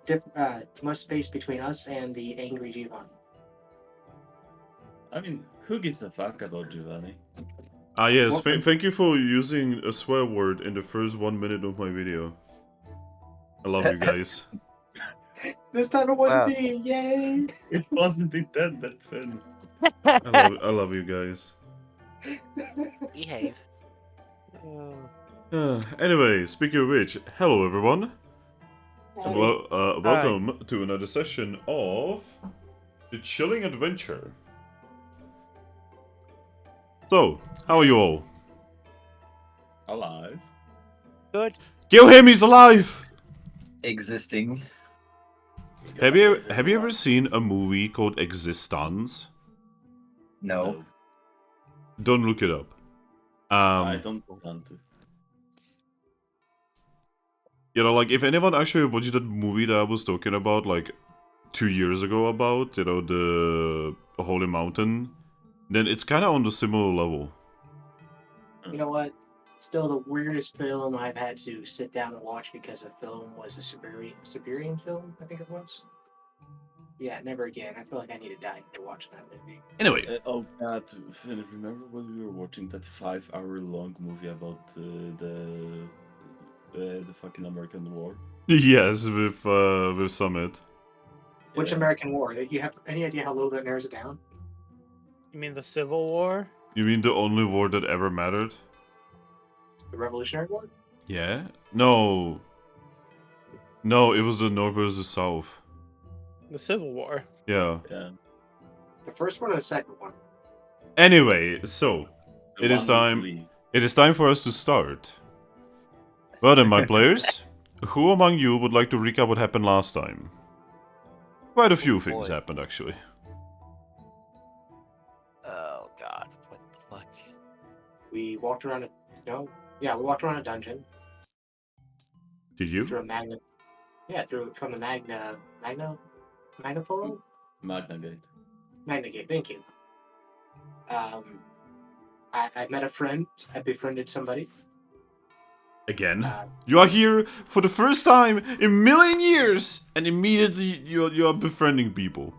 too much space between us and the angry Giovanni. I mean, who gives a fuck about Giovanni? Ah yes, Welcome. thank you for using a swear word in the first 1 minute of my video. I love you guys. This time it wasn't Wow. me, yay! It wasn't intended, Finn. I love you guys. Behave. Anyway, speaking of which, hello everyone, and welcome to another session of The Chilling Adventure. So, how are you all? Alive. Good. Kill him, he's alive! Existing. Have you ever seen a movie called Existence? No. Don't look it up. I don't want to. You know, like, if anyone actually watched that movie that I was talking about, like, 2 years ago about, you know, the Holy Mountain, then it's kind of on the similar level. You know what? Still the weirdest film I've had to sit down and watch because a film was a Siberian film, I think it was. Yeah, never again. I feel like I need to die to watch that movie. Anyway. Oh god, Finn, remember when we were watching that 5-hour-long movie about the fucking American War? Yes, with Summit. Which Yeah. American War? You have any idea how low that narrows it down? You mean the Civil War? You mean the only war that ever mattered? The Revolutionary War? Yeah? No. No, it was the North versus South. The Civil War. Yeah. Yeah. The first one or the second one? Anyway, so The it is one with time. Lee. It is time for us to start. Well then, my players, who among you would like to recap what happened last time? Quite a few things boy. happened, actually. Oh god, what the fuck? We walked around we walked around a dungeon Did you? through a magnet. Yeah, from the Magna portal? Magna Gate. Magna Gate, thank you. I met a friend. I befriended somebody. Again? You are here for the first time in a million years, and immediately you're befriending people.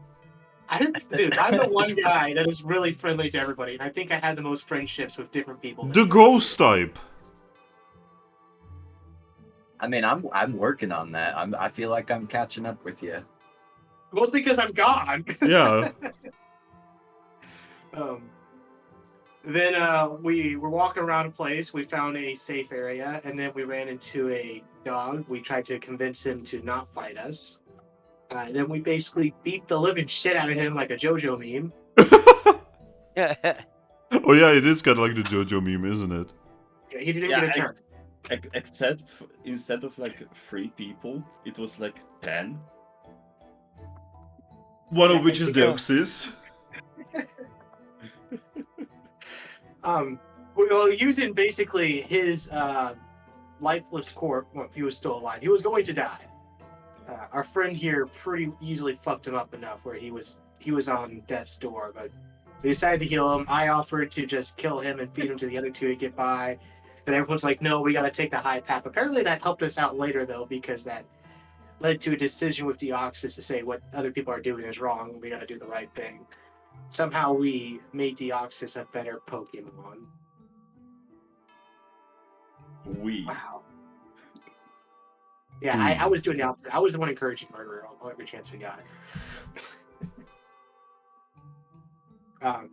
Dude, I'm the one guy that is really friendly to everybody, and I think I had the most friendships with different people. The ghost type. I mean, I'm working on that. I feel like I'm catching up with you. Mostly because I'm gone. Yeah. Then we were walking around a place. We found a safe area, and then we ran into a dog. We tried to convince him to not fight us. Then we basically beat the living shit out of him like a JoJo meme. Oh yeah, it is kind of like the JoJo meme, isn't it? Yeah, he didn't Yeah, get a turn. except instead of like 3 people, it was like 10. One Yeah, of which is I think, Deoxys. Well, using basically his lifeless corpse, well, if he was still alive, he was going to die. Our friend here pretty easily fucked him up enough where he was on death's door, but we decided to heal him. I offered to just kill him and feed him to the other two to get by. And everyone's like, no, we got to take the high path. Apparently that helped us out later, though, because that led to a decision with Deoxys to say what other people are doing is wrong. We got to do the right thing. Somehow we made Deoxys a better Pokemon. Wow. Yeah, I was doing the opposite. I was the one encouraging murder every chance we got.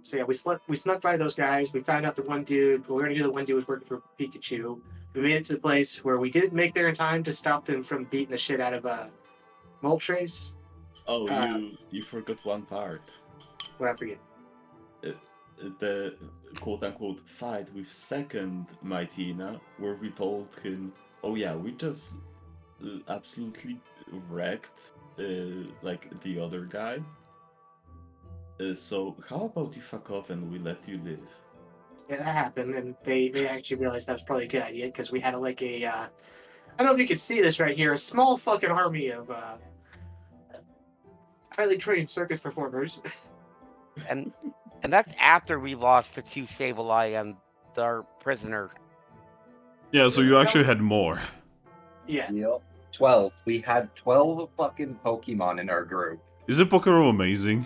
So yeah, we snuck by those guys. We found out the one dude. We already knew the one dude was working for Pikachu. We made it to the place where we didn't make there in time to stop them from beating the shit out of Moltres. Oh, you forgot one part. What I forget? The quote-unquote fight with second Mightyena, where we told him, oh yeah, we just absolutely wrecked like the other guy. So how about you fuck off and we let you live? Yeah, that happened, and they actually realized that was probably a good idea because we had like a I don't know if you can see this right here, a small fucking army of highly trained circus performers. and that's after we lost the 2 Sableye and our prisoner. Yeah, so you actually had more. Yeah. Yep. 12. We had 12 fucking Pokemon in our group. Isn't Pokerole amazing?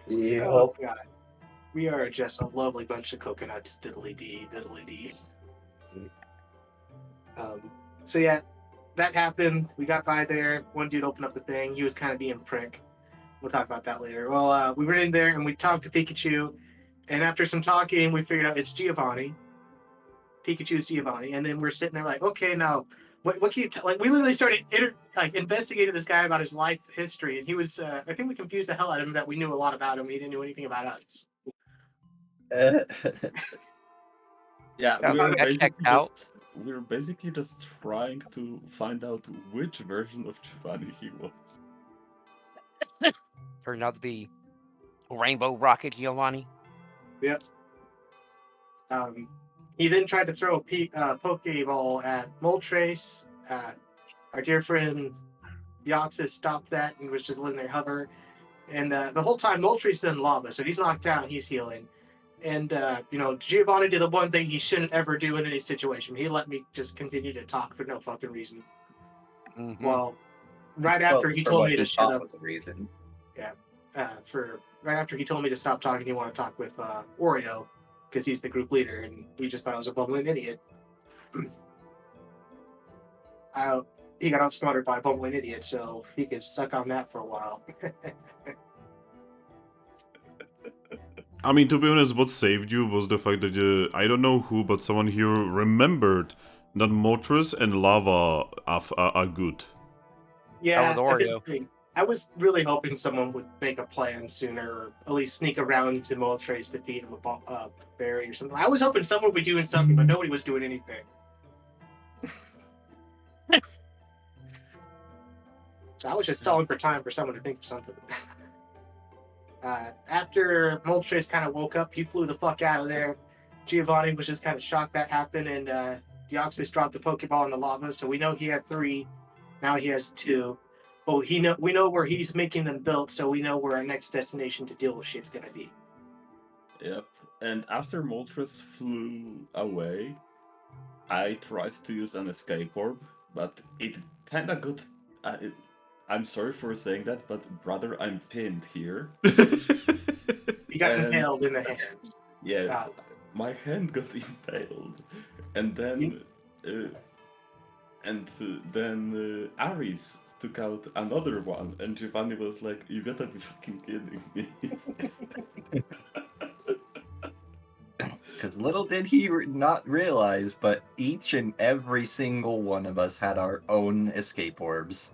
Yeah. Oh god. We are just a lovely bunch of coconuts, diddly dee, diddly dee. So yeah, that happened. We got by there. One dude opened up the thing. He was kind of being a prick. We'll talk about that later. Well, we went in there and we talked to Pikachu, and after some talking, we figured out it's Giovanni. Pikachu's Giovanni, and then we're sitting there like, okay, now what can you tell? Like, we literally started investigating this guy about his life history, and he was, I think we confused the hell out of him that we knew a lot about him. He didn't know anything about us. Yeah, Sounds like that checked out. we were basically just trying to find out which version of Giovanni he was. Turned out to be Rainbow Rocket Giovanni. Yep. He then tried to throw a Pokeball at Moltres. Our dear friend Deoxys stopped that and was just letting there hover. And the whole time, Moltres is in lava, so he's knocked out, he's healing. And, Giovanni did the one thing he shouldn't ever do in any situation. He let me just continue to talk for no fucking reason. Mm-hmm. Well, right after he told me to shut up. Was the reason. Right after he told me to stop talking, he wanted to talk with Oreo, because he's the group leader, and we just thought I was a bumbling idiot. He got outsmarted by a bumbling idiot, so he could suck on that for a while. I mean, to be honest, what saved you was the fact that I don't know who, but someone here remembered that Moltres and lava are good. Yeah, That was Oreo. I was really hoping someone would make a plan sooner, or at least sneak around to Moltres to feed him a berry or something. I was hoping someone would be doing something, but nobody was doing anything. So I was just stalling for time for someone to think of something. After Moltres kind of woke up, he flew the fuck out of there. Giovanni was just kind of shocked that happened, and Deoxys dropped the Pokeball in the lava, so we know he had 3. Now he has 2. But we know where he's making them built, so we know where our next destination to deal with shit's gonna be. Yep. And after Moltres flew away, I tried to use an escape orb, but it kind of got. I'm sorry for saying that, but brother, I'm pinned here. He got impaled in the hands. Yes, my hand got impaled, and then Ares took out another one, and Giovanni was like, "You gotta be fucking kidding me!" Because little did he not realize, but each and every single one of us had our own escape orbs.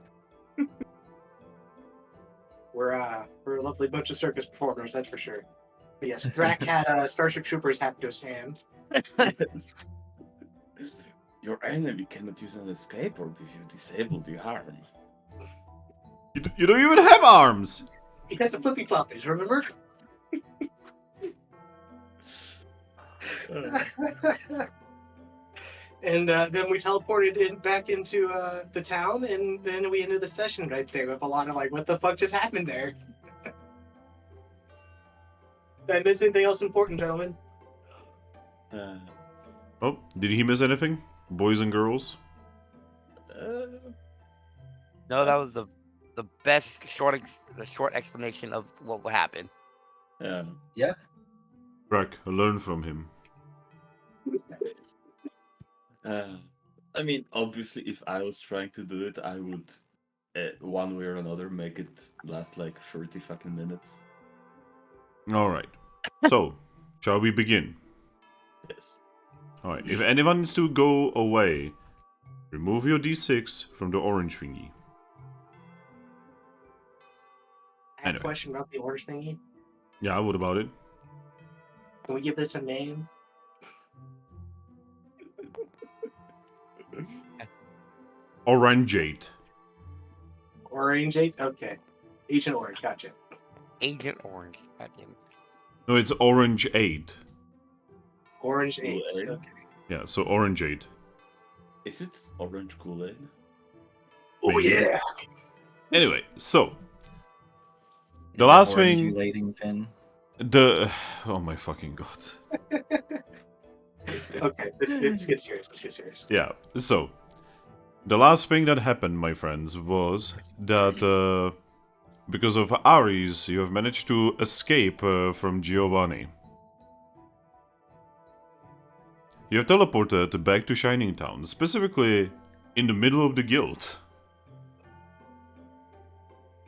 We're a lovely bunch of circus performers, that's for sure. But yes, Thrack had Starship Troopers Zapdos hand. Yes. Your enemy cannot use an escape orb if you disable the arm. You don't even have arms! He has the flippy floppies, remember? And then we teleported back into the town, and then we ended the session right there with a lot of like, what the fuck just happened there? Did I miss anything else important, gentlemen? Oh, did he miss anything? Boys and girls? No, that was the best short explanation of what would happen. Yeah. Thrack, learn from him. I mean, obviously, if I was trying to do it, I would, one way or another, make it last like 30 fucking minutes. Alright. So, shall we begin? Yes. Alright, if anyone needs to go away, remove your d6 from the orange thingy. I have Anyway. a question about the orange thingy. Yeah, what about it? Can we give this a name? Orangeate. Orange 8? Okay. Agent Orange, gotcha. Agent Orange. Goddamn. No, it's Orange 8. Orange 8. Kool-Aid? Okay. Yeah, so Orangeate. Is it orange Kool-Aid? Oh, yeah! Anyway, so. The Is last it thing. orangulating, Finn? Oh my fucking god. Okay, let's get serious. Let's get serious. Yeah, so. The last thing that happened, my friends, was that because of Ares, you have managed to escape from Giovanni. You have teleported back to Shining Town, specifically in the middle of the guild.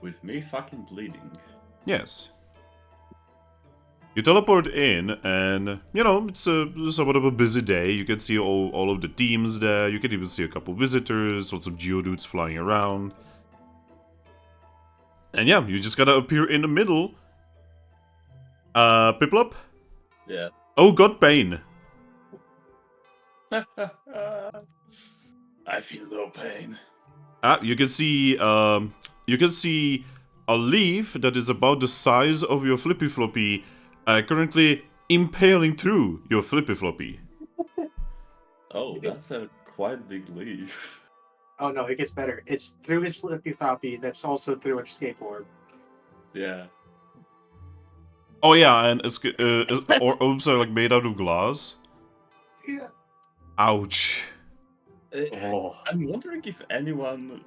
With me fucking bleeding. Yes. You teleport in, and, you know, it's somewhat of a busy day. You can see all of the teams there. You can even see a couple visitors, lots of Geodudes flying around. And yeah, you just gotta appear in the middle. Piplup? Yeah. Oh god, pain. I feel no pain. You can see a leaf that is about the size of your flippy floppy currently impaling through your flippy floppy. Oh, that's a quite big leaf. Oh no, it gets better. It's through his flippy floppy. That's also through a skateboard. Yeah. Oh yeah, and orbs are like made out of glass. Yeah. Ouch. Oh. I'm wondering if anyone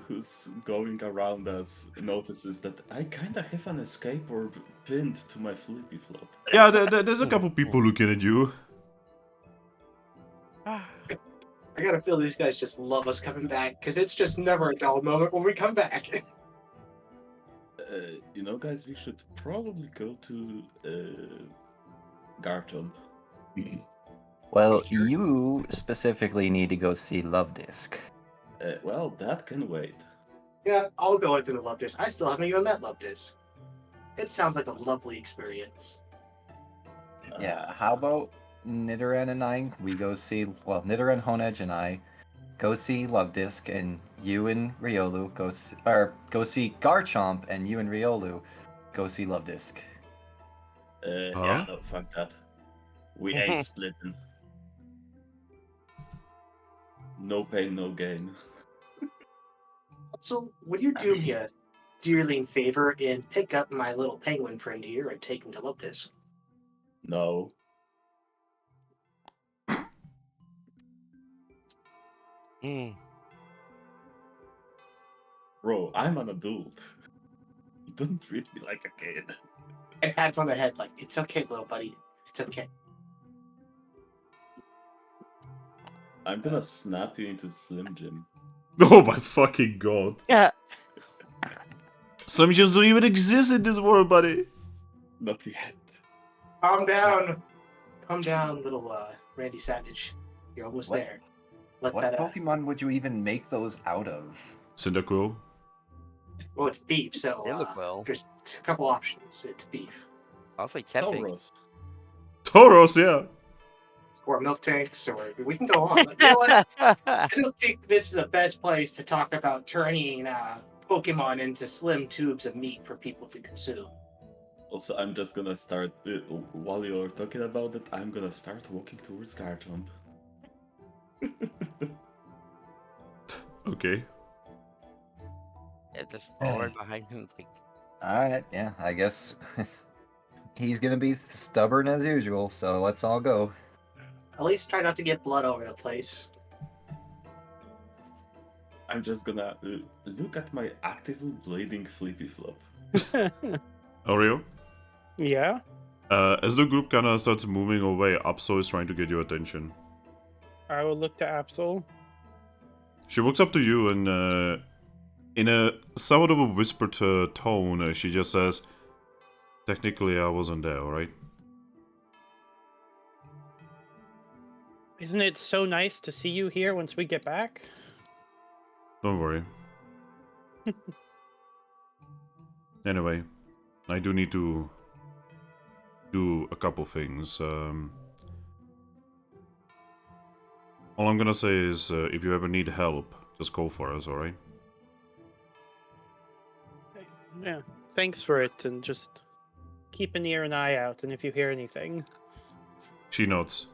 who's going around us notices that I kinda have an escape orb pinned to my flippy flop. Yeah, there's a couple people looking at you. I gotta feel these guys just love us coming back because it's just never a dull moment when we come back. You know, guys, we should probably go to Garchomp. Well, you specifically need to go see Love Disc. Well, that can wait. Yeah, I'll go with the Love Disc. I still haven't even met Love Disc. It sounds like a lovely experience. Yeah, how about Nidoran and I, we go see, well, Nidoran, Honedge, and I go see Love Disc, and you and Riolu go see Garchomp, and you and Riolu go see Love Disc. Yeah, no, fuck that. We ain't splitting. No pain, no gain. So, would you do me a dearling favor and pick up my little penguin friend here and take him to Love Disc? No. Bro, I'm an adult. Don't treat me like a kid. And pat on the head like, it's okay, little buddy. It's okay. I'm gonna snap you into Slim Jim. Oh my fucking god. Yeah. Slim Jims don't even exist in this world, buddy. Not yet. Calm down. Calm down, little Randy Savage. You're almost What? there. Let What that Pokemon would you even make those out of? Cyndaquil. well, it's beef, so They look well. there's a couple options. It's beef. I'll say Tepig. Tauros. Tauros, yeah. Or milk tanks, or we can go on. But you know what? I don't think this is the best place to talk about turning Pokemon into slim tubes of meat for people to consume. Also, I'm just gonna start, while you're talking about it, I'm gonna start walking towards Garchomp. Okay. Yeah, just forward behind him. Like, Alright, yeah, I guess he's gonna be stubborn as usual, so let's all go. At least try not to get blood over the place. I'm just gonna look at my actively bleeding flippy flop. Oreo? Yeah? As the group kinda starts moving away, Apso is trying to get your attention. I will look to Absol. She walks up to you and, in a somewhat of a whispered tone, she just says, "Technically, I wasn't there, alright?" Isn't it so nice to see you here once we get back? Don't worry. Anyway, I do need to do a couple things. All I'm gonna say is, if you ever need help, just call for us, alright? Yeah. Thanks for it, and just keep an ear and eye out, and if you hear anything. She nods.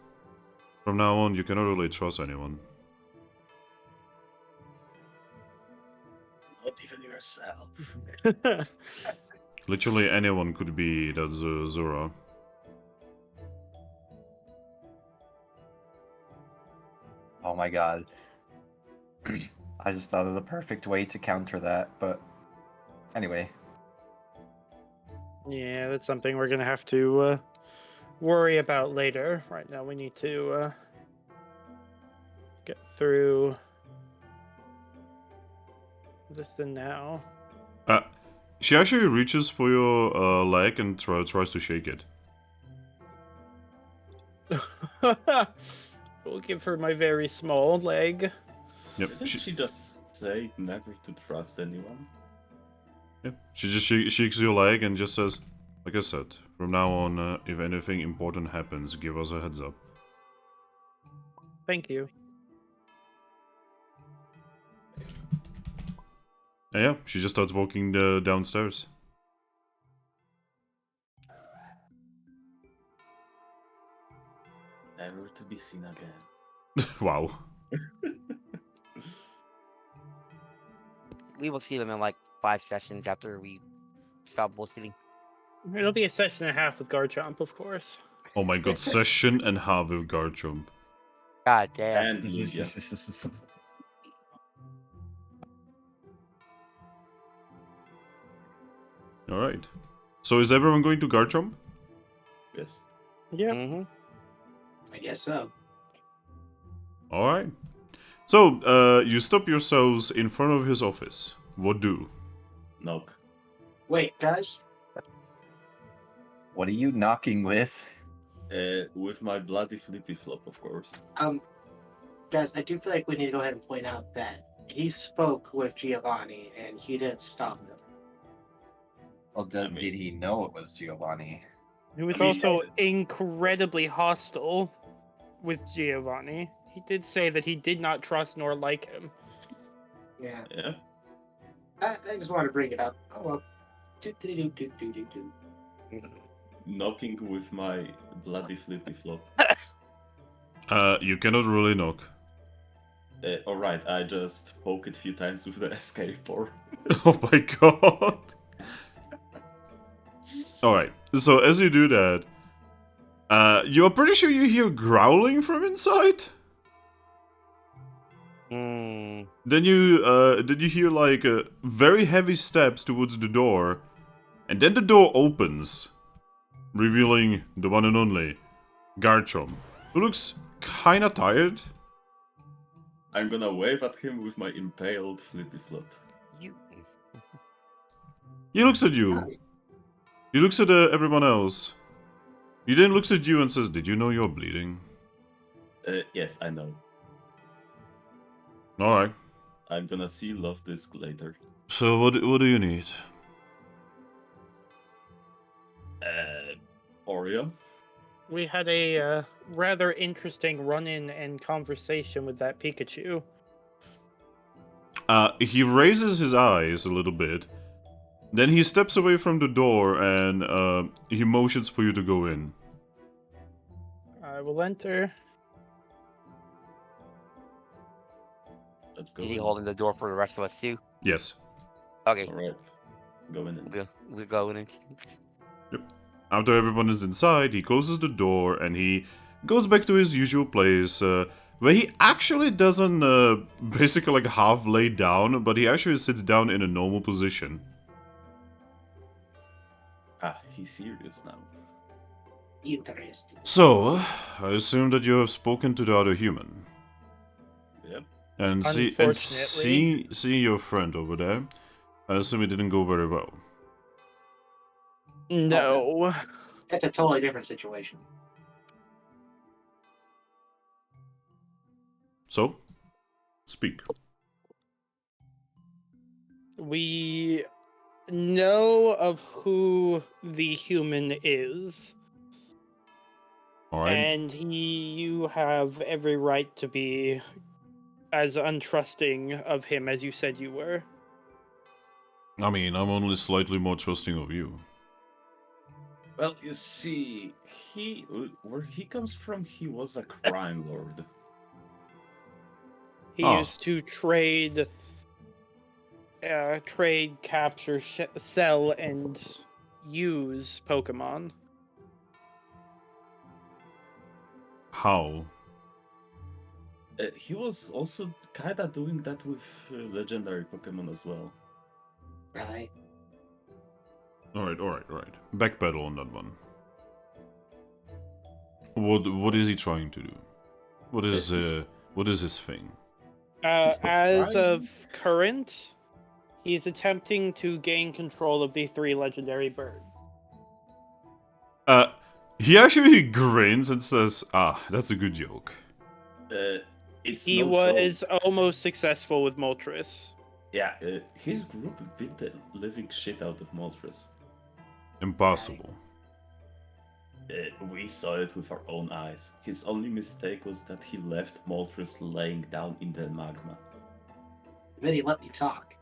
From now on, you cannot really trust anyone. Not even yourself. Literally anyone could be that Zura. Oh my god. I just thought of the perfect way to counter that, but anyway. Yeah, that's something we're gonna have to worry about later. Right now, we need to get through this thing now. She actually reaches for your leg and tries to shake it. We'll give her my very small leg. Yep. Didn't she just say never to trust anyone? Yep. She just shakes your leg and just says, like I said, from now on, if anything important happens, give us a heads up. Thank you. And yeah, she just starts walking downstairs. Never to be seen again. Wow. We will see them in like 5 sessions after we stop bullshitting. It'll be a session and a half with Garchomp, of course. Oh my god, session and half with Garchomp. God damn. And Lugia. Alright. So is everyone going to Garchomp? Yes. Yeah. Mm-hmm. I guess so. Alright. So, you stop yourselves in front of his office. What do? Knock. Wait, guys. What are you knocking with? With my bloody flippy flop, of course. Guys, I do feel like we need to go ahead and point out that he spoke with Giovanni and he didn't stop him. Well, did he know it was Giovanni? He was I mean, also incredibly hostile with Giovanni. He did say that he did not trust nor like him. Yeah. Yeah. I just wanted to bring it up. Oh well. Do. Knocking with my bloody flippy flop. You cannot really knock. Alright, I just poke it a few times with the escape or. Oh my god. Alright, so as you do that, you are pretty sure you hear growling from inside? Mm. Then you hear like very heavy steps towards the door, and then the door opens, revealing the one and only Garchomp, who looks kinda tired. I'm gonna wave at him with my impaled flippy flop. You. He looks at you. He looks at everyone else. He then looks at you and says, "Did you know you're bleeding?" Yes, I know. Alright. I'm gonna see Love Disc later. So what do you need? Oreo? We had a rather interesting run-in and conversation with that Pikachu. He raises his eyes a little bit. Then he steps away from the door and he motions for you to go in. I will enter. Let's go. Is he in. holding the door for the rest of us too? Yes. Okay. Alright. Going in. We're going in. After everyone is inside, he closes the door and he goes back to his usual place, where he actually doesn't basically like half lay down, but he actually sits down in a normal position. Ah, he's serious now. Interesting. So, I assume that you have spoken to the other human. Yep. And see your friend over there. I assume it didn't go very well. No. That's a totally different situation. So, speak. We know of who the human is. Alright. And you have every right to be as untrusting of him as you said you were. I mean, I'm only slightly more trusting of you. Well, you see, where he comes from, he was a crime lord. He Oh. used to trade, capture, sell, and use Pokemon. How? He was also kinda doing that with legendary Pokemon as well. Right. Alright. Backpedal on that one. What is he trying to do? What is his thing? As trying- of current, he's attempting to gain control of the 3 legendary birds. He actually grins and says, "Ah, that's a good joke." It's He no was joke. almost successful with Moltres. Yeah, his group beat the living shit out of Moltres. Impossible. We saw it with our own eyes. His only mistake was that he left Moltres laying down in the magma. Then he let me talk.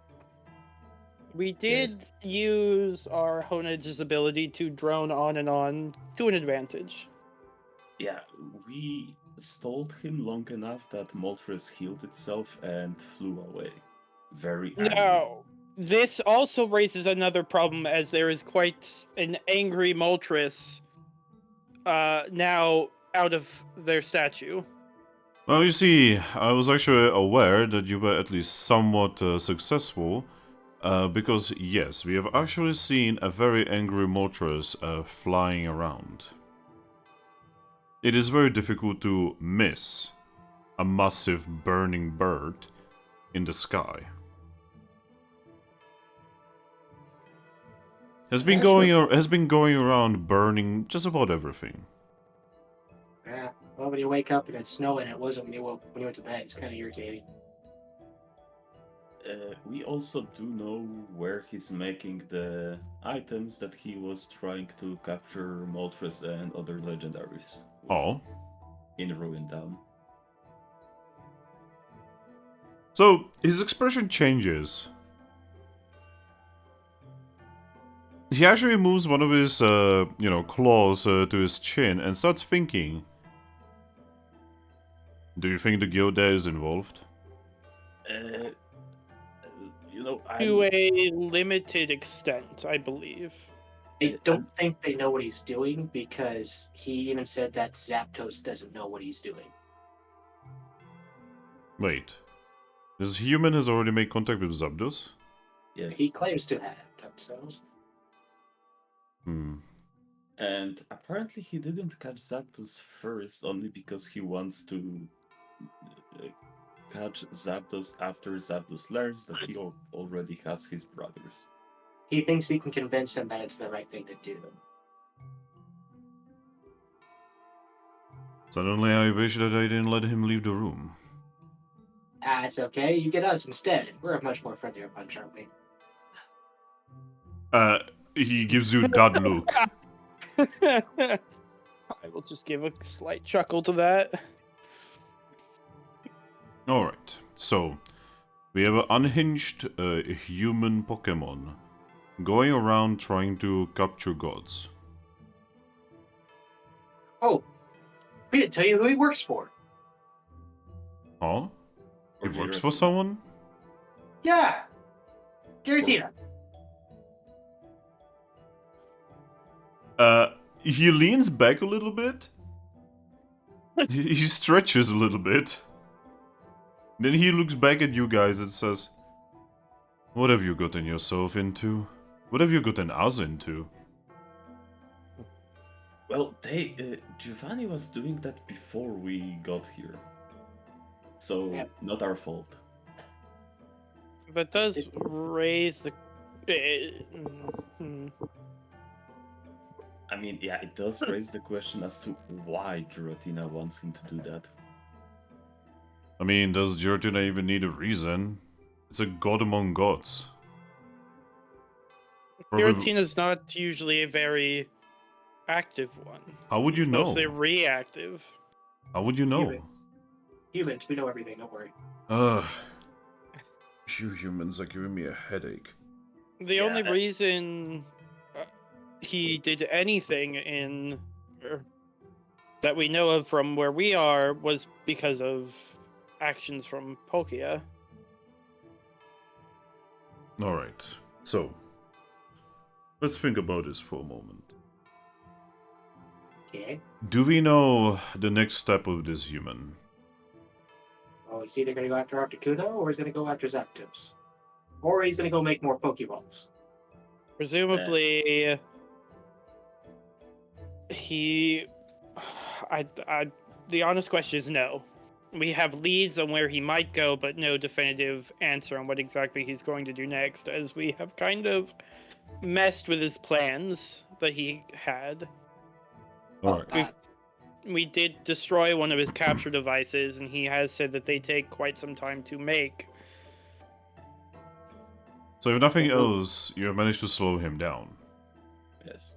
We did use our Honedge's ability to drone on and on to an advantage. Yeah, we stalled him long enough that Moltres healed itself and flew away. Very angry. Now, this also raises another problem as there is quite an angry Moltres now out of their statue. Well, you see, I was actually aware that you were at least somewhat successful, because yes, we have actually seen a very angry Moltres flying around. It is very difficult to miss a massive burning bird in the sky. Has been going around burning just about everything. Yeah. Well, when you wake up and it's snowing, it wasn't when you went to bed. It's kind of irritating. We also do know where he's making the items that he was trying to capture Moltres and other legendaries with Oh, in Ruin Town. so his expression changes. He actually moves one of his, claws to his chin and starts thinking. Do you think the guild there is involved? To a limited extent, I believe. I don't think they know what he's doing because he even said that Zapdos doesn't know what he's doing. Wait. This human has already made contact with Zapdos? Yes. He claims to have done so. And apparently he didn't catch Zapdos first only because he wants to catch Zapdos after Zapdos learns that he already has his brothers. He thinks he can convince him that it's the right thing to do. Suddenly I wish that I didn't let him leave the room. Ah, it's okay. You get us instead. We're a much more friendlier bunch, aren't we? He gives you that look. I will just give a slight chuckle to that. Alright, so we have an unhinged human Pokemon going around trying to capture gods. Oh, we didn't tell you who he works for. Huh? He Or works Giratina. for someone? Yeah, Giratina. He leans back a little bit. He stretches a little bit. Then he looks back at you guys and says, "What have you gotten yourself into? What have you gotten us into?" Well, Giovanni was doing that before we got here. So, Yep. not our fault. That does raise the. I mean, yeah, it does raise the question as to why Giratina wants him to do that. I mean, does Giratina even need a reason? It's a god among gods. Giratina's not usually a very active one. How would you It's know? mostly reactive. How would you know? Humans, we know everything. Don't worry. Ugh. You humans are giving me a headache. The only reason he did anything in that we know of from where we are was because of actions from Pokia. Alright, so let's think about this for a moment. Okay. Do we know the next step of this human? So he's either going to go after Articuno or he's going to go after Zapdos. Or he's going to go make more Pokeballs. Presumably, the honest question is no. We have leads on where he might go, but no definitive answer on what exactly he's going to do next, as we have kind of messed with his plans that he had. Alright. We did destroy one of his capture devices, and he has said that they take quite some time to make. So if nothing else, you have managed to slow him down. Yes.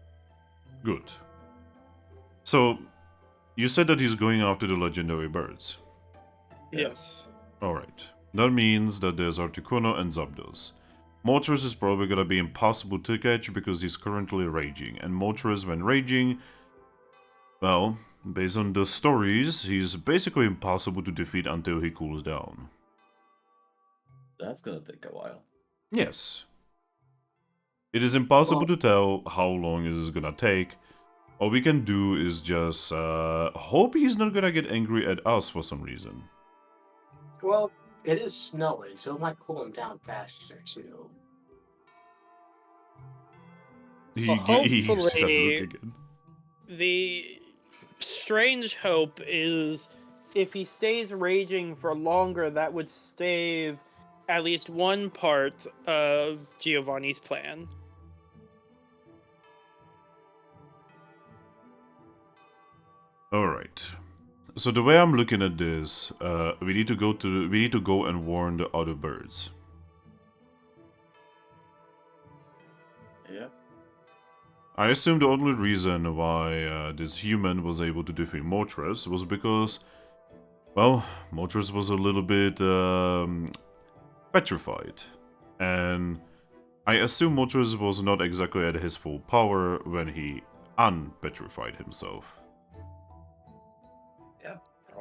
Good. So, you said that he's going after the legendary birds. Yes. Alright. That means that there's Articuno and Zapdos. Moltres is probably gonna be impossible to catch because he's currently raging. And Moltres, when raging, well, based on the stories, he's basically impossible to defeat until he cools down. That's gonna take a while. Yes. It is impossible to tell how long this is gonna take. All we can do is just hope he's not gonna get angry at us for some reason. Well, it is snowing, so it might cool him down faster, too. He Well, gives that hopefully- look again. The strange hope is if he stays raging for longer, that would save at least one part of Giovanni's plan. Alright. So the way I'm looking at this, we need to go and warn the other birds. Yeah. I assume the only reason why this human was able to defeat Moltres was because, well, Moltres was a little bit petrified. And I assume Moltres was not exactly at his full power when he unpetrified himself. Yeah.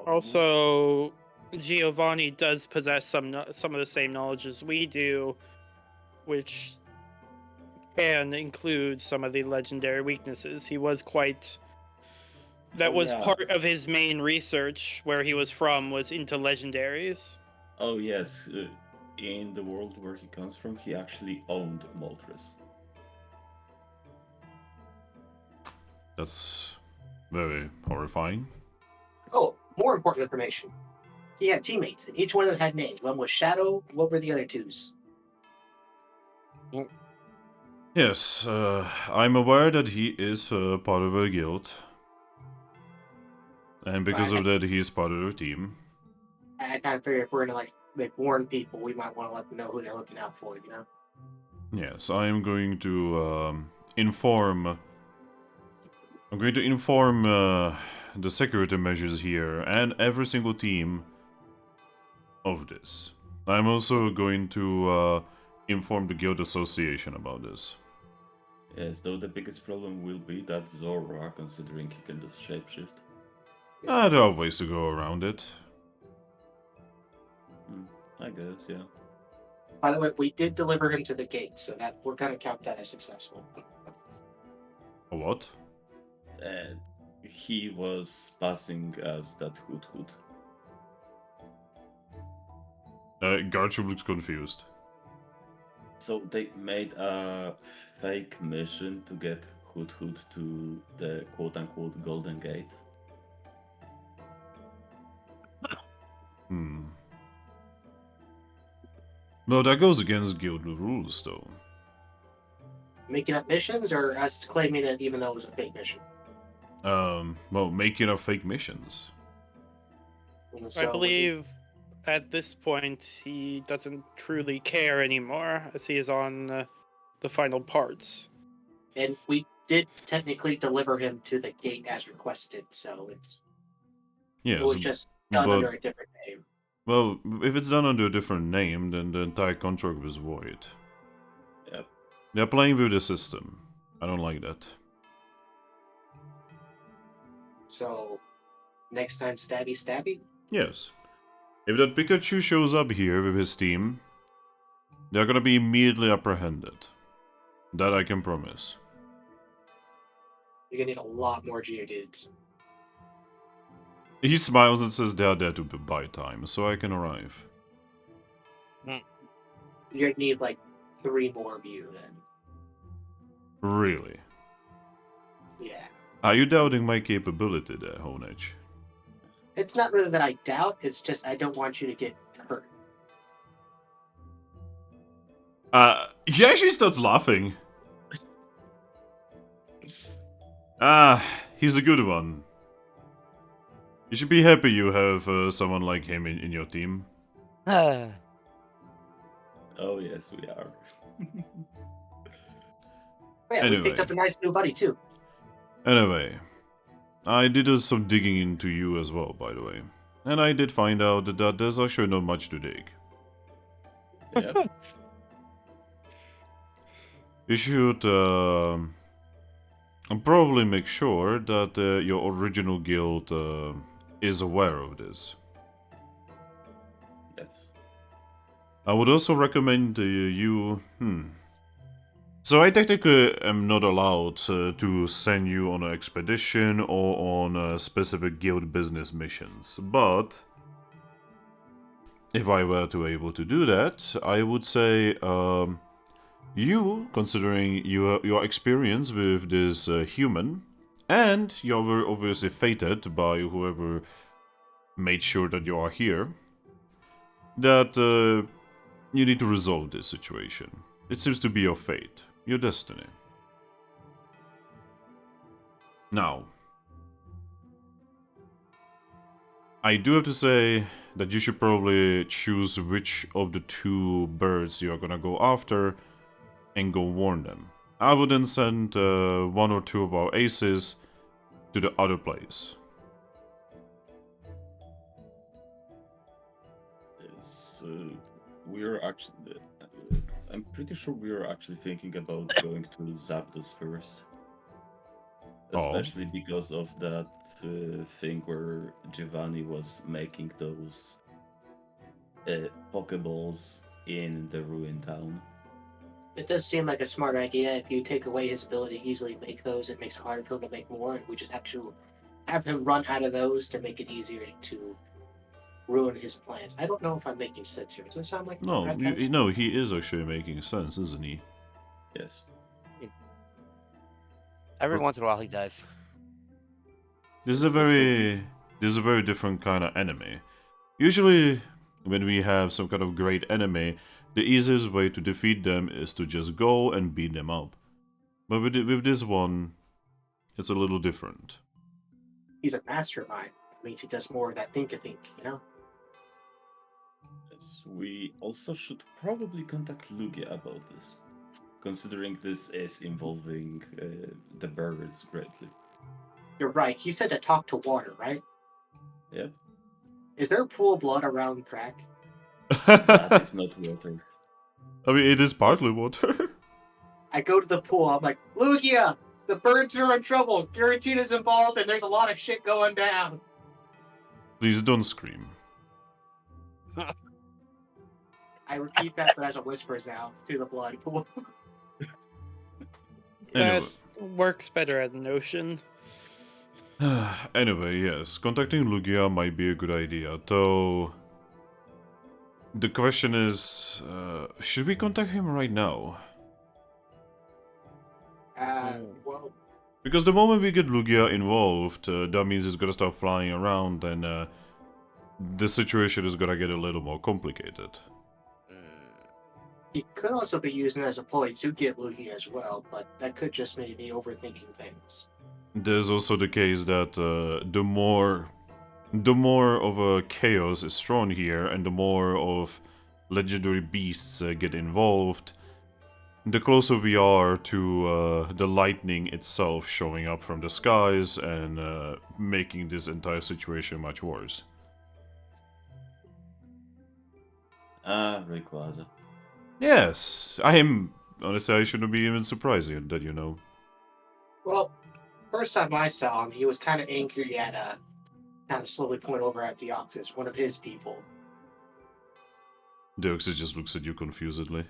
Also, Giovanni does possess some of the same knowledge as we do, which can include some of the legendary weaknesses. He was quite... That Oh, was yeah. part of his main research, where he was from, was into legendaries. Oh yes. In the world where he comes from, he actually owned Moltres. That's very horrifying. Oh, more important information. He had teammates, and each one of them had names. One was Shadow. What were the other twos? Yes, I'm aware that he is part of a guild. And because of that, he is part of the team. I kind of figure if we're going to, like warn people, we might want to let them know who they're looking out for, you know? Yes, I am going to inform... I'm going to inform the security measures here and every single team of this. I'm also going to inform the guild association about this. Yes, though the biggest problem will be that Zora, considering he can just shapeshift. There are ways to go around it. I guess, yeah. By the way, we did deliver him to the gate, so that we're going to count that as successful. A what? And he was passing as that Hoot Hoot. Garchuk looks confused. So they made a fake mission to get Hoot Hoot to the quote-unquote Golden Gate. No, that goes against guild rules, though. Making up missions, or us claiming it even though it was a fake mission? Well, making up fake missions. So I believe at this point he doesn't truly care anymore, as he is on the final parts. And we did technically deliver him to the gate as requested, so Yes, it was just done but- under a different name. well, if it's done under a different name, then the entire contract was void. Yep. They're playing with the system. I don't like that. So next time, stabby stabby. Yes. If that Pikachu shows up here with his team, they're gonna be immediately apprehended. That I can promise. You're gonna need a lot more Geodudes. He smiles and says they are there to buy time, so I can arrive. You're gonna need like 3 more of you then. Really? Yeah. Are you doubting my capability there, Honedge? It's not really that I doubt, it's just I don't want you to get hurt. He actually starts laughing. He's a good one. You should be happy you have someone like him in your team. Oh yes, we are. Yeah, we picked Anyway. up a nice new buddy too. Anyway, I did some digging into you as well, by the way. And I did find out that there's actually not much to dig. Yeah. You should probably make sure that your original guild is aware of this. Yes. I would also recommend you... So I technically am not allowed to send you on an expedition or on specific guild business missions, but if I were to able to do that, I would say you, considering your experience with this human, and you're obviously fated by whoever made sure that you are here, that you need to resolve this situation. It seems to be your fate. Your destiny. Now, I do have to say that you should probably choose which of the 2 birds you are gonna go after and go warn them. I would then send 1 or 2 of our aces to the other place. Yes. We're actually. I'm pretty sure we are actually thinking about going to Zapdos first. Especially because of that thing where Giovanni was making those Pokeballs in the ruined town. It does seem like a smart idea. If you take away his ability to easily make those, it makes it harder for him to make more, and we just have to have him run out of those to make it easier to ruin his plans. I don't know if I'm making sense here. Does that sound like No, right, guys? no, he is actually making sense, isn't he? Yes. Every once in a while he does. This is a very different kind of enemy. Usually, when we have some kind of great enemy, the easiest way to defeat them is to just go and beat them up. But with this one, it's a little different. He's a mastermind. That means he does more of that think, you know? Yes. We also should probably contact Lugia about this, considering this is involving the birds greatly. You're right. He said to talk to water, right? Yep. Is there a pool of blood around Thrack? That is not water. I mean, it is partly water. I go to the pool. I'm like, Lugia, the birds are in trouble. Giratina's involved, and there's a lot of shit going down. Please don't scream. I repeat that, but as a whisper now to the blood pool. Anyway. That works better as an ocean. Anyway, yes, contacting Lugia might be a good idea, though the question is, should we contact him right now? Well, Because the moment we get Lugia involved, that means he's gonna start flying around and the situation is gonna get a little more complicated. he could also be using it as a ploy to get Lugia as well, but that could just make me overthinking things. There's also the case that the more of a chaos is thrown here, and the more of legendary beasts get involved, the closer we are to the lightning itself showing up from the skies and making this entire situation much worse. Rayquaza. Yes, honestly, I shouldn't be even surprised that you know. Well, first time I saw him, he was kind of angry at kind of slowly point over at Deoxys, one of his people. Deoxys just looks at you confusedly.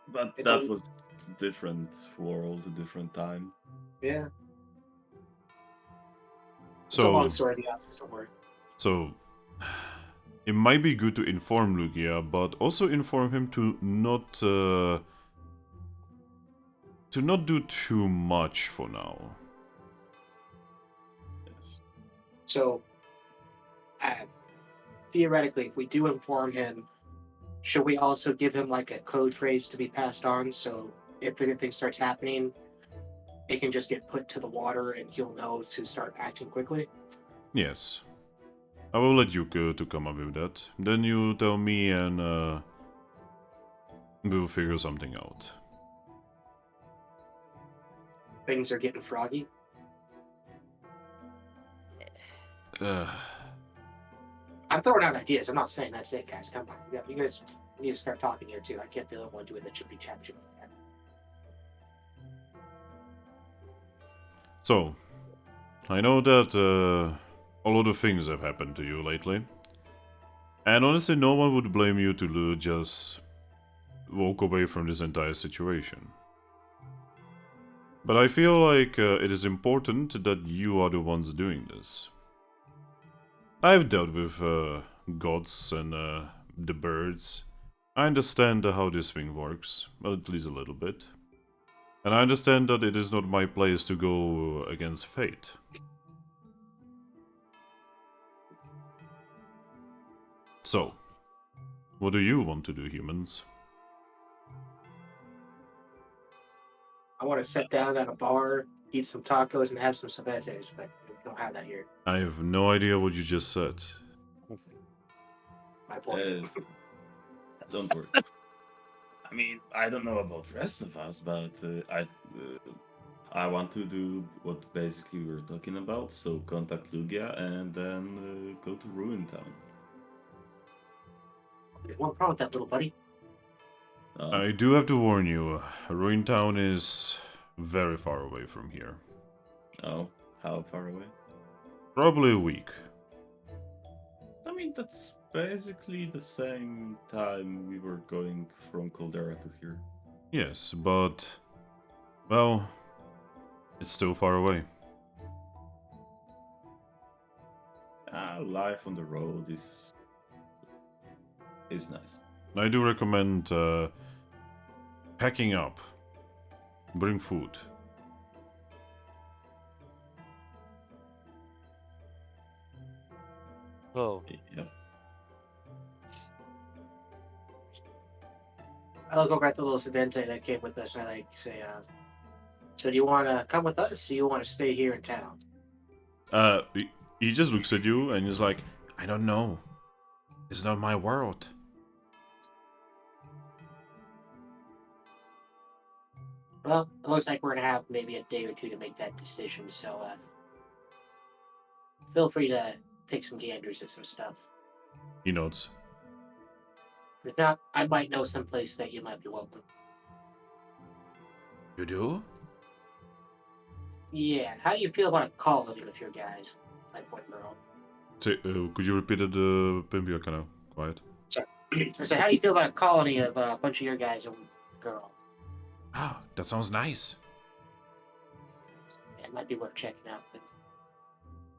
But It's that a- was different world, a different time. Yeah. It's a long So, story, Deoxys, don't worry. So, it might be good to inform Lugia, but also inform him to not do too much for now. Yes. So, theoretically, if we do inform him, should we also give him like a code phrase to be passed on? So if anything starts happening, it can just get put to the water and he'll know to start acting quickly. Yes. I will let you to come up with that. Then you tell me and we'll figure something out. Things are getting froggy. I'm throwing out ideas. I'm not saying that's it, guys. Come on. You guys need to start talking here, too. I can't be the only one doing the chippy chap chip. So, I know that a lot of things have happened to you lately. And honestly, no one would blame you to just walk away from this entire situation. But I feel like it is important that you are the ones doing this. I've dealt with gods and the birds. I understand how this thing works, well, at least a little bit. And I understand that it is not my place to go against fate. So, what do you want to do, humans? I want to sit down at a bar, eat some tacos, and have some cebetes, but we don't have that here. I have no idea what you just said. My point. Don't worry. I mean, I don't know about the rest of us, but I want to do what basically we were talking about. So contact Lugia and then go to Ruin Town. There's one problem with that little buddy. I do have to warn you, Ruin Town is very far away from here. Oh, how far away? Probably a week. I mean, that's basically the same time we were going from Caldera to here. Yes, but... well... it's still far away. Life on the road is nice. I do recommend packing up. Bring food. Oh, Yep. I'll go back to the little sedente that came with us, and I say, so do you want to come with us, or do you want to stay here in town? He just looks at you and he's like, I don't know. It's not my world. Well, it looks like we're going to have maybe a day or two to make that decision, so feel free to take some ganders at some stuff. He nods. If not, I might know some place that you might be welcome. You do? Yeah, how do you feel about a colony with your guys? Like one girl. Say, could you repeat it, Pimp? You're kind of quiet. I said, how do you feel about a colony of a bunch of your guys and one girl? Ah, that sounds nice. Yeah, it might be worth checking out. But,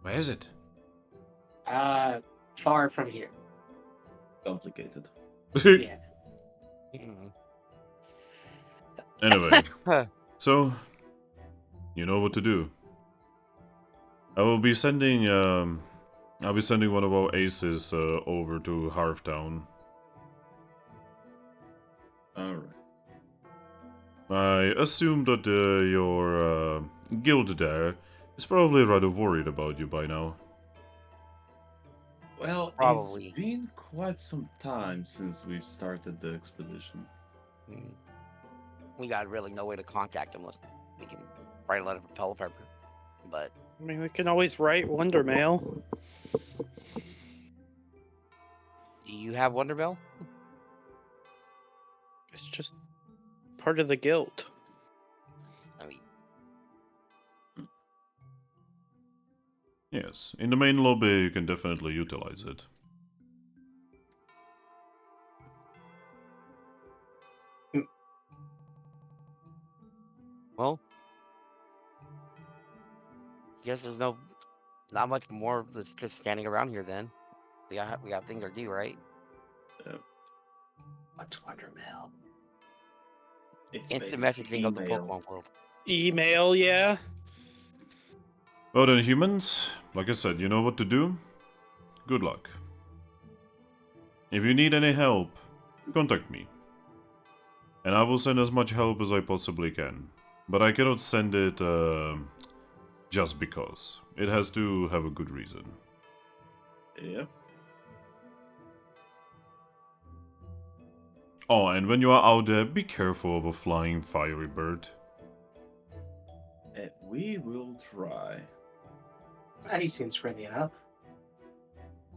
Where is it? far from here. Complicated. Yeah. Anyway, so you know what to do. I will be sending I'll be sending one of our aces over to Harvetown. Alright. I assume that your guild there is probably rather worried about you by now. Well, Probably. it's been quite some time since we've started the expedition. we got really no way to contact him unless we can write a letter for Pepper. But I mean, we can always write Wonder Mail. do you have Wonder Mail? It's just part of the guild. I mean, Yes, in the main lobby you can definitely utilize it. well, guess there's no Not much more. That's just standing around here. Then we got things to do, right? What's Wondermail? It's Instant basically messaging of the email. Pokemon world. Email, yeah. Well then, humans, like I said, you know what to do. Good luck. If you need any help, contact me. And I will send as much help as I possibly can. But I cannot send it just because. It has to have a good reason. Yep. Oh, and when you are out there, be careful of a flying fiery bird. We will try. He seems friendly enough.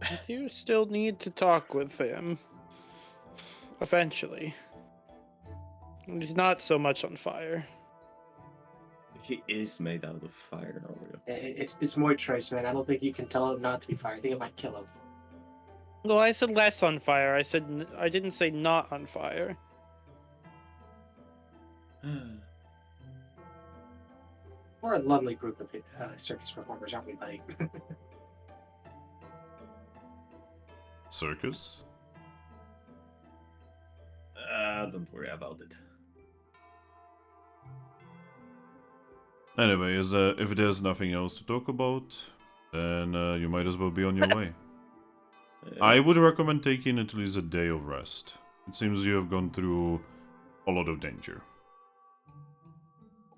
I do still need to talk with him. Eventually. He's not so much on fire. He is made out of fire, Oreo. It's Moltres, man. I don't think you can tell him not to be fired. I think it might kill him. Well, I said less on fire. I didn't say not on fire. We're a lovely group of circus performers, aren't we, buddy? Circus? Don't worry about it. Anyway, if there's nothing else to talk about, then you might as well be on your way. I would recommend taking at least a day of rest. It seems you have gone through a lot of danger.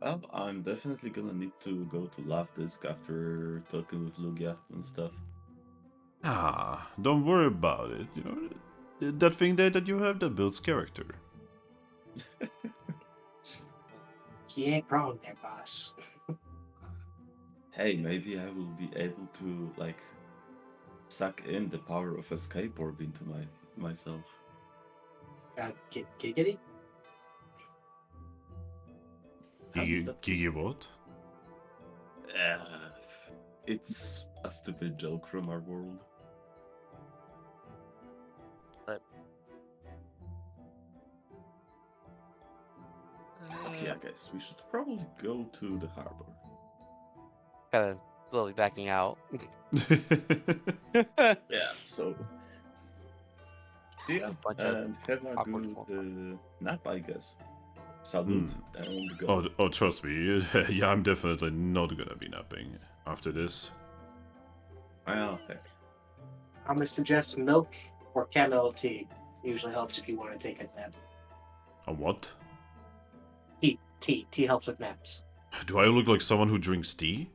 Well, I'm definitely gonna need to go to Lavdisk after talking with Lugia and stuff. Ah, don't worry about it. You know, that thing there that you have that builds character. You ain't wrong there, boss. Hey, maybe I will be able to, like, suck in the power of a skateboard into myself. Giggity? Gigi what? It's a stupid joke from our world. Okay, I guess we should probably go to the harbor. Kind of slowly backing out. Yeah, so see ya, Bunch of and have a awkward good small nap, I guess. Salute and go. Oh, trust me. Yeah, I'm definitely not gonna be napping after this. Well, heck. I'm gonna suggest milk or chamomile tea. Usually helps if you want to take a nap. A what? Tea helps with naps. Do I look like someone who drinks tea?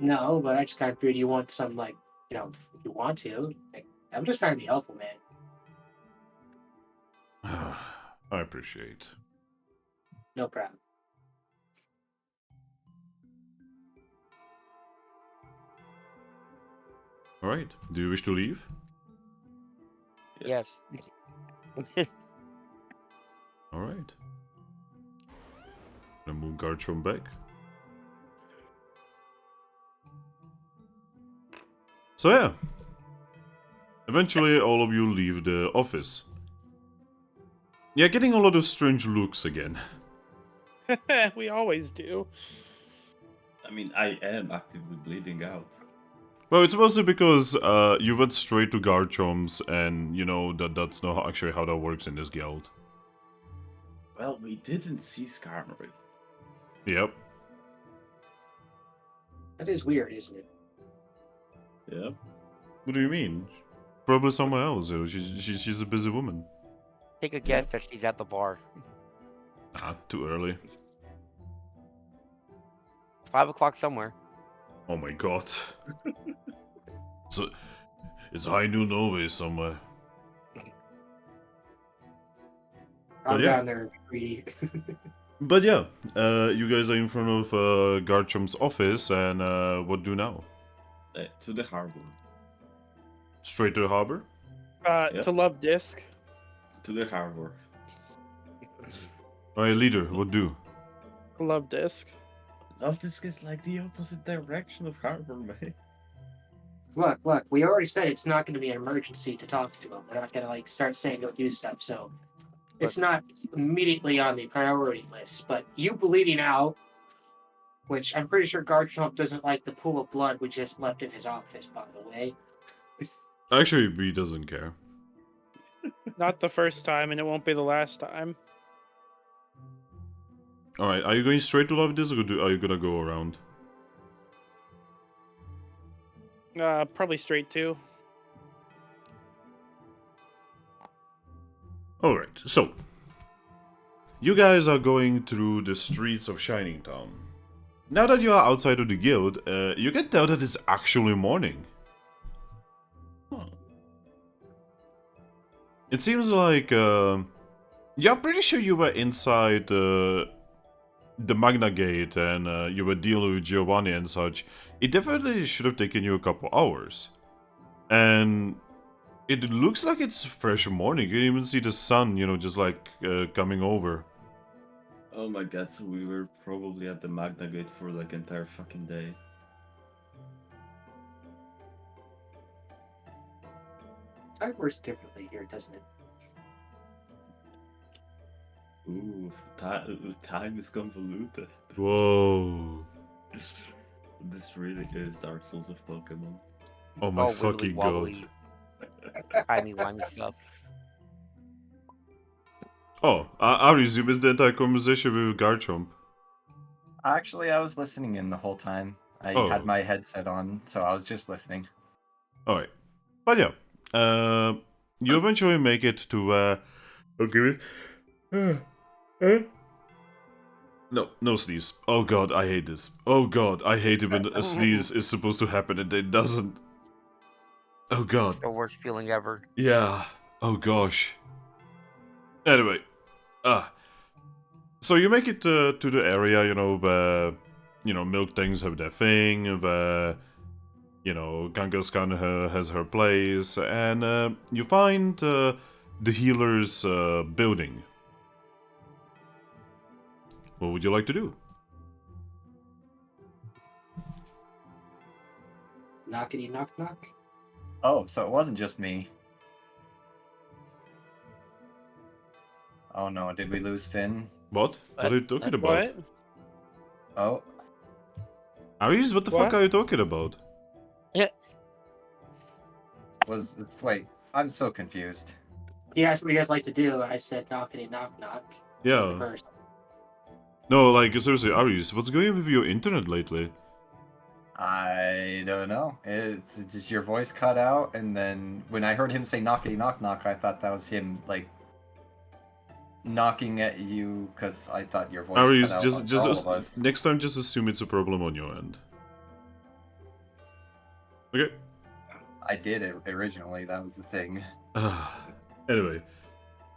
No, but I just kind of figured you want some, like, you know, if you want to. Like, I'm just trying to be helpful, man. I appreciate. No problem. Alright, do you wish to leave? Yes. Alright. Gonna move Garchomp back. So yeah. Eventually all of you leave the office. Yeah, getting a lot of strange looks again. We always do. I mean, I am actively bleeding out. Well, it's mostly because you went straight to Garchomp's and, you know, that's not actually how that works in this guild. Well, we didn't see Skarmory. Yep. That is weird, isn't it? Yeah. What do you mean? Probably somewhere else. You know, she's a busy woman. Take a guess that she's at the bar. Ah, too early. 5 o'clock somewhere. Oh my god. So, it's high noon always somewhere. I'm yeah. down there greedy. But yeah, you guys are in front of Garchomp's office, and what do now? To the harbor. Straight to the harbor? To Love Disc. To the harbor. Alright, leader, what do? Love Disc. Lavdisk is like the opposite direction of harbor, man. Look, we already said it's not going to be an emergency to talk to him. We're not going to, like, start saying go do stuff, so it's not immediately on the priority list. But you bleeding out which I'm pretty sure Garchomp doesn't like the pool of blood we just left in his office, by the way. Actually, he doesn't care. Not the first time, and it won't be the last time. Alright, are you going straight to Love Disc, or are you gonna go around? Probably straight to. Alright, so. You guys are going through the streets of Shining Town. Now that you are outside of the guild, you can tell that it's actually morning. Huh. It seems like, you're pretty sure you were inside the Magna Gate and you were dealing with Giovanni and such. It definitely should have taken you a couple hours. And it looks like it's fresh morning. You can even see the sun, you know, just like coming over. Oh my god, so we were probably at the Magna Gate for like entire fucking day. Time works differently here, doesn't it? Ooh, time is convoluted. Whoa. This really is Dark Souls of Pokemon. Oh my All wibbly fucking god. wobbly, tiny limey stuff. Oh, I resume the entire conversation with Garchomp. Actually, I was listening in the whole time. I Oh. had my headset on, so I was just listening. Alright. But yeah, you eventually make it to, okay. No sneeze. Oh god, I hate this. Oh god, I hate it when a sneeze is supposed to happen and it doesn't. Oh god. It's the worst feeling ever. Yeah. Oh gosh. Anyway, so you make it to the area, you know, where, you know, Milk Things have their thing, where, you know, Kangaskhan has her place, and you find the healer's building. What would you like to do? Knockity knock knock. Oh, so it wasn't just me. Oh no, did we lose Finn? What? What are you talking about? What? Oh, Aries, what the fuck What? are you talking about? wait, I'm so confused. He asked what you guys like to do, and I said knockity knock knock. Yeah. First. No, like, seriously, Aries, what's going on with your internet lately? I don't know. It's just your voice cut out, and then when I heard him say knockity knock knock, I thought that was him, like, knocking at you, because I thought your voice Aries, cut out just on all of us. next time, just assume it's a problem on your end. Okay. I did it originally, that was the thing. Anyway,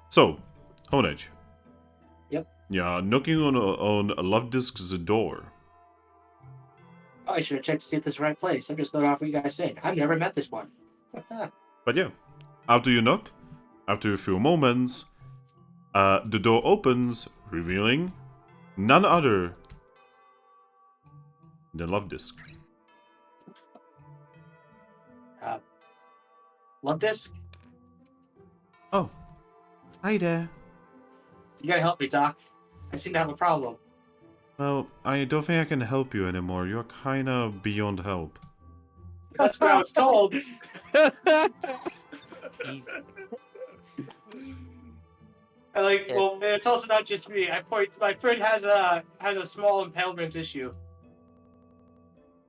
so Honedge. Yep. Yeah, knocking on Love Disc's door. Oh, I should have checked to see if this is the right place. I'm just going off what you guys said. I've never met this one. But yeah, after you knock, after a few moments, the door opens, revealing none other than Love Disc. Love this? Oh, hi there. You gotta help me, Doc. I seem to have a problem. Well, I don't think I can help you anymore. You're kinda beyond help. That's what I was told. He's- I like. Well, and it's also not just me. My friend has a small impalement issue.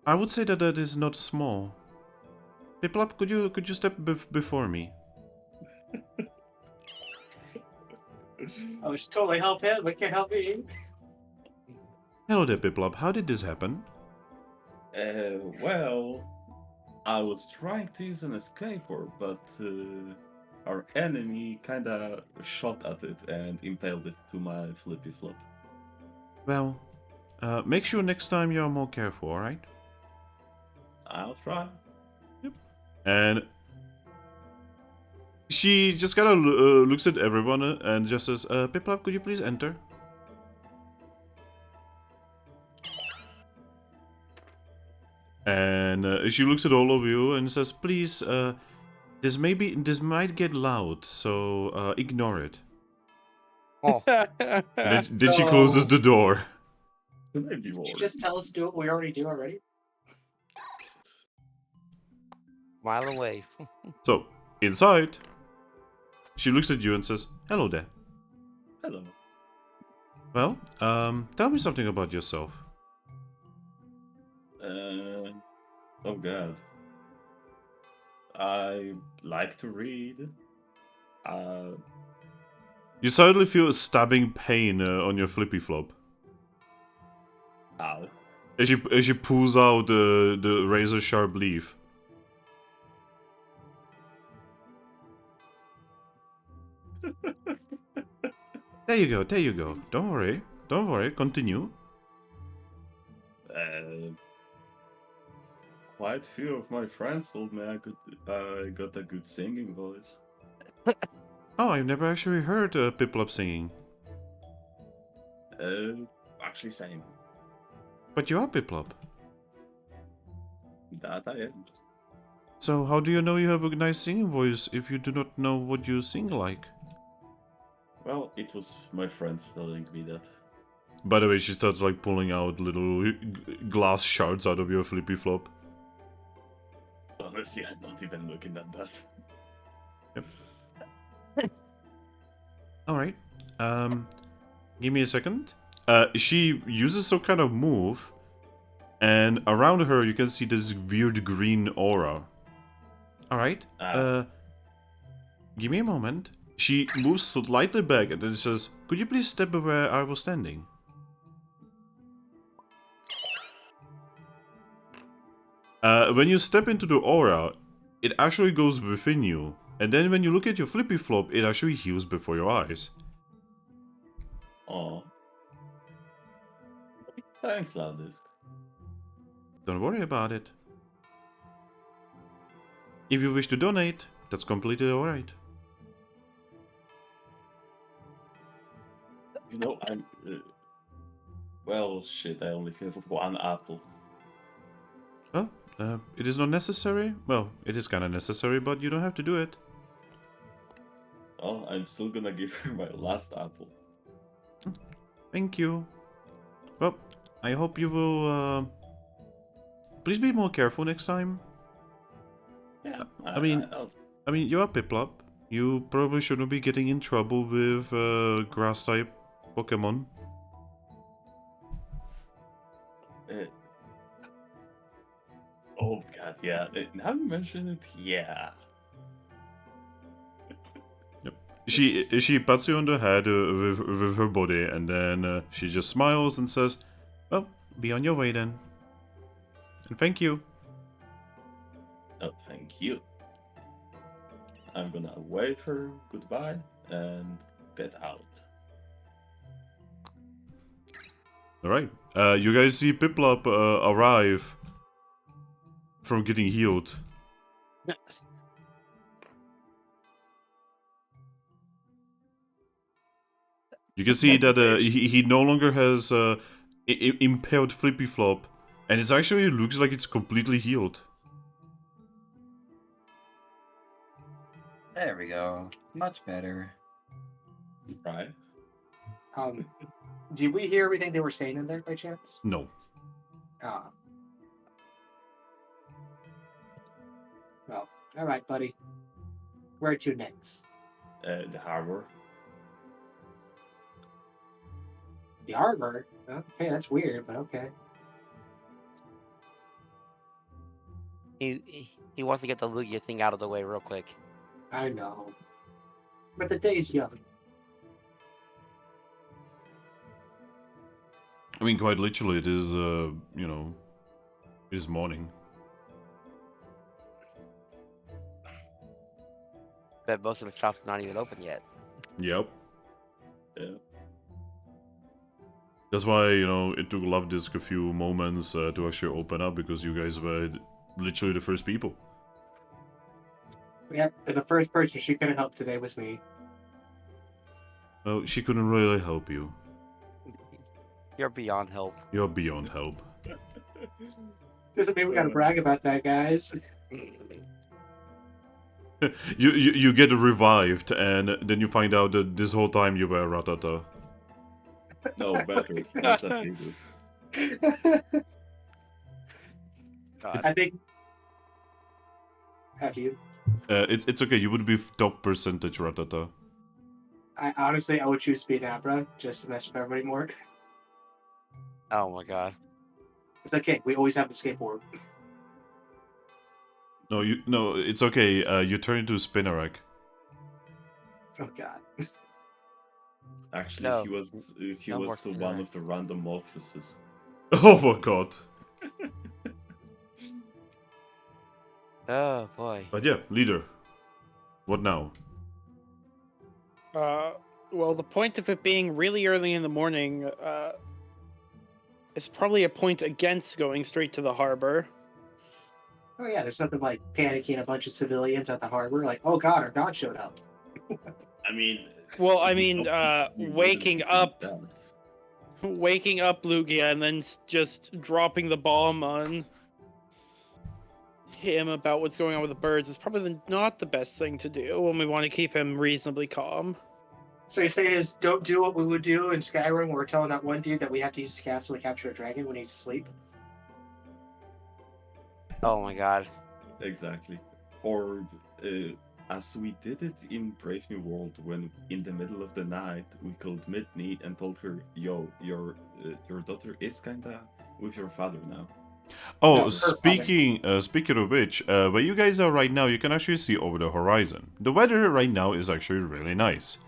I would say that that is not small. Piplup, could you step before me? I should totally help him, but can't help me. Hello there, Piplup. How did this happen? Well, I was trying to use an escape orb, but our enemy kinda shot at it and impaled it to my flippy flop. Well, make sure next time you're more careful, alright? I'll try. And she just kind of looks at everyone and just says, Piplup, could you please enter? And she looks at all of you and says, please, this might get loud, so ignore it. Oh, And then she closes the door. Maybe Did more. you just tell us to do what we already do already? Mile away. So, inside, she looks at you and says, "Hello there. Hello. Well, tell me something about yourself." Oh god. I like to read. You suddenly feel a stabbing pain on your flippy flop Ow. as she pulls out the razor sharp leaf. There you go. There you go. Don't worry. Don't worry. Continue. Quite few of my friends told me I got a good singing voice. Oh, I've never actually heard Piplup singing. Actually same. But you are Piplup. That I am. So how do you know you have a nice singing voice if you do not know what you sing like? Well, it was my friends telling me that. By the way, she starts like pulling out little glass shards out of your flippy flop. Honestly, I'm not even looking at that. Alright. Give me a second. She uses some kind of move, and around her you can see this weird green aura. Alright. Give me a moment. She moves slightly back and then says, "Could you please step where I was standing?" When you step into the aura, it actually goes within you. And then when you look at your flippy flop, it actually heals before your eyes. Oh. Thanks, Loudest. Don't worry about it. If you wish to donate, that's completely alright. You know, I'm. Well, shit, I only have one apple. Well, it is not necessary. Well, it is kinda necessary, but you don't have to do it. Oh, I'm still gonna give her my last apple. Thank you. Well, I hope you will, please be more careful next time. Yeah, I mean, you are Piplup. You probably shouldn't be getting in trouble with grass-type Pokemon. Oh god, yeah. Now you mention it, yeah. She pats you on the head with her body, and then she just smiles and says, "Well, be on your way then. And thank you." Oh, thank you. I'm gonna wave her goodbye and get out. Alright. You guys see Piplup arrive from getting healed. You can see that he no longer has impaired flippy flop, and it actually looks like it's completely healed. There we go. Much better. Right? Did we hear everything they were saying in there by chance? No. Ah. Well, all right, buddy. Where to next? The harbor. The harbor? Okay, that's weird, but okay. He wants to get the Lugia thing out of the way real quick. I know. But the day's young. I mean, quite literally, it is, you know, it is morning. Bet most of the shops are not even open yet. Yep. Yeah. That's why, you know, it took Love Disc a few moments to actually open up, because you guys were literally the first people. Yep, and the first person she could have helped today was me. Well, she couldn't really help you. You're beyond help. You're beyond help. Doesn't mean we gotta brag about that, guys. You get revived, and then you find out that this whole time you were Ratata. No, better. That's a figure. God. I think. Have you? It's okay. You would be top percentage Ratata. I would choose Speed Abra just to mess with everybody more. Oh my god. It's okay. We always have a skateboard. No, it's okay. You turn into a Spinnerack. Oh god. Actually, No. he No more was one of the random Moltreses. Oh my god. Oh boy. But yeah, leader. What now? Well, the point of it being really early in the morning, it's probably a point against going straight to the harbor. Oh yeah, there's nothing like panicking a bunch of civilians at the harbor, like, oh god, our god showed up. I mean, Well, I he mean, obviously waking wouldn't up, do that. waking up Lugia, and then just dropping the bomb on him about what's going on with the birds is probably not the best thing to do when we want to keep him reasonably calm. So you're saying is don't do what we would do in Skyrim, where we're telling that one dude that we have to use his castle to capture a dragon when he's asleep? Oh my god. Exactly. Or as we did it in Brave New World, when in the middle of the night we called Midney and told her, "Yo, your daughter is kinda with your father now." Oh, No, speaking of which, where you guys are right now, you can actually see over the horizon. The weather right now is actually really nice.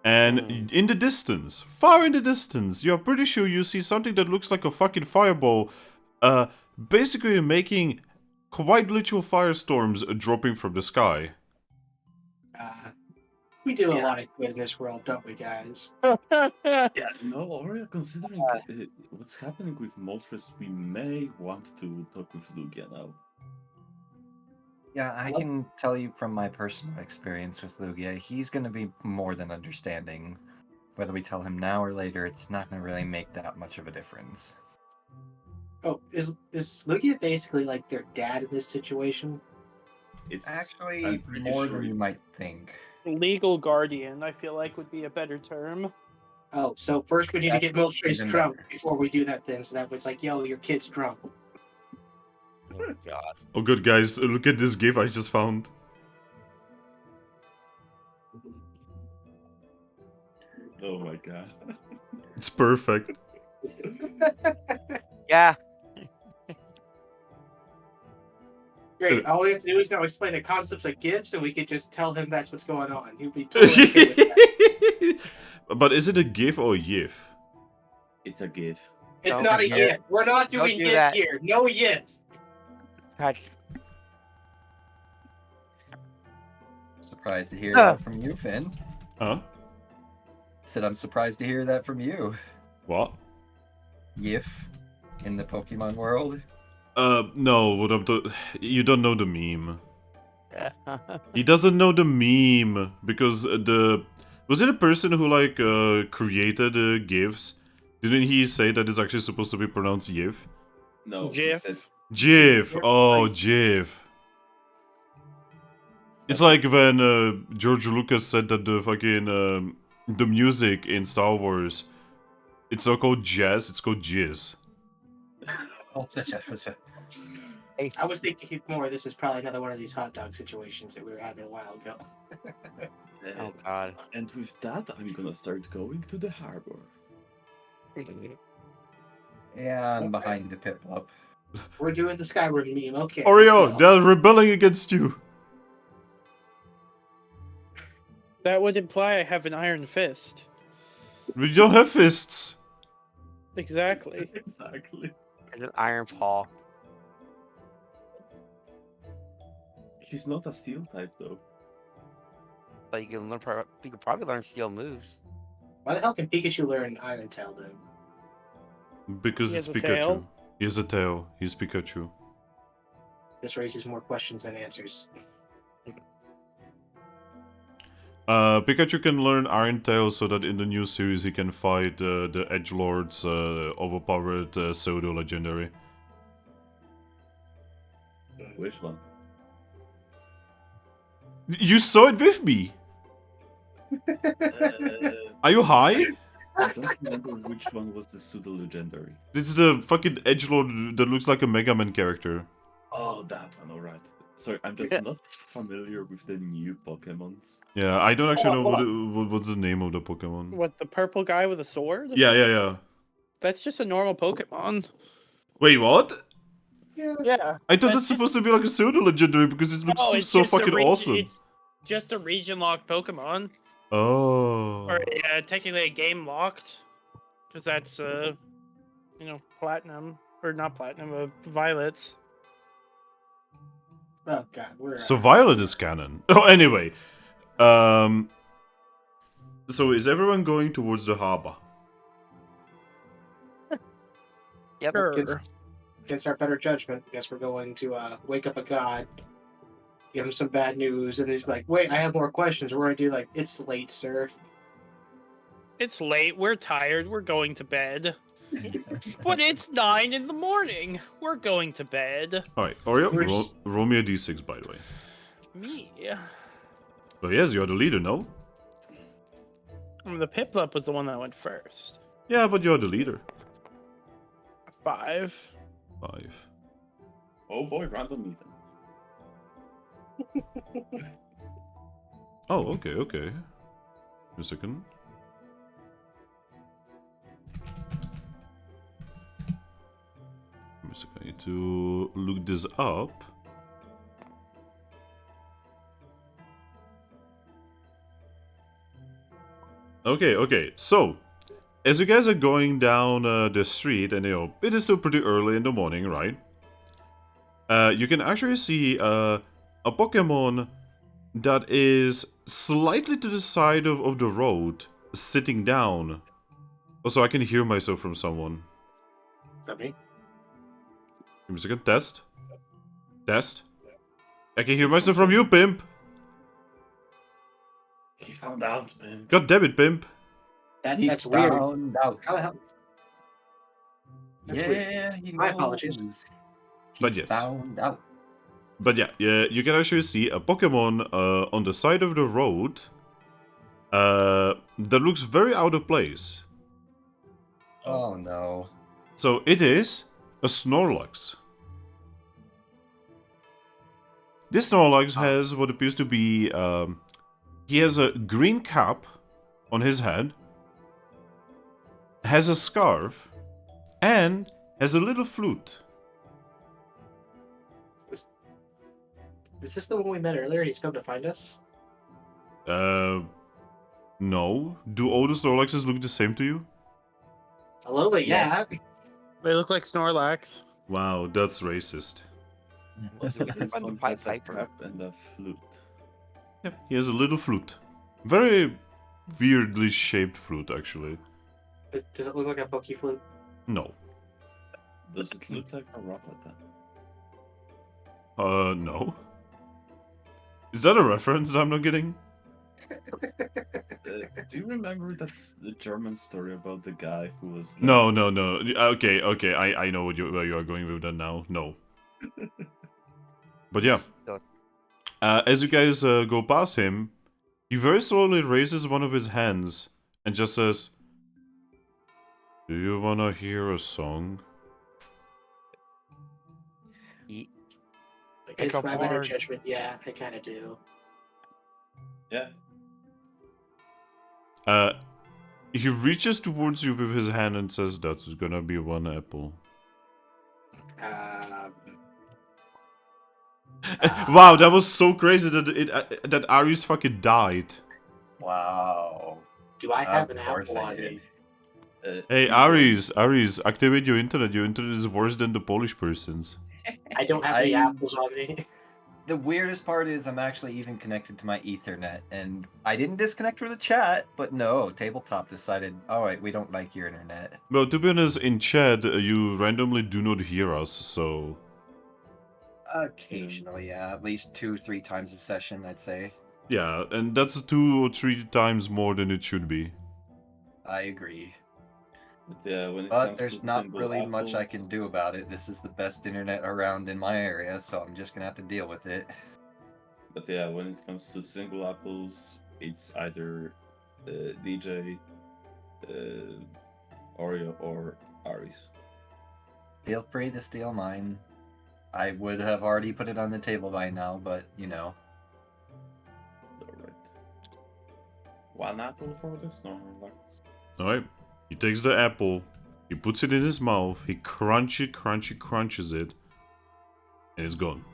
And in the distance, far in the distance, you're pretty sure you see something that looks like a fucking fireball, basically making quite literal firestorms dropping from the sky. We do a Yeah. lot of good in this world, don't we, guys? Yeah, no, Oreo, considering what's happening with Moltres, we may want to talk with Lugia now. Yeah, I can tell you from my personal experience with Lugia, he's going to be more than understanding. Whether we tell him now or later, it's not going to really make that much of a difference. Oh, is Lugia basically like their dad in this situation? It's Actually, I'm pretty more sure than you it- might think. Legal guardian, I feel like would be a better term. Oh, so first we need to get That's Moltres even drunk better. before we do that then, so that it's like, yo, your kid's drunk. Oh god. Oh good guys, look at this gif I just found. Oh my god. It's perfect. Yeah. Great. All we have to do is now explain the concepts of gifts, and we could just tell him that's what's going on. He'll be totally okay with that. But is it a gif or a gif? It's a GIF. It's Don't not a forget- yif. We're not don't doing do yif that. here. No yif. God. Surprised to hear that from you, Finn. Huh? Said I'm surprised to hear that from you. What? Yif in the Pokemon world. No, what you don't know the meme. He doesn't know the meme because was it a person who like created gifs? Didn't he say that it's actually supposed to be pronounced yif? No, he GIF. said Jif. Yep, Oh, right. Jif. It's like when George Lucas said that the fucking the music in Star Wars, it's not called jazz, it's called jizz. Oh, that's it. I was thinking more. This is probably another one of these hot dog situations that we were having a while ago. Oh god. and with that, I'm gonna start going to the harbor. Yeah, I'm behind the Piplup. We're doing the Skyrim meme. Okay. Oreo, let's go. they're rebelling against you. That would imply I have an iron fist. We don't have fists. Exactly. Exactly. It's an iron paw. He's not a steel type though. So you can learn. You could probably learn steel moves. Why the hell can Pikachu learn Iron Tail then? Because He it's has a Pikachu. tail? He has a tail. He's Pikachu. This raises more questions than answers. Pikachu can learn Iron Tail so that in the new series he can fight the Edgelord's overpowered pseudo legendary. Which one? You saw it with me. Uh, Are you high? I don't remember which one was the pseudo-legendary. It's the fucking edgelord that looks like a Mega Man character. Oh, that one, alright. Sorry, I'm just not familiar with the new Pokemons. Yeah, I don't actually know Hold what's the name of the Pokemon. What, the purple guy with a sword? Yeah. That's just a normal Pokemon. Wait, what? Yeah. I thought that's supposed to be like a pseudo-legendary because it looks No, it's so just a fucking awesome. It's just a region locked Pokemon. Oh. Or technically a game locked. Because that's, platinum. Or not platinum, violets. Oh god, we're So Violet is canon. Oh, anyway. So is everyone going towards the harbor? Yep. Against, against our better judgment, I guess we're going to wake up a god, give him some bad news, and he's like, "Wait, I have more questions." We're gonna do like, "It's late, sir." It's late, we're tired, we're going to bed. But it's 9 in the morning. We're going to bed. Alright, Oreo, We're just- roll me a d6, by the way. Me. Oh yes, you're the leader, no? The Piplup was the one that went first. Yeah, but you're the leader. 5. 5. Oh boy, random even. Oh, okay. A second. I need to look this up. Okay. So, as you guys are going down the street, and it is still pretty early in the morning, right? You can actually see a Pokemon that is slightly to the side of the road, sitting down. Also, I can hear myself from someone. Is that me? Give me a second. Test. I can hear myself from you, Pimp. He found out, man. God damn it, Pimp. That's weird. Found out. How the hell? That's weird. He My apologies. knows. But He yes. Found out. But yeah, you can actually see a Pokemon on the side of the road that looks very out of place. Oh no. So it is a Snorlax. This Snorlax has what appears to be... he has a green cap on his head, has a scarf, and has a little flute. Is this the one we met earlier? He's come to find us. No. Do all the Snorlaxes look the same to you? A little bit, yeah. They look like Snorlax. Wow, that's racist. Also, this Find the one Pied has a Piper. cap and a flute. Yep, he has a little flute. Very weirdly shaped flute, actually. Does it look like a Poke Flute? No. Does it look like a Rattata? No. Is that a reference that I'm not getting? Do you remember that's the German story about the guy who was... like- No. Okay, I know where you are going with that now. No. But yeah. As you guys go past him, he very slowly raises one of his hands and just says, "Do you wanna hear a song?" It's up my better hard. judgment. Yeah, I kind of do. Yeah. He reaches towards you with his hand and says, "That's gonna be 1 apple." Wow, that was so crazy that that Aries fucking died. Wow. Do I have Of an course apple I on did. me? Hey, Aries, activate your internet. Your internet is worse than the Polish person's. I don't have any I- apples on me. The weirdest part is I'm actually even connected to my Ethernet, and I didn't disconnect from the chat, but no, Tabletop decided, alright, we don't like your internet. Well, to be honest, in chat, you randomly do not hear us, so... Occasionally, yeah, at least 2-3 times a session, I'd say. Yeah, and that's 2 or 3 times more than it should be. I agree. Yeah, when it But comes there's to not single really much I apples- can do about it. This is the best internet around in my area, so I'm just gonna have to deal with it. But yeah, when it comes to single apples, it's either DJ, Oreo or Aries. Feel free to steal mine. I would have already put it on the table by now, but you know. Alright. One apple for the Snorlax. Alright. He takes the apple, he puts it in his mouth, he crunches it, and it's gone.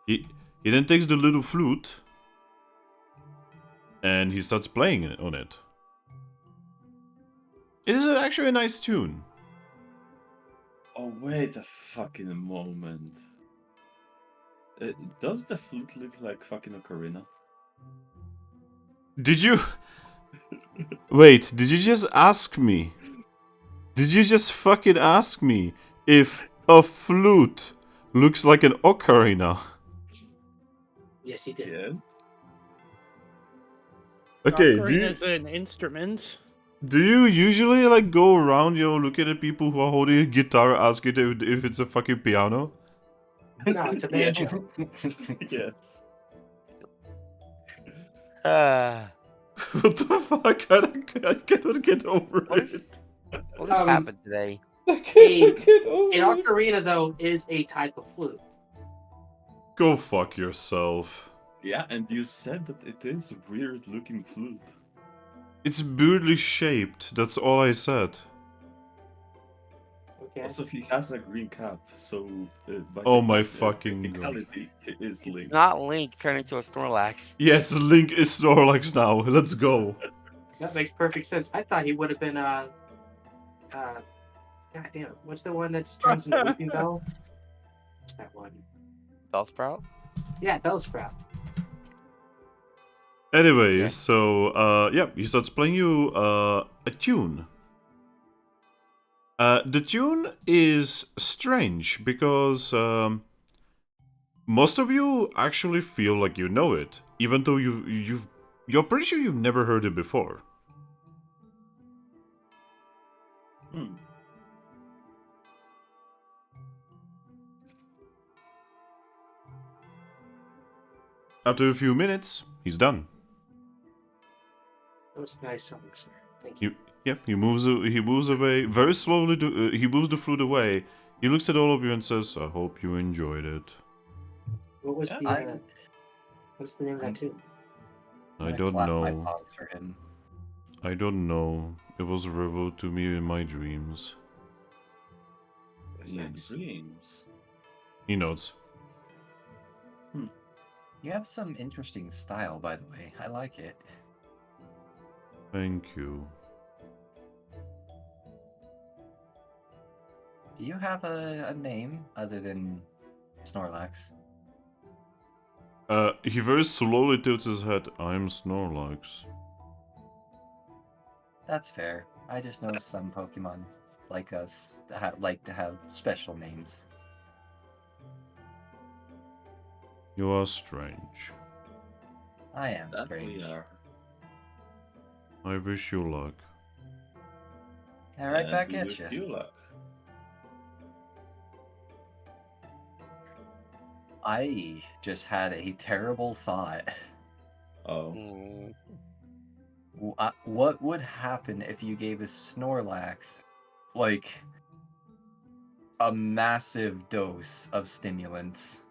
He then takes the little flute, and he starts playing on it. It is actually a nice tune. Oh, wait a fucking moment. Does the flute look like fucking ocarina? Did you... Wait, did you just ask me? Did you just fucking ask me if a flute looks like an ocarina? Yes, he did. Yes. Okay, Ocarina is an instrument. do you usually like go around, look at the people who are holding a guitar, ask it if it's a fucking piano? No, it's a banjo. Yes. What the fuck? I cannot get over it. What has happened today? I cannot get over An it. ocarina, though, is a type of flute. Go fuck yourself. Yeah, and you said that it is a weird looking flute. It's weirdly shaped, that's all I said. Okay. Also, he has a green cap, so by Oh my fucking technicality, it is Link. Not Link turning into a Snorlax. Yes, Link is Snorlax now, let's go. That makes perfect sense. I thought he would have been, God damn it. What's the one that turns into Weeping Bell? What's that one? Bellsprout? Yeah, Bellsprout. Anyway, Yeah. so, yeah, he starts playing you, a tune. The tune is strange because most of you actually feel like you know it, even though you're pretty sure you've never heard it before. Hmm. After a few minutes, he's done. That was a nice song, sir. Thank you. Yep, he moves away very slowly. He moves the flute away. He looks at all of you and says, "I hope you enjoyed it." What was Yeah, the, what's the name of that tune? I I'm gonna don't clap my know. paws for him. I don't know. It was revealed to me in my dreams. Yeah, Nice. dreams. He nods. You have some interesting style, by the way. I like it. Thank you. Do you have a name other than Snorlax? He very slowly tilts his head. I'm Snorlax. That's fair. I just know some Pokemon like us that like to have special names. You are strange. I am That strange. we are. I wish you luck. And right And back we at wish you. you luck. I just had a terrible thought. Oh. Mm, What would happen if you gave a Snorlax like a massive dose of stimulants?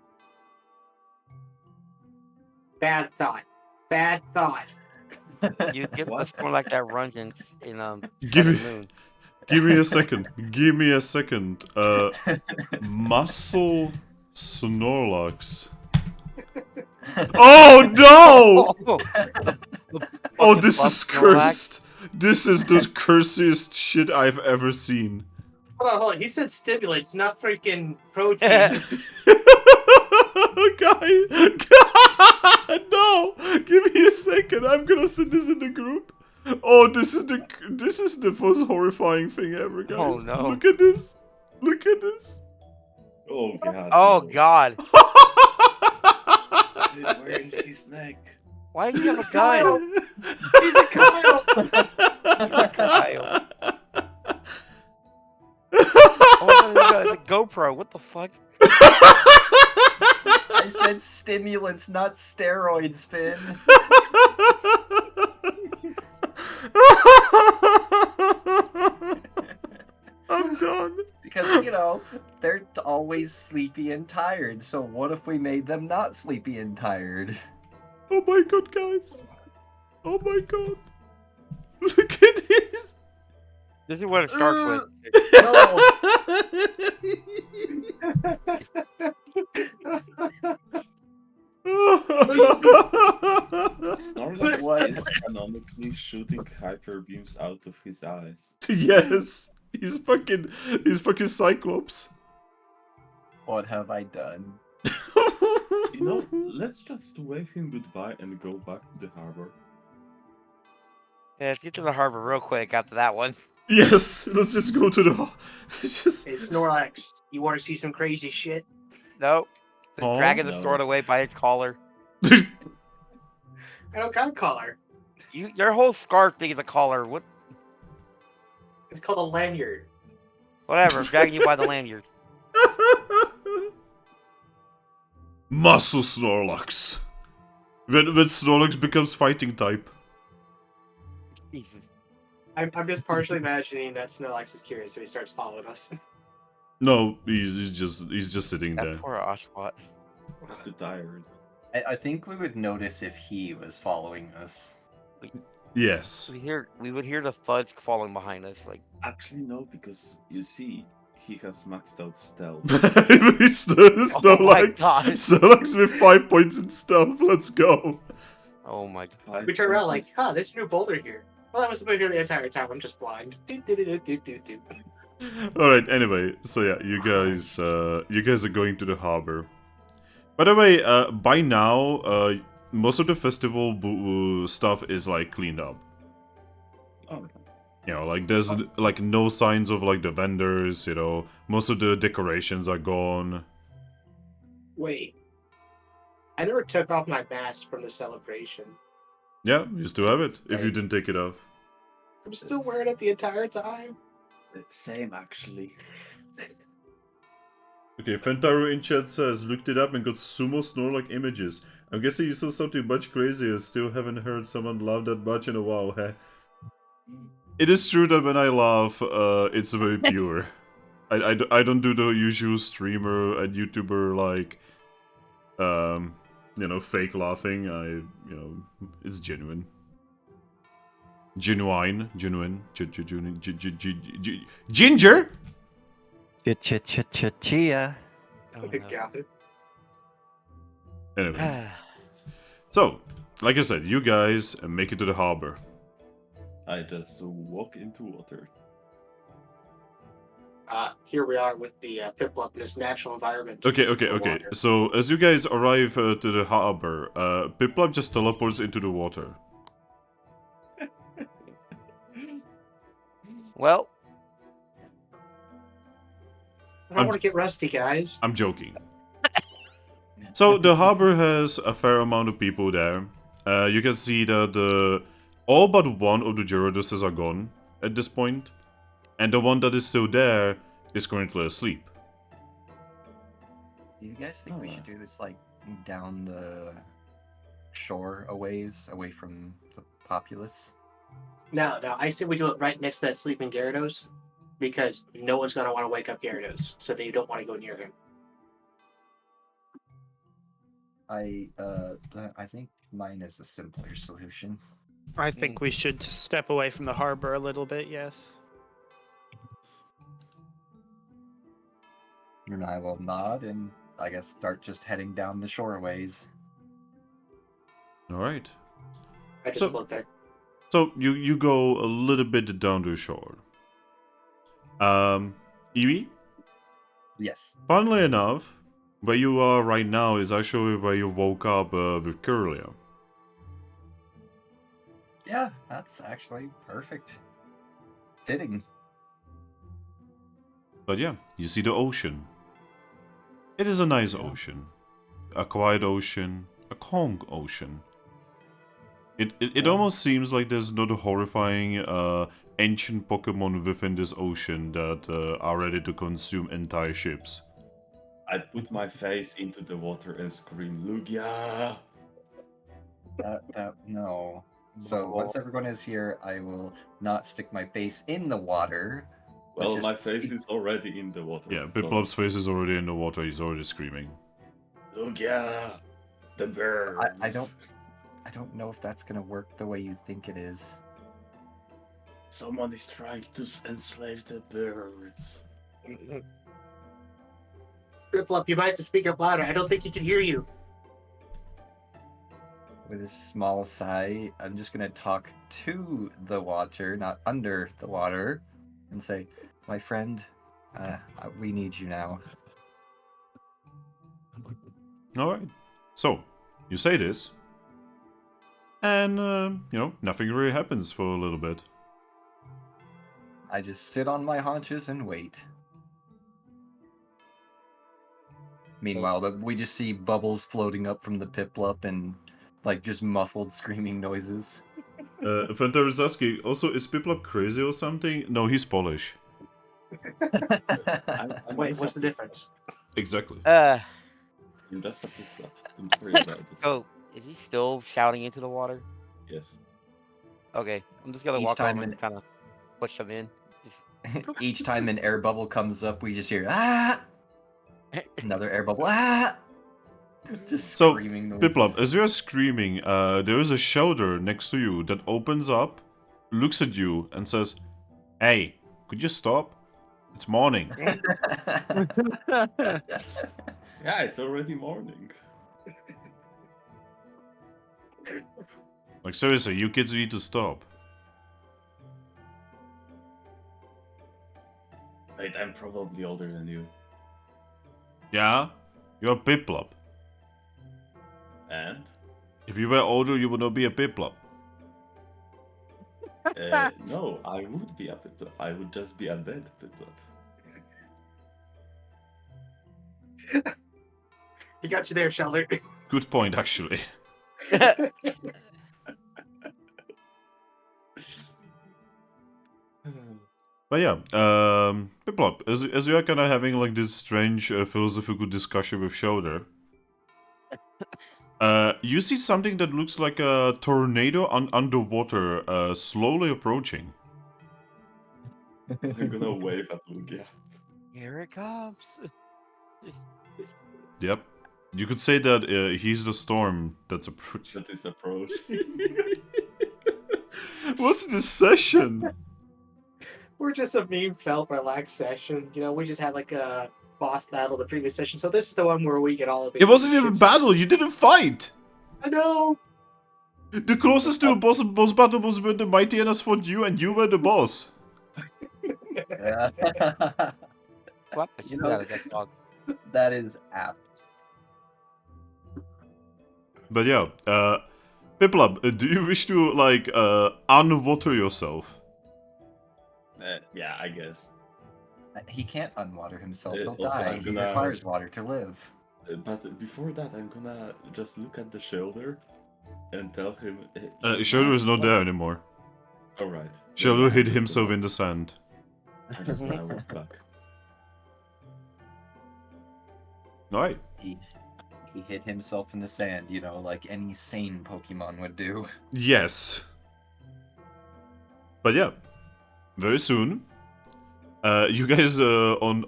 Bad thought. Bad thought. you get the What? Snorlax that runs in Give Sun me- and Moon. Give me a second. Give me a second. Muscle Snorlax. Oh no! Oh, Oh, fucking this buff is Snorlax. cursed. This is the cursiest shit I've ever seen. Hold on. He said stimulates, not freaking protein. Guy, no! Give me a second. I'm gonna send this in the group. Oh, this is the most horrifying thing ever, guys. Oh, no. Look at this. Look at this. Oh god. Oh no. god. Dude, where is his neck? Why do you have a gun? He's a Kyle. Kyle. Oh, it's a GoPro. What the fuck? I said stimulants, not steroids, Finn. Because, they're always sleepy and tired, so what if we made them not sleepy and tired? Oh my god, guys. Oh my god. Look at this. This is what it starts with. Snorlax What? is canonically shooting hyper beams out of his eyes. Yes. He's fucking Cyclops. What have I done? Let's just wave him goodbye and go back to the harbor. Yeah, let's get to the harbor real quick after that one. Yes, let's just go to the. Just... Hey, Snorlax, you want to see some crazy shit? Nope. Just Oh, dragging the no. sword away by its collar. I don't got a collar. Your whole scarf thing is a collar. What? It's called a lanyard. Whatever. I'm dragging you by the lanyard. Muscle Snorlax. When Snorlax becomes fighting type. Jesus. I'm just partially imagining that Snorlax is curious, so he starts following us. No, he's just sitting That there. poor Oshawott. He's too tired. I think we would notice if he was following us. Yes. We would hear the thuds falling behind us. Like, Actually, no, because you see, he has maxed out stealth. It's Oh my God. Snorlax with 5 points in stealth. Let's go. oh my god. We turn around like, there's a new boulder here. Well, I must have been here the entire time. I'm just blind. All right. Anyway, so yeah, you guys are going to the harbor. By the way, by now, most of the festival stuff is like cleaned up. Oh, Like there's like no signs of like the vendors. Most of the decorations are gone. Wait. I never took off my mask from the celebration. Yeah, you still have it if you didn't take it off. I'm still wearing it the entire time. same actually. Okay, Fentaro in chat says, looked it up and got sumo Snorlax images. I'm guessing you saw something much crazier. Still haven't heard someone laugh that much in a while, huh? It is true that when I laugh, it's very pure. I don't do the usual streamer and YouTuber, like, fake laughing. It's genuine. Genuine. Ginger? Chia. Oh, Oh, no. got it. Anyway. So, like I said, you guys make it to the harbor. I just walk into water. Here we are with the Piplup in its natural environment. Okay. Water. So, as you guys arrive to the harbor, Piplup just teleports into the water. Well, I don't want to get rusty, guys. I'm joking. So, the harbor has a fair amount of people there. You can see that all but one of the Gyarados are gone at this point, and the one that is still there is currently asleep. Do you guys think we should do this like down the shore away from the populace? No, I say we do it right next to that sleeping Gyarados, because no one's going to want to wake up Gyarados, so they don't want to go near him. I think mine is a simpler solution. I think we should step away from the harbor a little bit, yes. And I will nod and I guess start just heading down the shoreways. Alright. I just So- looked there. So, you go a little bit down the shore. Eevee? Yes. Funnily enough, where you are right now is actually where you woke up with Curlia. Yeah, that's actually perfect. Fitting. But yeah, you see the ocean. It is a nice ocean. A quiet ocean. A calm ocean. It almost seems like there's not a horrifying ancient Pokemon within this ocean that are ready to consume entire ships. I put my face into the water and scream, Lugia! No. So once everyone is here, I will not stick my face in the water, Well, just my face speak- is already in the water. Yeah, so- Piplup's face is already in the water. He's already screaming. Look, yeah, the birds. I don't know if that's gonna work the way you think it is. Someone is trying to enslave the birds. Piplup, you might have to speak up louder. I don't think he can hear you. With a small sigh, I'm just gonna talk to the water, not under the water, and say, "My friend, we need you now." Alright. So, you say this. And, nothing really happens for a little bit. I just sit on my haunches and wait. Meanwhile, we just see bubbles floating up from the Piplup and like just muffled screaming noises. Fenter is asking, also, is Piplup crazy or something? No, he's Polish. I'm Wait, just what's the a difference? Exactly. I'm just a Piplup. Don't worry about it. So is he still shouting into the water? Yes. Okay, I'm just gonna Each walk time over and an- kind of push him in. Each time an air bubble comes up, we just hear ah. Another air bubble ah. Just So, screaming noises. Piplup, as you're screaming, there is a shoulder next to you that opens up, looks at you, and says, "Hey, could you stop? It's morning." Yeah, it's already morning. Like, seriously, you kids need to stop. Wait, I'm probably older than you. Yeah? You're a Piplup. And? If you were older, you would not be a Piplup. No, I would be a Piplup. I would just be a dead Piplup. He got you there, Shelter. Good point, actually. But yeah, Piplup, as you are kind of having like this strange philosophical discussion with Shoulder, you see something that looks like a tornado underwater, slowly approaching. I'm gonna wave at Lugia. Here it comes. Yep. You could say that he's the storm that's approaching. That is approach. What's this session? We're just a meme felt relaxed session. You know, we just had like a boss battle the previous session, so this is the one where we get all of It wasn't even battle, you didn't fight! I know. The closest to a boss battle was when the Mighty Hyenas fought you and you were the boss. Yeah. What? I should You do know- that as that dog. That is apt. But yeah, Piplup, do you wish to, like, unwater yourself? Yeah, I guess. He can't unwater himself. Yeah, He'll also, die. I'm He gonna- requires water to live. But before that, I'm gonna just look at the shoulder and tell him. Shoulder is not there anymore. Alright. Shoulder hid himself in the sand. I'm just gonna walk back. Alright. He hid himself in the sand, you know, like any sane Pokemon would do. Yes. But yeah, very soon, you guys on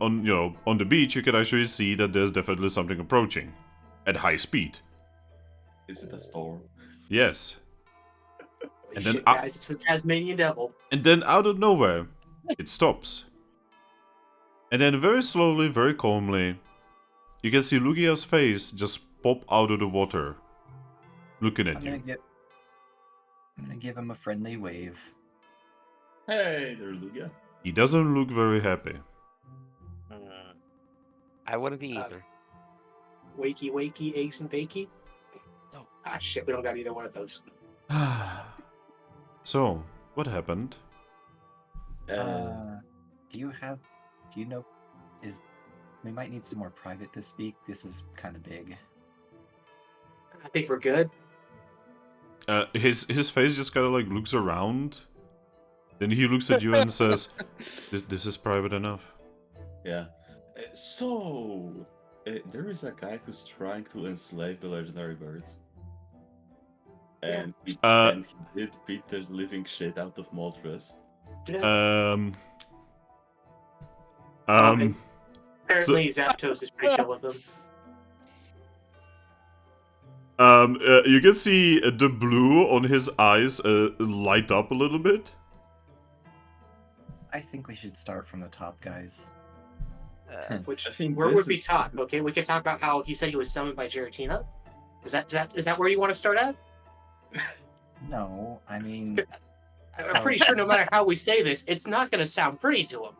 the beach, you can actually see that there's definitely something approaching at high speed. Is it a storm? Yes. Holy And then shit, guys, it's the Tasmanian Devil. And then out of nowhere, it stops. And then very slowly, very calmly, you can see Lugia's face just pop out of the water, looking at you. I'm gonna give him a friendly wave. Hey there, Lugia. He doesn't look very happy. I wouldn't be either. Wakey, wakey, eggs and bakey. No. Ah, shit, we don't got either one of those. So, what happened? Do you know, we might need some more private to speak. This is kind of big. I think we're good. His face just kind of like looks around. Then he looks at you and says, this is private enough. Yeah. There is a guy who's trying to enslave the legendary birds. And he did beat the living shit out of Moltres. Yeah. Apparently, Zapdos is pretty chill with them. You can see the blue on his eyes light up a little bit. I think we should start from the top, guys. Which I think where this would we is- talk? Okay, we could talk about how he said he was summoned by Giratina. Is that where you want to start at? No, I mean, I'm pretty sure no matter how we say this, it's not going to sound pretty to him.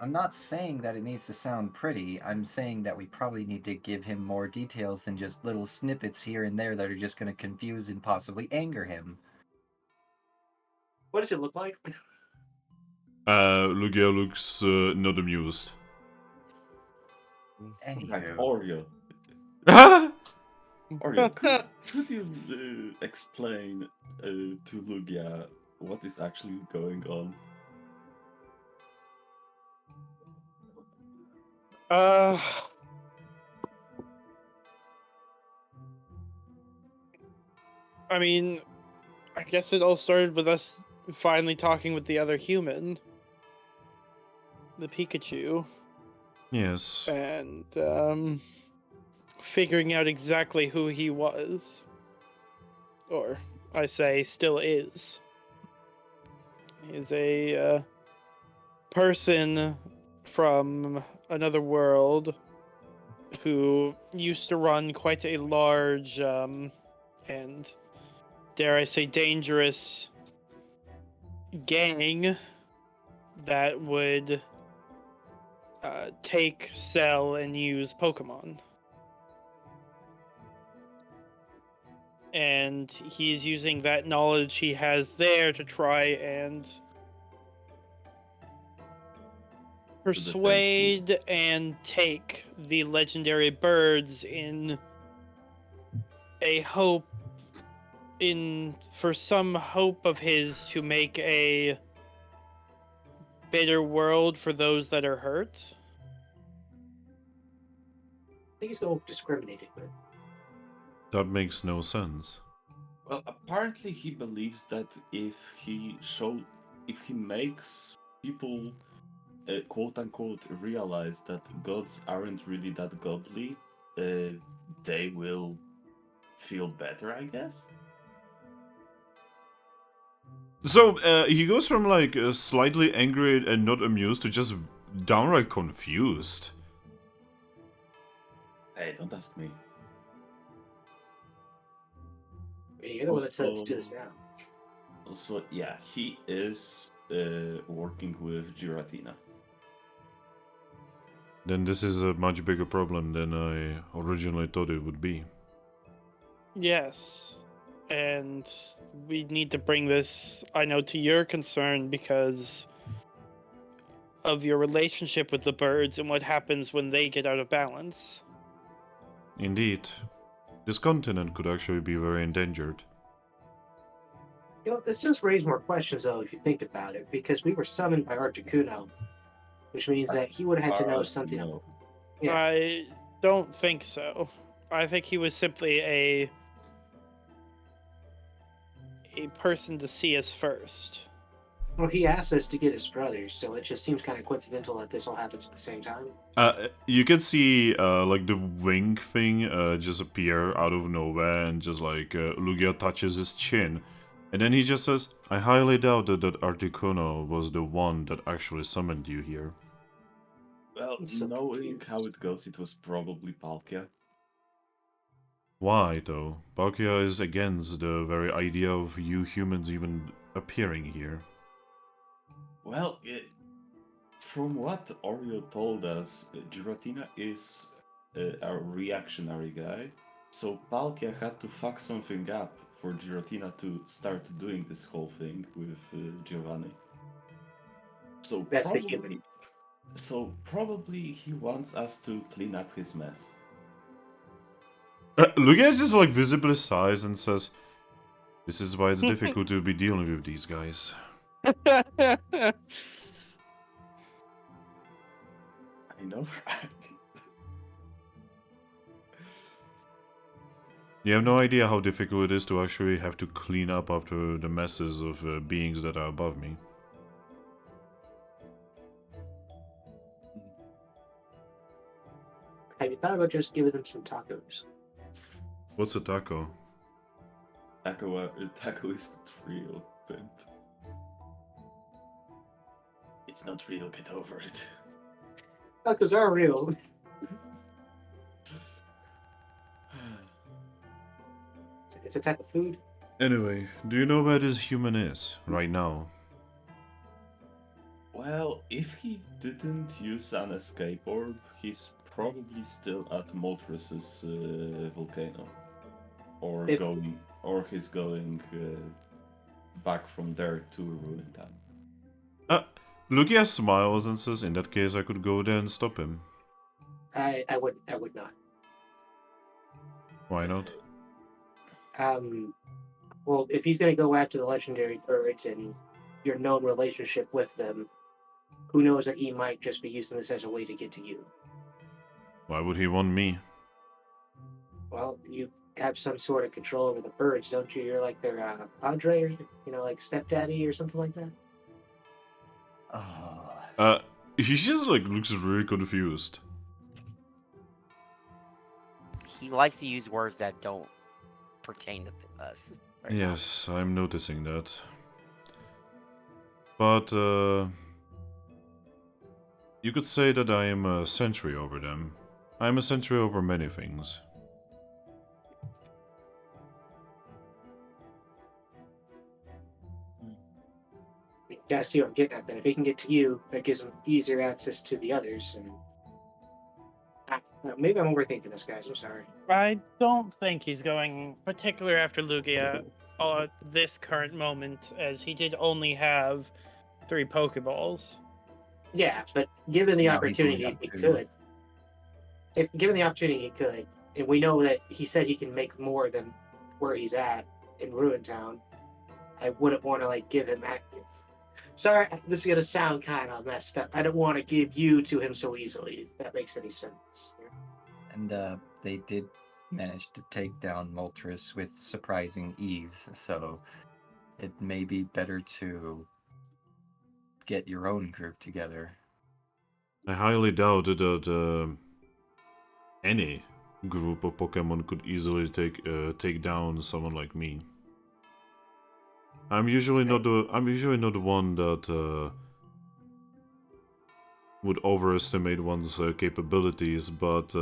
I'm not saying that it needs to sound pretty. I'm saying that we probably need to give him more details than just little snippets here and there that are just going to confuse and possibly anger him. What does it look like? Lugia looks not amused. Like Anywho, Oreo. Oreo, could you explain to Lugia what is actually going on? I mean, I guess it all started with us finally talking with the other human, the Pikachu, Yes. and figuring out exactly who he was, or I say still is. He's a person from another world who used to run quite a large and, dare I say, dangerous gang that would take, sell, and use Pokemon. And he's using that knowledge he has there to try and persuade and take the legendary birds in a hope, for some hope of his to make a better world for those that are hurt. I think he's going discriminating with. That makes no sense. Well, apparently he believes that if he makes people quote unquote realize that gods aren't really that godly, they will feel better, I guess. So, he goes from like slightly angry and not amused to just downright confused. Hey, don't ask me. You're the one that said to do this now. Also, yeah, he is working with Giratina. Then this is a much bigger problem than I originally thought it would be. Yes. And we need to bring this, I know, to your concern because of your relationship with the birds and what happens when they get out of balance. Indeed. This continent could actually be very endangered. You know, this does raise more questions, though, if you think about it, because we were summoned by Articuno, which means that he would have had to know something. No. Yeah. I don't think so. I think he was simply a person to see us first. Well, he asked us to get his brothers, so it just seems kind of coincidental that this all happens at the same time. You can see like the wing thing just appear out of nowhere, and just like Lugia touches his chin, and then he just says, "I highly doubt that Articuno was the one that actually summoned you here." Well, I'm so knowing confused. how it goes, it was probably Palkia. Why, though? Palkia is against the very idea of you humans even appearing here. Well, from what Oreo told us, Giratina is a reactionary guy, so Palkia had to fuck something up for Giratina to start doing this whole thing with Giovanni. So That's the probably, human. so probably he wants us to clean up his mess. Lugia just like visibly sighs and says, "This is why it's difficult to be dealing with these guys." I know, right? You have no idea how difficult it is to actually have to clean up after the messes of beings that are above me. Have you thought about just giving them some tacos? What's a taco? Taco is not real, Pimp. It's not real, get over it. Tacos are real. It's a type of food. Anyway, do you know where this human is right now? Well, if he didn't use an escape orb, he's probably still at Moltres' volcano. Or he's going back from there to Ruin Town. Lugia smiles and says, in that case I could go there and stop him. I would not. Why not? Well, if he's going to go after the legendary birds and your known relationship with them, who knows that he might just be using this as a way to get to you. Why would he want me? Well, you have some sort of control over the birds, don't you? You're like their padre, or like stepdaddy or something like that. Oh, He just like looks really confused. He likes to use words that don't pertain to us. right now. Yes, I'm noticing that. But you could say that I am a sentry over them. I am a sentry over many things. You gotta see what I'm getting at. Then, if he can get to you, that gives him easier access to the others. And maybe I'm overthinking this, guys. I'm sorry. I don't think he's going particular after Lugia at this current moment, as he did only have 3 Pokeballs. Yeah, but given the Now he's only opportunity, got he 2. could. If given the opportunity, he could. And we know that he said he can make more than where he's at in Ruin Town. I wouldn't want to like give him active. Sorry, this is gonna sound kind of messed up. I don't want to give you to him so easily. If that makes any sense. And they did manage to take down Moltres with surprising ease, so it may be better to get your own group together. I highly doubt that any group of Pokemon could easily take down someone like me. I'm usually not the one that would overestimate one's capabilities, but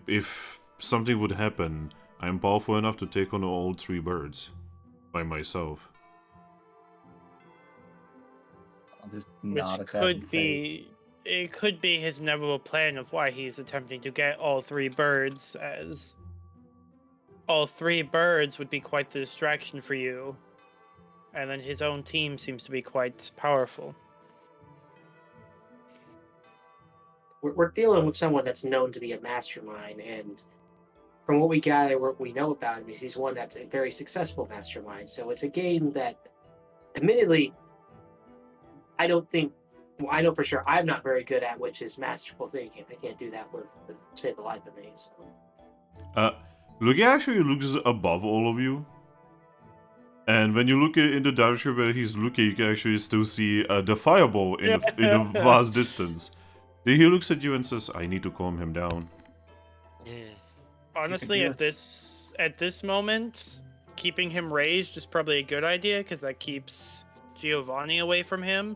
if something would happen, I'm powerful enough to take on all 3 birds by myself. I'll just Which nod at that could and say, be, it could be his inevitable plan of why he's attempting to get all 3 birds, as all 3 birds would be quite the distraction for you, and then his own team seems to be quite powerful. We're dealing with someone that's known to be a mastermind, and from what we gather, what we know about him is he's one that's a very successful mastermind. So it's a game that, admittedly, I don't think. Well, I know for sure I'm not very good at, which is masterful thinking. I can't do that with save the life of me. So. Lugia actually looks above all of you. And when you look in the direction where he's looking, you can actually still see the fireball in a vast distance. Then he looks at you and says, I need to calm him down. Honestly, do at this moment, keeping him raised is probably a good idea, because that keeps Giovanni away from him.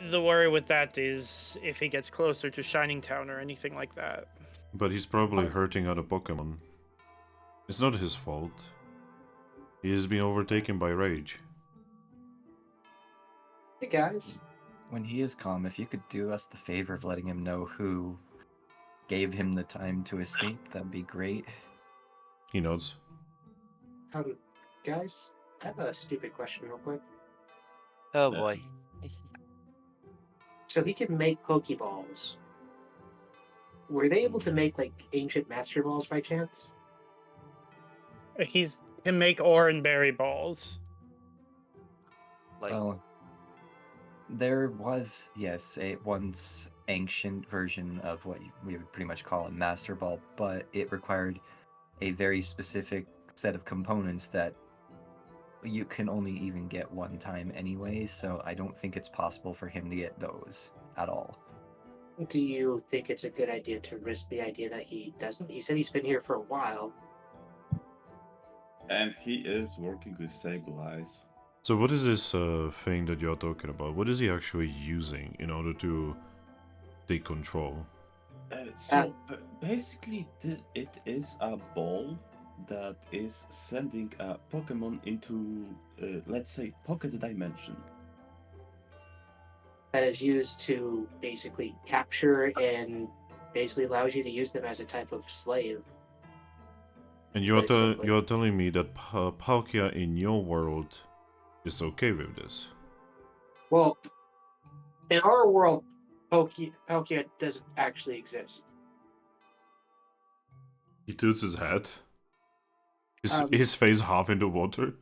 The worry with that is if he gets closer to Shining Town or anything like that. But he's probably hurting other Pokemon. It's not his fault. He has been overtaken by rage. Hey guys. when he is calm, if you could do us the favor of letting him know who gave him the time to escape, that'd be great. He nods. Guys, I have a stupid question real quick. Oh boy. So he can make Pokeballs. Were they able to make like ancient Master Balls by chance? He can make orange berry balls. Like, Well, there was, yes, a once ancient version of what we would pretty much call a Master Ball, but it required a very specific set of components that you can only even get one time anyway, so I don't think it's possible for him to get those at all. Do you think it's a good idea to risk the idea that he doesn't? He said he's been here for a while. And he is working with Sable Eyes. So what is this thing that you're talking about? What is he actually using in order to take control? Basically, it is a ball that is sending a Pokemon into, let's say, pocket dimension. That is used to basically capture and basically allows you to use them as a type of slave. And Very simply. you're telling me that Palkia in your world is okay with this? Well, in our world, Palkia doesn't actually exist. He tilts his head. Um, His face half in the water.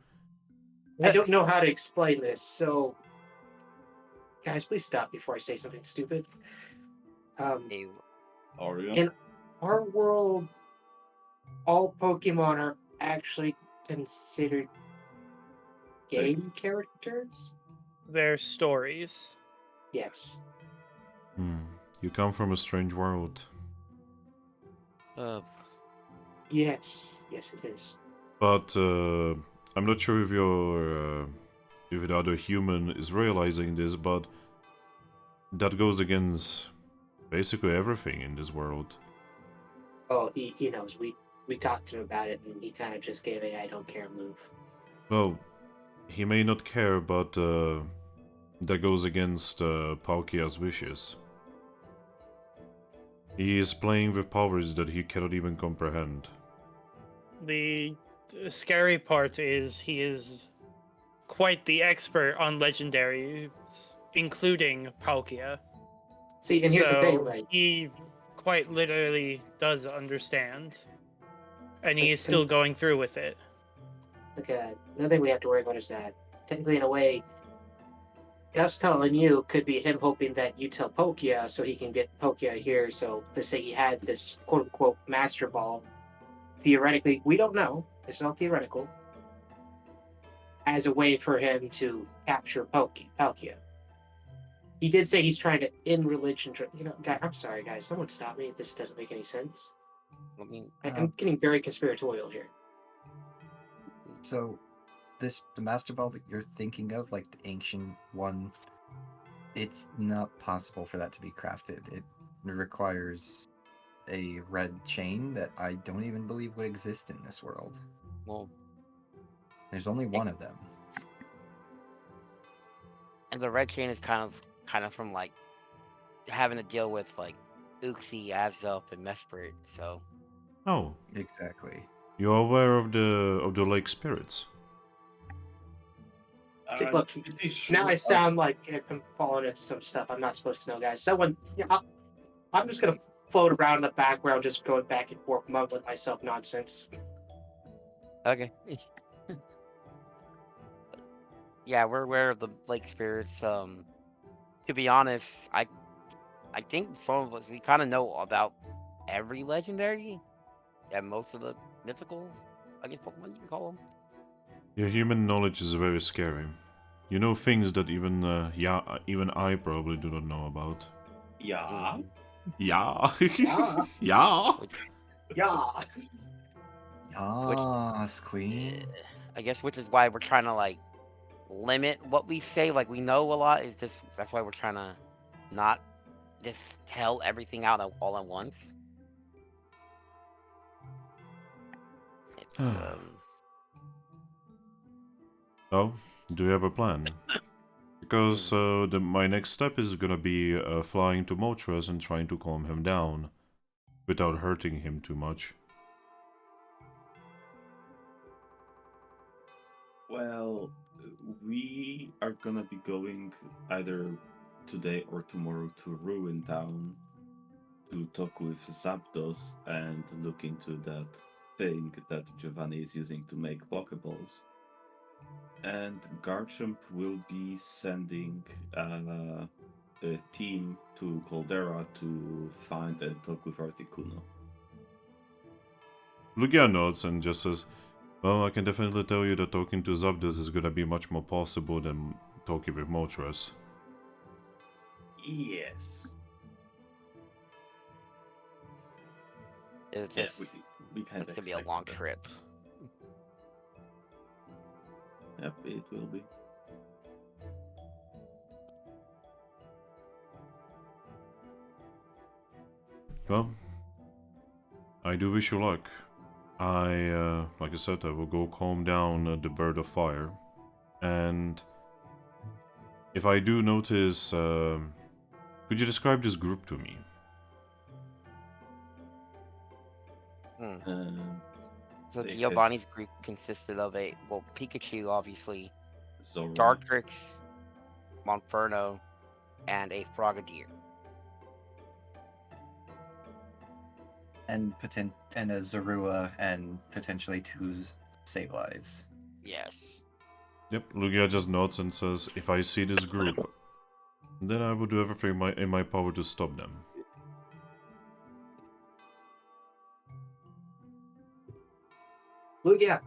I don't know how to explain this, so guys, please stop before I say something stupid. Ew. Oreo? In our world, all Pokemon are actually considered game characters. Their stories. Yes. You come from a strange world. Yes, it is. But I'm not sure if if the other human is realizing this, but that goes against basically everything in this world. Oh, he knows. We talked to him about it, and he kind of just gave a "I don't care" move. Well, he may not care, but that goes against Palkia's wishes. He is playing with powers that he cannot even comprehend. The scary part is he is quite the expert on legendaries, including Palkia. See, and here's the thing, So like, he quite literally does understand, and he is And- still going through with it. another thing we have to worry about is that, technically, in a way, us telling you could be him hoping that you tell Palkia so he can get Palkia here. So let's say he had this quote-unquote Master Ball. Theoretically, we don't know. It's not theoretical. As a way for him to capture Palkia. He did say he's trying to end religion. Guys, I'm sorry, guys. Someone stop me. This doesn't make any sense. I mean, I'm getting very conspiratorial here. So, the Master Ball that you're thinking of, like the ancient one, it's not possible for that to be crafted. It requires a red chain that I don't even believe would exist in this world. well, There's only one of them. and the red chain is kind of from like having to deal with like Uxie, Azup, and Mesprit. So Oh, Exactly. you're aware of the lake spirits? See, I'm look, pretty sure Now I sound like I'm falling into some stuff I'm not supposed to know, guys. I'm just gonna float around in the background, just going back and forth, mumbling myself nonsense. okay. Yeah, we're aware of the lake spirits. To be honest, I think some of us we kind of know about every legendary and most of the mythical, I guess Pokemon you can call them. Your human knowledge is very scary. You know things that even I probably do not know about. Yeah. Yeah. Yeah. Yeah. Yeah. Yes, Queen. I guess which is why we're trying to like limit what we say. Like we know a lot is this. That's why we're trying to not just tell everything out all at once. It's Oh, do you have a plan? Because my next step is gonna be flying to Moltres and trying to calm him down without hurting him too much. Well, we are gonna be going either today or tomorrow to Ruin Town to talk with Zapdos and look into that thing that Giovanni is using to make Pokeballs. And Garchomp will be sending a team to Caldera to find and talk with Articuno. Lugia nods and just says, well, I can definitely tell you that talking to Zapdos is gonna be much more possible than talking with Moltres. Yes. It's Yeah, just we kind of it's gonna be a long trip. Yep, it will be. Well, I do wish you luck. Like I said, I will go calm down the bird of fire. And if I do notice, could you describe this group to me? So They had Giovanni's group consisted of Pikachu, obviously, Zora. Dartrix, Monferno, and a Frogadier. And a Zorua and potentially 2 Sableyes. Yes. Yep, Lugia just nods and says, if I see this group, then I will do everything in my power to stop them. Lugia,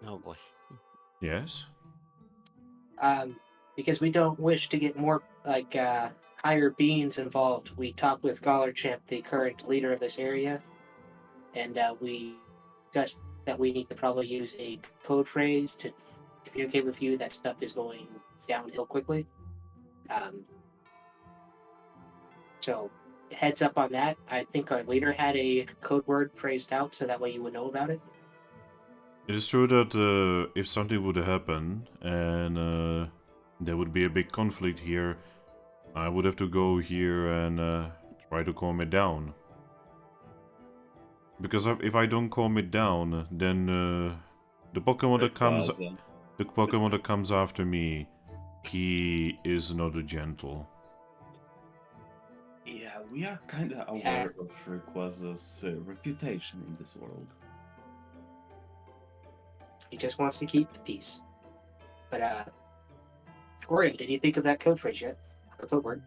Oh boy. Yes? because we don't wish to get more higher beings involved, we talked with Gallarchamp, the current leader of this area, and we discussed that we need to probably use a code phrase to communicate with you that stuff is going downhill quickly. So heads up on that. I think our leader had a code word phrased out so that way you would know about it. It is true that if something would happen and there would be a big conflict here, I would have to go here and try to calm it down. Because if I don't calm it down, then the Pokemon that comes after me, he is not gentle. Yeah, we are kind of aware of Rayquaza's reputation in this world. He just wants to keep the peace. But Oreo, did you think of that code phrase yet? Or code word?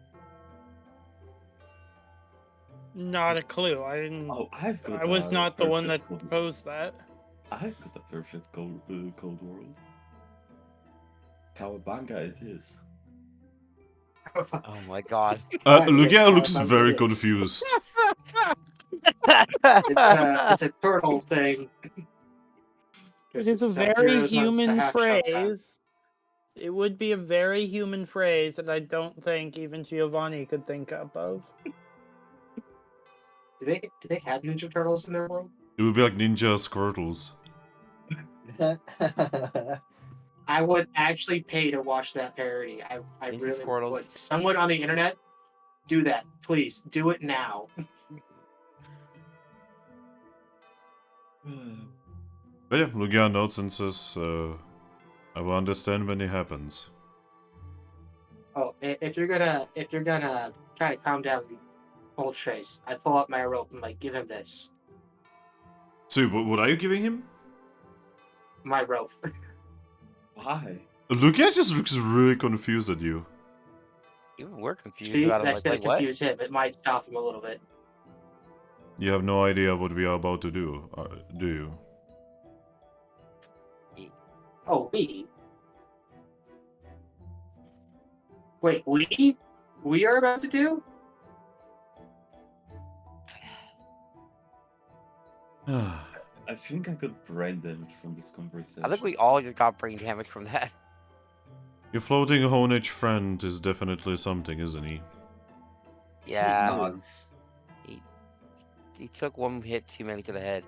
Not a clue. I didn't. Oh, I was not the one that proposed that. I've got a perfect code world. Cowabunga it is. Oh my god. Lugia Yes, looks Cowabunga very is. confused. It's a turtle thing. It is a very human phrase. It would be a very human phrase that I don't think even Giovanni could think up of. Do they have Ninja Turtles in their world? It would be like Ninja Squirtles. I would actually pay to watch that parody. I Ninja really Squirtles. would. Someone on the internet, do that. Please, do it now. But yeah, Lugia nods and says, I will understand when it happens. Oh, if you're gonna try to calm down Moltres, I pull out my rope and give him this. So, what are you giving him? My rope. Why? Lugia just looks really confused at you. Even we're confused See, about it. that's gonna Like, what? confuse him. It might stop him a little bit. You have no idea what we are about to do, do you? Oh, we? Wait, we? We are about to do? I think I got brain damage from this conversation. I think we all just got brain damage from that. Your floating Honedge friend is definitely something, isn't he? Yeah. Nods. He took one hit too many to the head.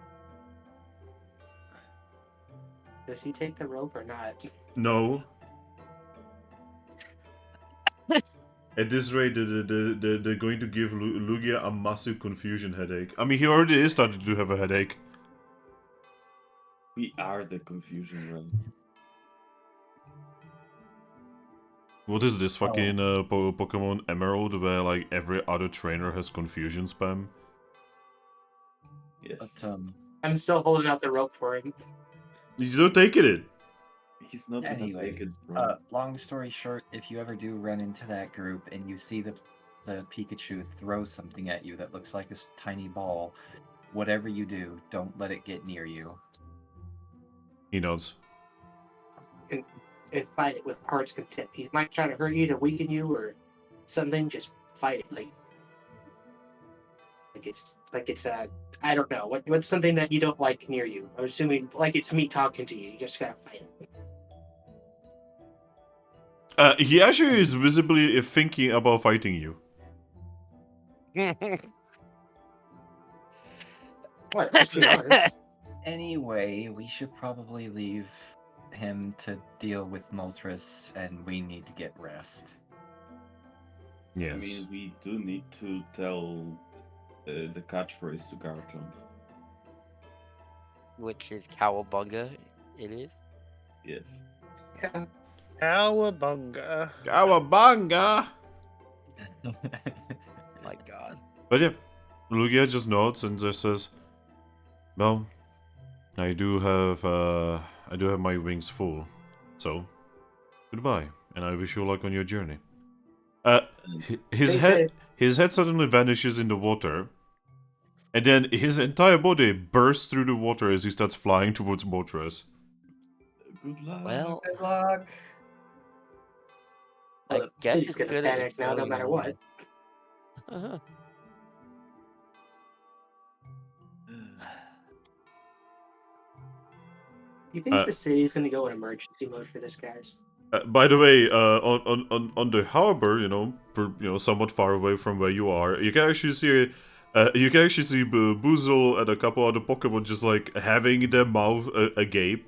Does he take the rope or not? No. At this rate, they're going to give Lugia a massive confusion headache. I mean, he already is starting to have a headache. We are the confusion realm. What is this fucking Pokemon Emerald where like every other trainer has confusion spam? Yes. But I'm still holding out the rope for him. He's not taking it. He's not gonna anyway, take it, bro. long story short, if you ever do run into that group and you see the Pikachu throw something at you that looks like this tiny ball, whatever you do, don't let it get near you. He nods. And fight it with heart's content. He might try to hurt you to weaken you or something. Just fight it like Like it's I don't know. What's something that you don't like near you? I'm assuming like it's me talking to you. You just gotta fight it. He actually is visibly thinking about fighting you. What? Let's be honest. Anyway, we should probably leave him to deal with Moltres, and we need to get rest. Yes. I mean, we do need to tell the catchphrase to Garchomp. Which is Cowabunga. It is. Yes. Yeah. Cowabunga. Cowabunga! My God. But yeah, Lugia just nods and just says, "Well, I do have my wings full, so goodbye, and I wish you luck on your journey." Stay His head suddenly vanishes in the water, and then his entire body bursts through the water as he starts flying towards Moltres. Good luck. Well, Good luck. I Well, the guess city's it's gonna good panic it's now, no going matter on. what. Uh-huh. You think Uh, the city's gonna go in emergency mode for this, guys? By the way, on the harbor, somewhat far away from where you are, you can actually see Boozle and a couple other Pokemon just like having their mouth agape.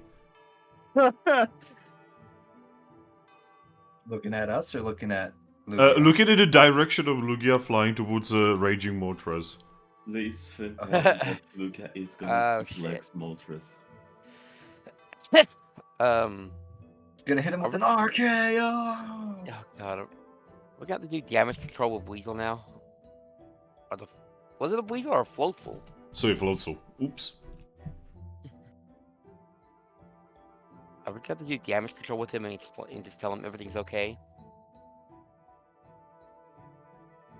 Looking at us or looking at Lugia? Looking in the direction of Lugia flying towards raging Moltres. Please think that Luca is gonna Oh, suplex Moltres. Gonna hit him with an RKO. Oh God, we got to do damage control with Weasel now. Was it a Weasel or a Floatzel? Sorry, Floatzel. Oops. Are we got to do damage control with him and just tell him everything's okay?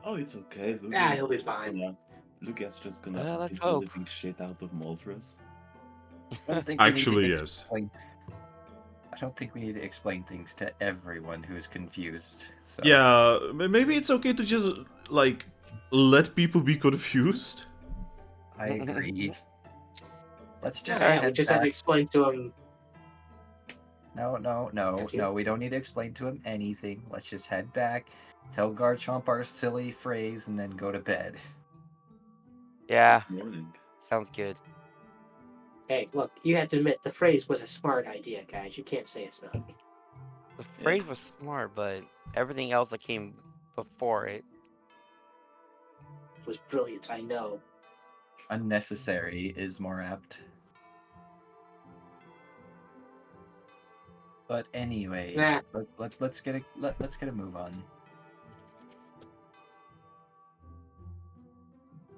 Oh, it's okay. Luca Yeah, he'll be fine. Luca's just gonna Well, let's beat the hope. living shit out of Moltres. I don't think we need to Actually, yes. explain- I don't think we need to explain things to everyone who's confused. So. Yeah, maybe it's okay to just like let people be confused. I agree. Let's just Yeah, we head just have to back. explain to him. No, we don't need to explain to him anything. Let's just head back, tell Garchomp our silly phrase, and then go to bed. Yeah, Morning. sounds good. Hey, look, you have to admit the phrase was a smart idea, guys. You can't say it's not. The phrase was smart, but everything else that came before it. It was brilliant, I know. Unnecessary is more apt. But anyway, Nah. let's get a move on.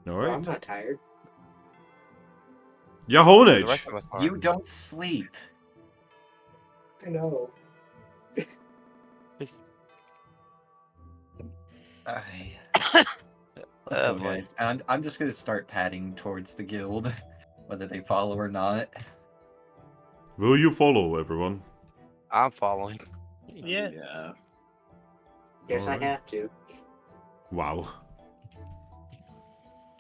All Well, I'm right. not tired. Yeah, The Honedge. rest of us are. You don't sleep. I know. Just- Let's Oh, go, boy. guys. And I'm just gonna start padding towards the guild, whether they follow or not. Will you follow, everyone? I'm following. Yeah. Yeah. Guess Alright. I have to. Wow.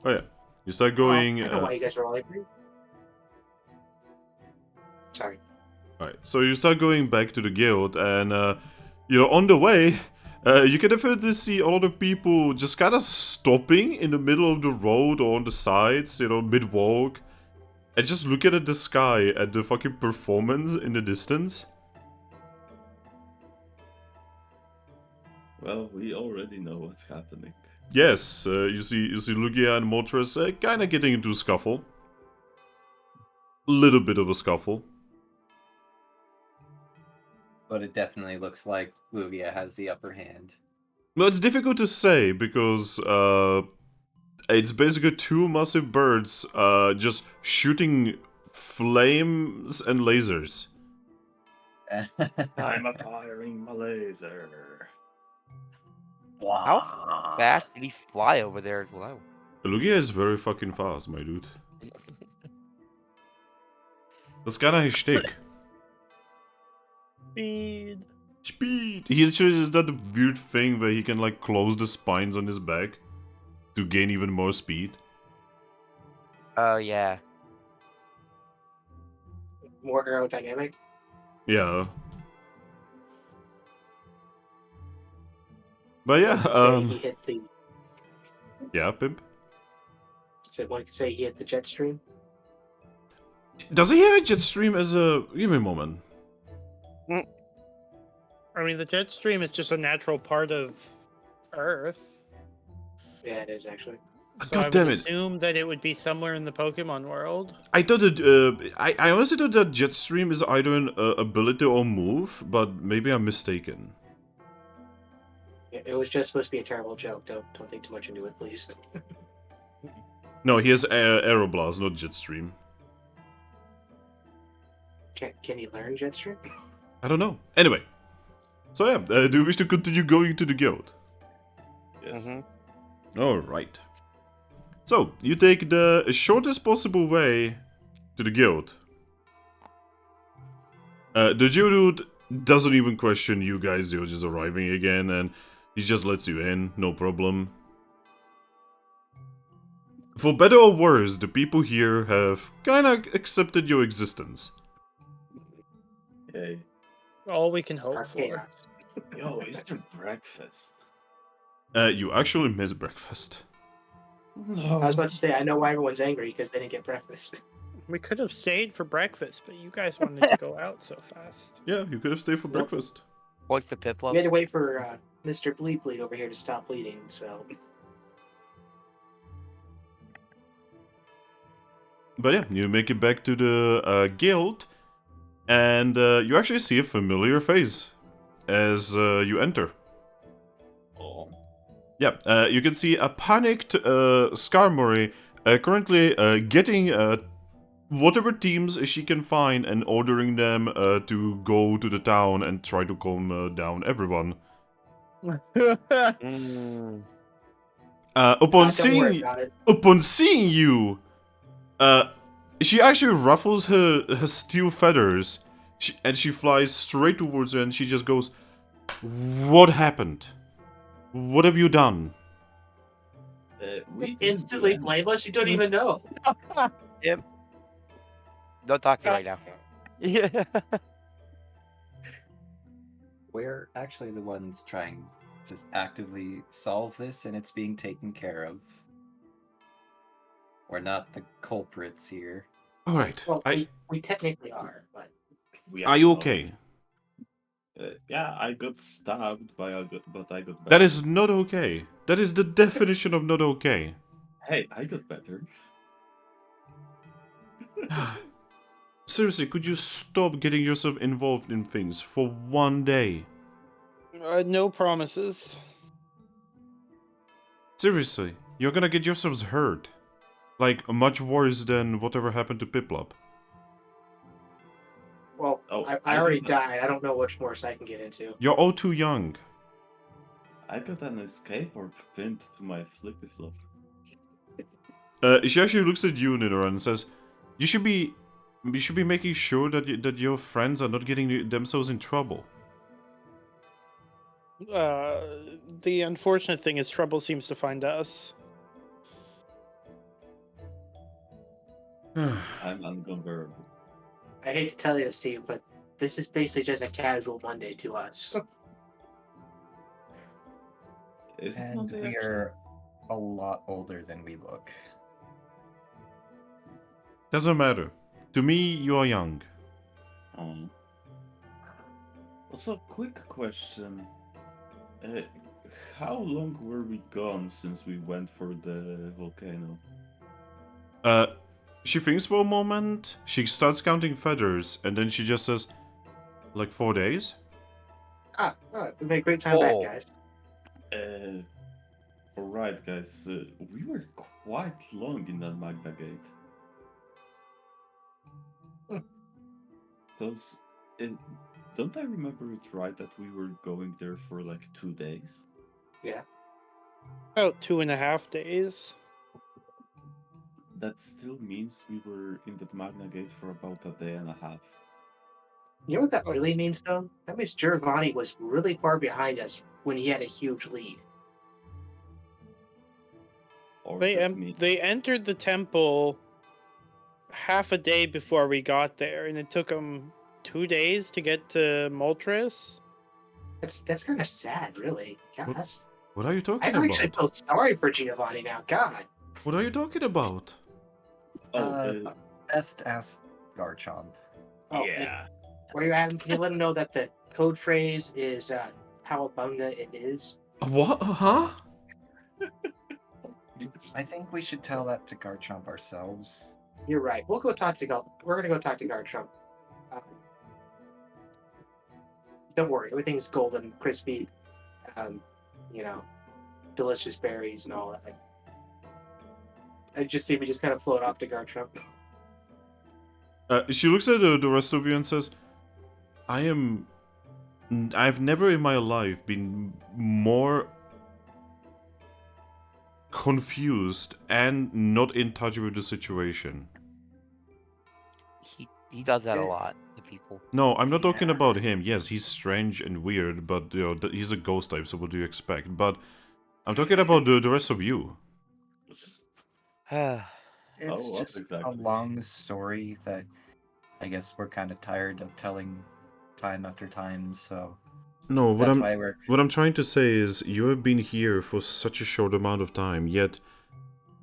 Oh yeah. You start going. I know why you guys are all angry. Sorry. Alright, so you start going back to the guild, and on the way, you can definitely see a lot of people just kind of stopping in the middle of the road or on the sides, mid-walk, and just looking at the sky at the fucking performance in the distance. Well, we already know what's happening. Yes, you see Lugia and Moltres kind of getting into a scuffle. Little bit of a scuffle. But it definitely looks like Lugia has the upper hand. Well, it's difficult to say because it's basically two massive birds just shooting flames and lasers. I'm firing my laser. Wow. Fast did he fly over there as well? Lugia is very fucking fast, my dude. That's kinda his shtick. Speed. Speed! He actually does that weird thing where he can like close the spines on his back to gain even more speed. Oh yeah. More aerodynamic. Yeah. But yeah, Say he hit the. yeah, Pimp. So one could say he hit the jet stream. Does he have a jet stream as a... Give me a moment. I mean, the jet stream is just a natural part of Earth. Yeah, it is actually. So I God would damn it. assume that it would be somewhere in the Pokemon world. I thought that, I honestly thought that jet stream is either an ability or move, but maybe I'm mistaken. It was just supposed to be a terrible joke. Don't think too much into it, please. No, he has Aeroblast, not jet stream. Can he learn jet stream? I don't know. Anyway. So yeah, do you wish to continue going to the guild? Yes. Mm-hmm. Alright. So, you take the shortest possible way to the guild. The Geodude doesn't even question you guys, you're just arriving again, and he just lets you in, no problem. For better or worse, the people here have kinda accepted your existence. Yay. All we can hope Our for. chaos. Yo, is there breakfast? You actually miss breakfast. No. I was about to say, I know why everyone's angry because they didn't get breakfast. We could have stayed for breakfast, but you guys wanted to go out so fast. Yeah, you could have stayed for Nope. breakfast. What's the We had Piplup? to wait for Mr. Bleed over here to stop bleeding, so. But yeah, you make it back to the guild, and you actually see a familiar face as you enter. Oh. Yeah, you can see a panicked Skarmory currently getting whatever teams she can find and ordering them to go to the town and try to calm down everyone. Mm. Upon Don't worry seeing about it. you, she actually ruffles her steel feathers, and she flies straight towards you, and she just goes, "What happened? What have you done?" Just instantly blameless. You don't even know. Yep. Don't talk to me right now. Yeah. We're actually the ones trying to actively solve this, and it's being taken care of. We're not the culprits here. All right, Well, we technically are, but are you okay? Yeah, I got stabbed by but I got better. That is not okay. That is the definition of not okay. Hey, I got better. Seriously, could you stop getting yourself involved in things for one day? No promises. Seriously, you're gonna get yourselves hurt. Like, much worse than whatever happened to Piplup. well, Oh, I I already got- died. I don't know which worse I can get into. You're all too young. I got an escape orb pinned to my flippy flop. She actually looks at you, Nidoran, and says, You should be making sure that your friends are not getting themselves in trouble." The unfortunate thing is trouble seems to find us. I'm unconvertible. I hate to tell you this, Steve, but this is basically just a casual Monday to us. Is it And Monday, actually? we're a lot older than we look. Doesn't matter. To me, you are young. Also, quick question. How long were we gone since we went for the volcano? She thinks for a moment, she starts counting feathers, and then she just says, like 4 days? We made great time back, Oh. guys. Alright, guys. We were quite long in that Magna Gate. Because, don't I remember it right that we were going there for like 2 days? About 2.5 days. That still means we were in that Magna Gate for about a day and a half. You know what that really means, though? That means Giovanni was really far behind us when he had a huge lead. Or They that means... they entered the temple half a day before we got there, and it took him 2 days to get to Moltres. That's kind of sad, really. God, What are you I talking actually about? feel sorry for Giovanni now. God. What are you talking about? Best ask Garchomp. Oh, yeah. Where you at? Can you let him know that the code phrase is "Cowabunga"? It is. What? Huh? I think we should tell that to Garchomp ourselves. You're right. We'll go talk to We're gonna go talk to Garchomp. Don't worry, everything's golden, crispy. You know, delicious berries and all that. I just see me just kind of float off to Garchomp. She looks at the rest of you and says, I've never in my life been more confused and not in touch with the situation. He does that a lot to people. No, I'm not talking Yeah. about him. Yes, he's strange and weird, but he's a ghost type, so what do you expect? But I'm talking about the rest of you. It's what just exactly? a long story that I guess we're kind of tired of telling time after time, so No, that's why we're... what I'm trying to say is you have been here for such a short amount of time, yet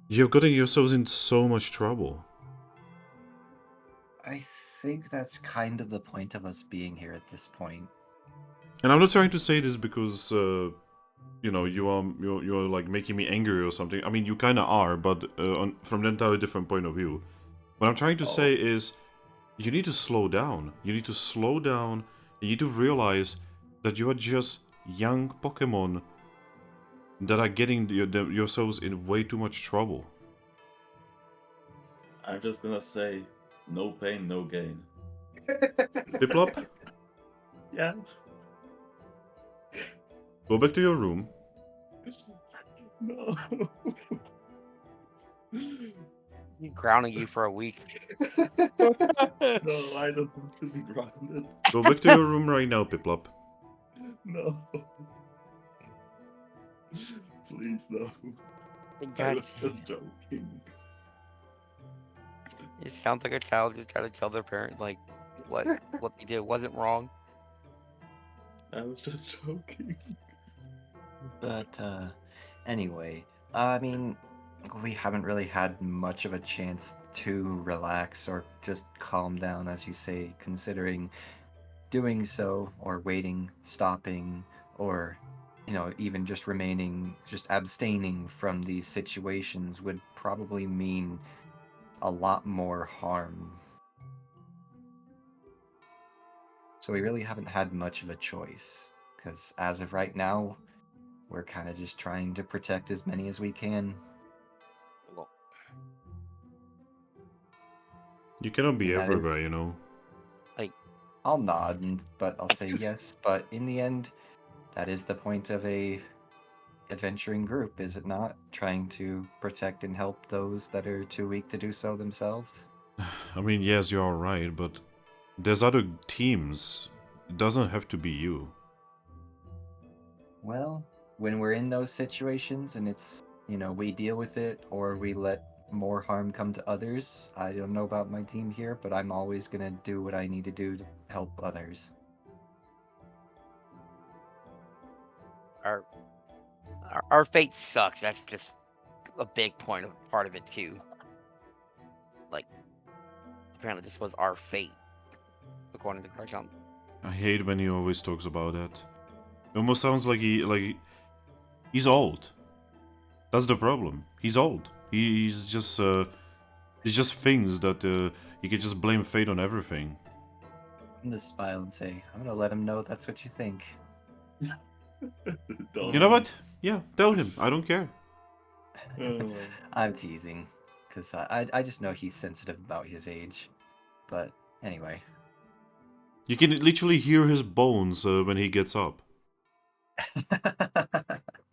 you've gotten yourselves in so much trouble. I think that's kind of the point of us being here at this point. And I'm not trying to say this because you're like making me angry or something. I mean, you kind of are, but from an entirely different point of view. What I'm trying to say is, you need to slow down. You need to slow down. You need to realize that you are just young Pokemon that are getting yourselves in way too much trouble. I'm just gonna say, no pain, no gain. Piplup, Yeah. go back to your room. No. He's grounding you for a week. No, I don't want to be grounded. Go back to your room right now, Piplup. No. Please, no. I God, was just joking. it sounds like a child just trying to tell their parent like what they did wasn't wrong. I was just joking. But anyway, I mean, we haven't really had much of a chance to relax or just calm down, as you say, considering doing so or waiting, stopping, or even just remaining, just abstaining from these situations would probably mean a lot more harm. So we really haven't had much of a choice, because as of right now, we're kind of just trying to protect as many as we can. Well, You cannot be And that is- everywhere, you know. I'll nod, but I'll say yes. But in the end, that is the point of a adventuring group, is it not? Trying to protect and help those that are too weak to do so themselves. I mean, yes, you're right, but there's other teams. It doesn't have to be you. Well, when we're in those situations and it's, we deal with it or we let more harm come to others, I don't know about my team here, but I'm always going to do what I need to do to help others. our fate sucks. That's just a big part of it too. Like, apparently this was our fate, according to Garchomp. I hate when he always talks about that. It almost sounds like he's old. That's the problem. He's old. He's just things that he can just blame fate on everything. I'm gonna smile and say, I'm gonna let him know that's what you think. You know what? Yeah, tell him. I don't care. I'm teasing, because I just know he's sensitive about his age. But anyway. You can literally hear his bones when he gets up.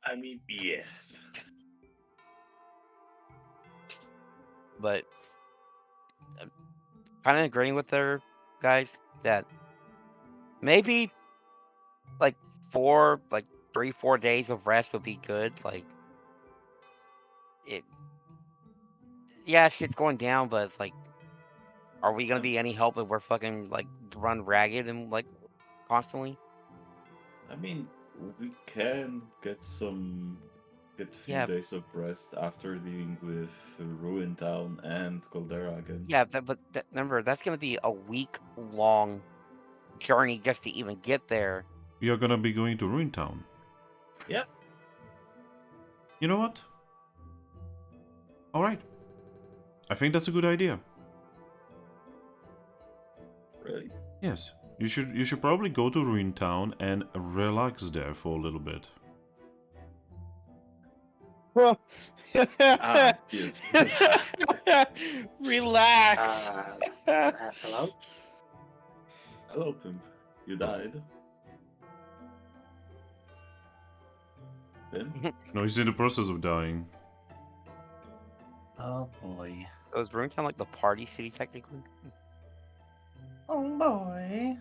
I mean, yes. But I'm kind of agreeing with her, guys, that maybe like 3-4 days of rest would be good. Like, yeah, shit's going down, but it's like Are we gonna be any help if we're fucking like run ragged and like constantly? I mean, we can get few Yeah, days of rest after dealing with Ruin Town and Caldera again. yeah, remember that's gonna be a week long journey just to even get there. We are gonna be going to Ruin Town. Yep. You know what? Alright. I think that's a good idea. Really? Yes. You should probably go to Ruin Town and relax there for a little bit. Yes. Relax. Hello? Hello, Pimp. You died. Pimp? No, he's in the process of dying. Oh boy. So is Ruintown like the party city technically? Oh boy.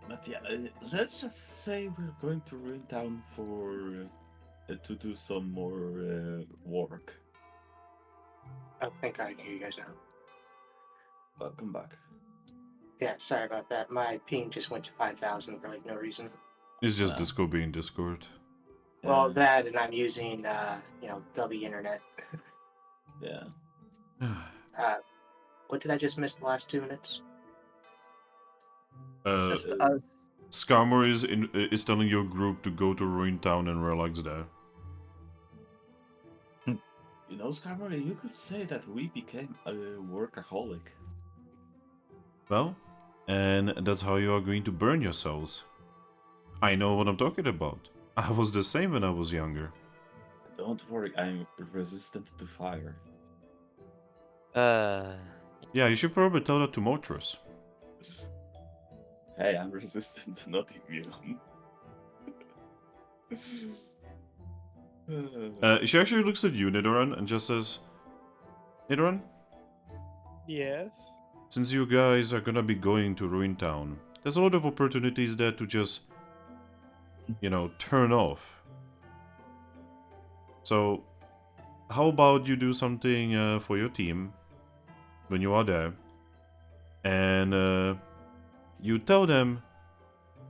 But yeah, let's just say we're going to Ruin Town for to do some more work. Oh, thank God I can hear you guys now. Welcome back. Yeah, sorry about that. My ping just went to 5,000 for like no reason. It's just Yeah. Discord being Discord. Well, that and I'm using, Gubby Internet. Yeah. What did I just miss the last 2 minutes? Just us. Skarmour is telling your group to go to Ruin Town and relax there. You know, Skarmory, you could say that we became a workaholic. Well, and that's how you are going to burn yourselves. I know what I'm talking about. I was the same when I was younger. Don't worry, I'm resistant to fire. Yeah, you should probably tell that to Moltres. Hey, I'm resistant, not immune. She actually looks at you, Nidoran, and just says, Nidoran, Yes. since you guys are gonna be going to Ruin Town, there's a lot of opportunities there to just, turn off. So, how about you do something for your team when you are there, and you tell them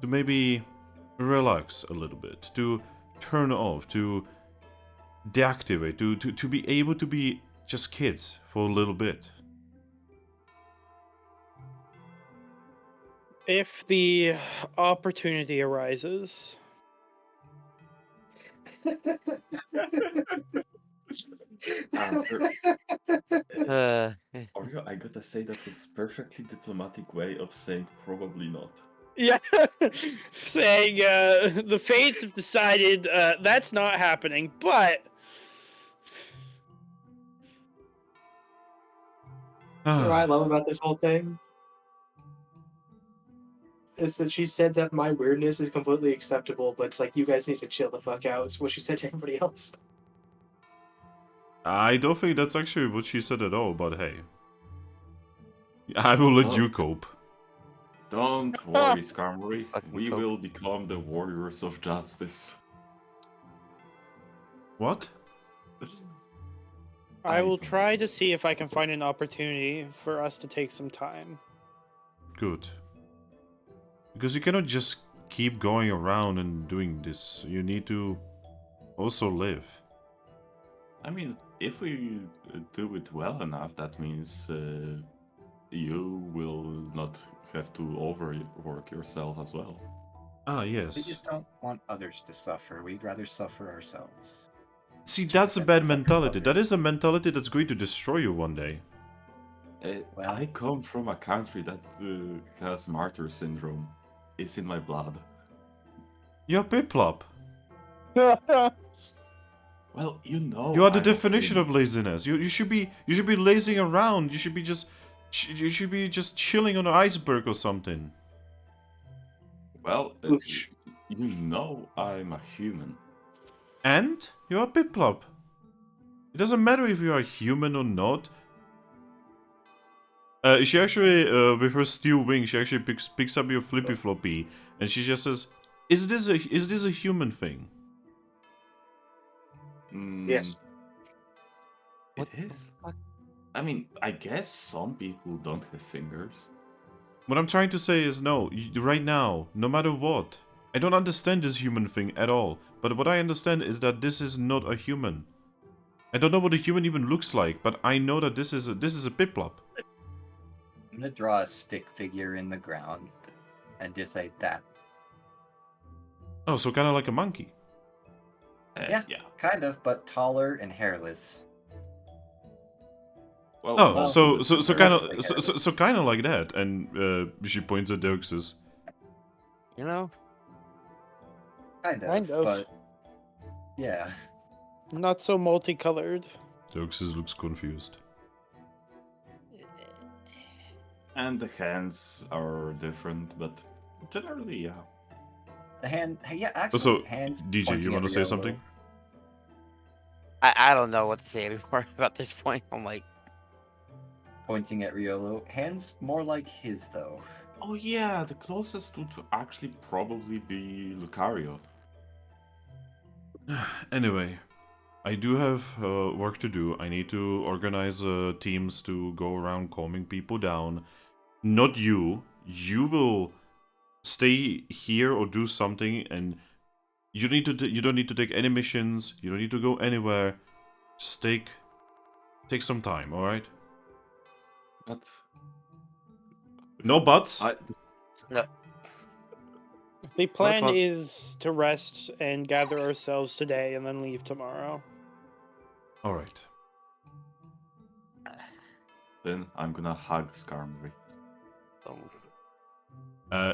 to maybe relax a little bit, to turn off, to deactivate, to be able to be just kids for a little bit. If the opportunity arises. Oreo, I gotta say that was perfectly diplomatic way of saying probably not. Yeah, saying the fates have decided that's not happening, but You know what I love about this whole thing? Is that she said that my weirdness is completely acceptable, but it's like, you guys need to chill the fuck out. It's what she said to everybody else. I don't think that's actually what she said at all, but hey. I will let you cope. Don't worry, Skarmory. Fucking We cope. will become the warriors of justice. What? I will try to see if I can find an opportunity for us to take some time. Good. Because you cannot just keep going around and doing this. You need to also live. I mean, if we do it well enough, that means you will not have to overwork yourself as well. Ah, We yes. just don't want others to suffer. We'd rather suffer ourselves. See, that's a bad Suffer mentality. That others. is a mentality that's going to destroy you one day. Well- I come from a country that has martyr syndrome. It's in my blood. You're Piplup. Well, you know. You are the I'm a definition king. of laziness. You should be lazing around. You should be just chilling on an iceberg or something. Well, Oof. you know I'm a human. And you are Piplup. It doesn't matter if you are human or not. She actually, with her steel wing, she actually picks up your flippy floppy, and she just says, "Is this a human thing?" Mm, Yes. What It is. fuck? I mean, I guess some people don't have fingers. What I'm trying to say is no, right now, no matter what. I don't understand this human thing at all, but what I understand is that this is not a human. I don't know what a human even looks like, but I know that this is a Piplup. I'm gonna draw a stick figure in the ground and just say that. Oh, so kind of like a monkey. Yeah. Yeah. Kind of, but taller and hairless. Well, Oh, most so of the so so fingers- kind Roughly of so hairless. kind of like that, and she points at Doxus. You know? Kind of, Kind of. but yeah. Not so multicolored. Doxus looks confused. And the hands are different, but generally, yeah. The hand, yeah, actually, So, hands. DJ, you pointing want to at say Riolu. something? I don't know what to say anymore about this point. I'm like, Pointing at Riolu. Hands more like his, though. Oh yeah, the closest would actually probably be Lucario. Anyway, I do have work to do. I need to organize teams to go around calming people down. Not you. You will stay here or do something, and you don't need to take any missions. You don't need to go anywhere. Just take some time. All right. But No buts. no, The plan fuck? is to rest and gather ourselves today and then leave tomorrow. All right. then I'm gonna hug Skarmory.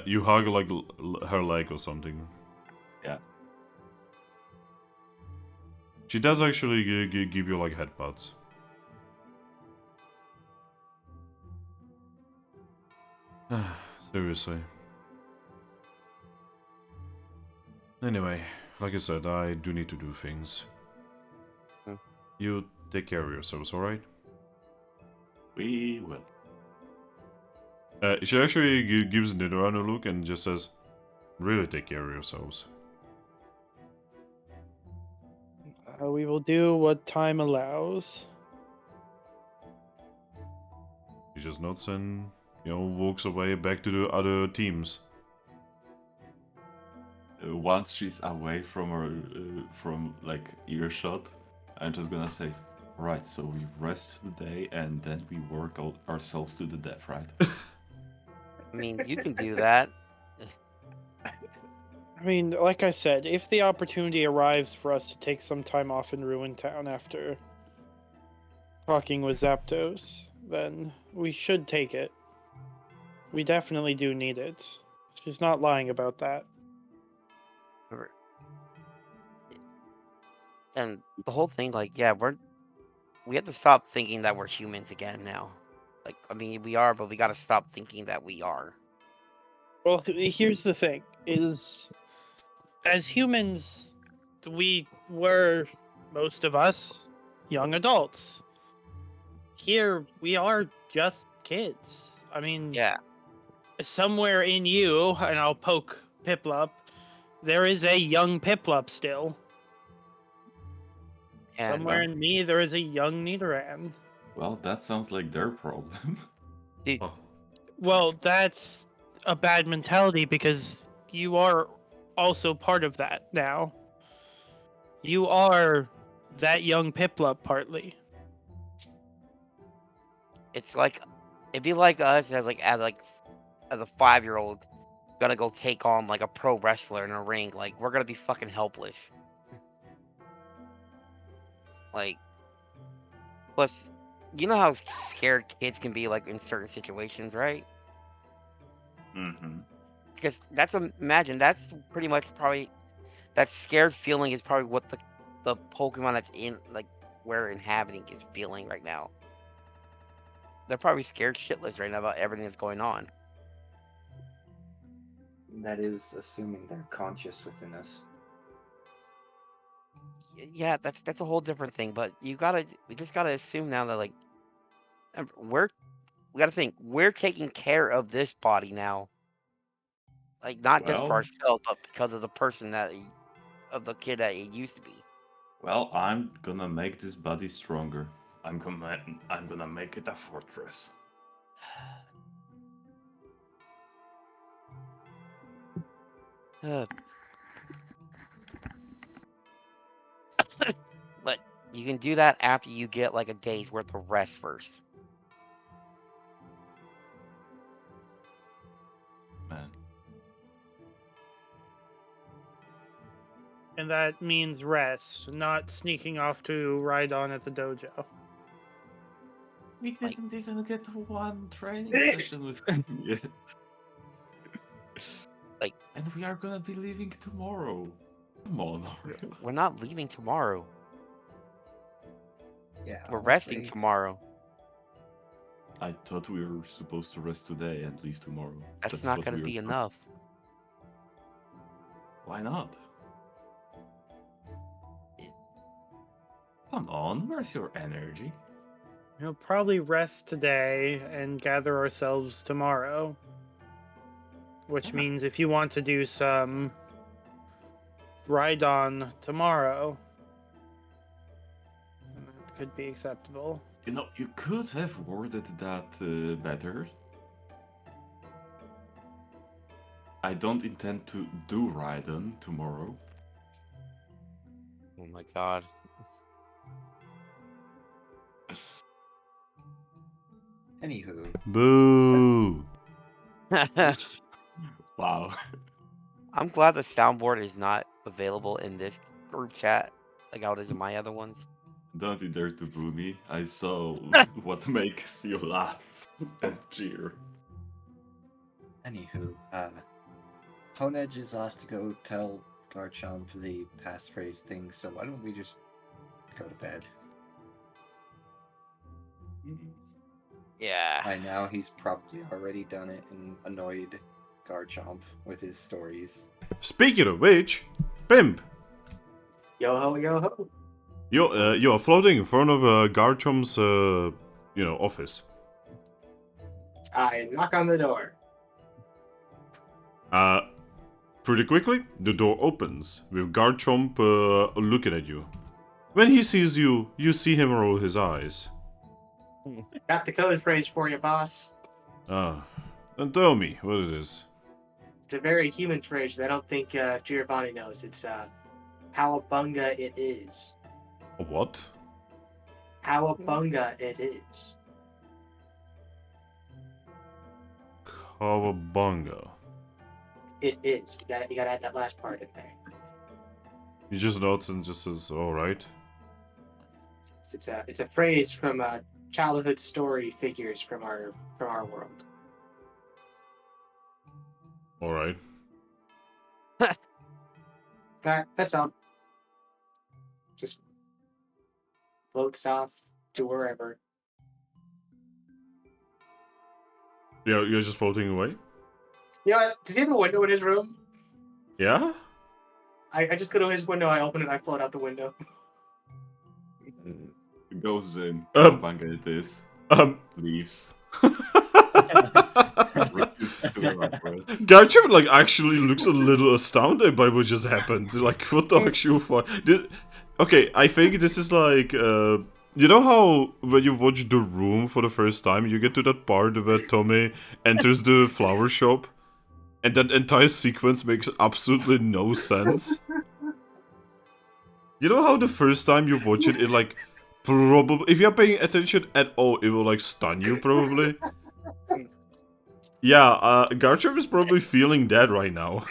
You hug like her leg or something. Yeah. She does actually give you like headbutts. Seriously. Anyway, like I said, I do need to do things. Hmm. You take care of yourselves, alright? We will. She actually gives Nidoran a look and just says, really take care of yourselves. We will do what time allows. She just nods and, walks away back to the other teams. Once she's away from her, from like earshot, I'm just gonna say, right. So we rest today, and then we work ourselves to the death, right? I mean, you can do that. I mean, like I said, if the opportunity arrives for us to take some time off in Ruin Town after talking with Zapdos, then we should take it. We definitely do need it. She's not lying about that. And the whole thing, like, yeah, we have to stop thinking that we're humans again now. Like, I mean, we are, but we got to stop thinking that we are. Well, here's the thing: is as humans, we were, most of us, young adults. Here, we are just kids. I mean, Yeah. somewhere in you, and I'll poke Piplup, there is a young Piplup still. And Somewhere in me, there is a young Nidoran. Well, that sounds like their problem. Oh. Well, that's a bad mentality because you are also part of that now. You are that young Piplup partly. it's like, it'd be like us as a 5-year-old gonna go take on like a pro wrestler in a ring. Like, we're gonna be fucking helpless. Like, plus, you know how scared kids can be like in certain situations, right? Mm-hmm. Because imagine that's pretty much probably that scared feeling is probably what the Pokemon that's in like we're inhabiting is feeling right now. They're probably scared shitless right now about everything that's going on. That is assuming they're conscious within us. Yeah, that's a whole different thing. But we just gotta assume now that like we gotta think we're taking care of this body now, like not just for Well- ourselves, but because of the person of the kid that it used to be. Well, I'm gonna make this body stronger. I'm gonna make it a fortress. Uh, but you can do that after you get like a day's worth of rest first. Man. And that means rest, not sneaking off to ride on at the dojo. We Like- didn't even get one training session with him yet. And we are gonna be leaving tomorrow. Come on, Oreo. We're not leaving tomorrow. Yeah. We're resting honestly, tomorrow. I thought we were supposed to rest today and leave tomorrow. That's not what going to we be were- enough. Why not? Come on, where's your energy? We'll probably rest today and gather ourselves tomorrow. Which means if you want to do some ride on tomorrow, that could be acceptable. You know, you could have worded that better. I don't intend to do Raiden tomorrow. Oh my god. Anywho, Boo! Wow. I'm glad the soundboard is not available in this group chat like how it is in my other ones. Don't you dare to boo me. I saw what makes you laugh and cheer. anywho, Honedge is off to go tell Garchomp the passphrase thing, so why don't we just go to bed? Yeah. By now, he's probably already done it and annoyed Garchomp with his stories. Speaking of which, Pimp, Yo ho, yo ho. you're floating in front of Garchomp's, office. I knock on the door. Pretty quickly, the door opens, with Garchomp looking at you. When he sees you, you see him roll his eyes. Got the code phrase for you, boss. Then tell me what it is. It's a very human phrase that I don't think Giovanni knows. It's Cowabunga it is. A what? Cowabunga it is. Kawabunga. It is. You gotta add that last part in there. He just nods and just says, alright. It's a phrase from childhood story figures from our world. Alright. That's all. Just floats off to wherever. Yeah, you're just floating away? You know what? Does he have a window in his room? Yeah? I just go to his window, I open it, I float out the window. Goes in. Um, Banga it is. Leaves. Garchomp actually looks a little astounded by what just happened. Like, what the actual fuck? Okay, I think this is like, you know how when you watch The Room for the first time, you get to that part where Tommy enters the flower shop, and that entire sequence makes absolutely no sense? You know how the first time you watch it, probably, if you're paying attention at all, it will stun you probably. Yeah, Garchomp is probably feeling that right now.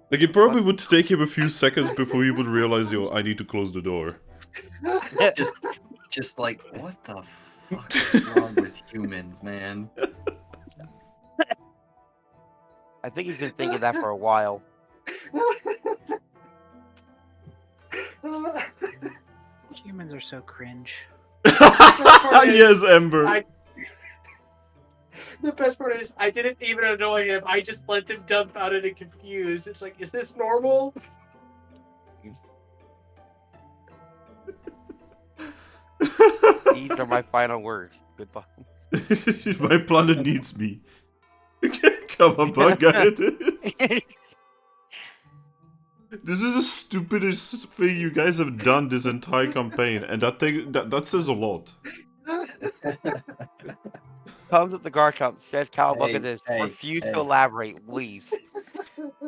It probably would take him a few seconds before he would realize, yo, I need to close the door. Just like, what the fuck is wrong with humans, man? I think he's been thinking that for a while. Humans are so cringe. Yes, Ember. The best part is I didn't even annoy him. I just let him dumbfounded and confused. It's like, is this normal? These are my final words. Goodbye. My planet needs me. Cowabunga it is. This is the stupidest thing you guys have done this entire campaign, and that says a lot. Comes with the guard cup, says Cowabunga Hey, this, hey, refuse hey. to elaborate, leaves.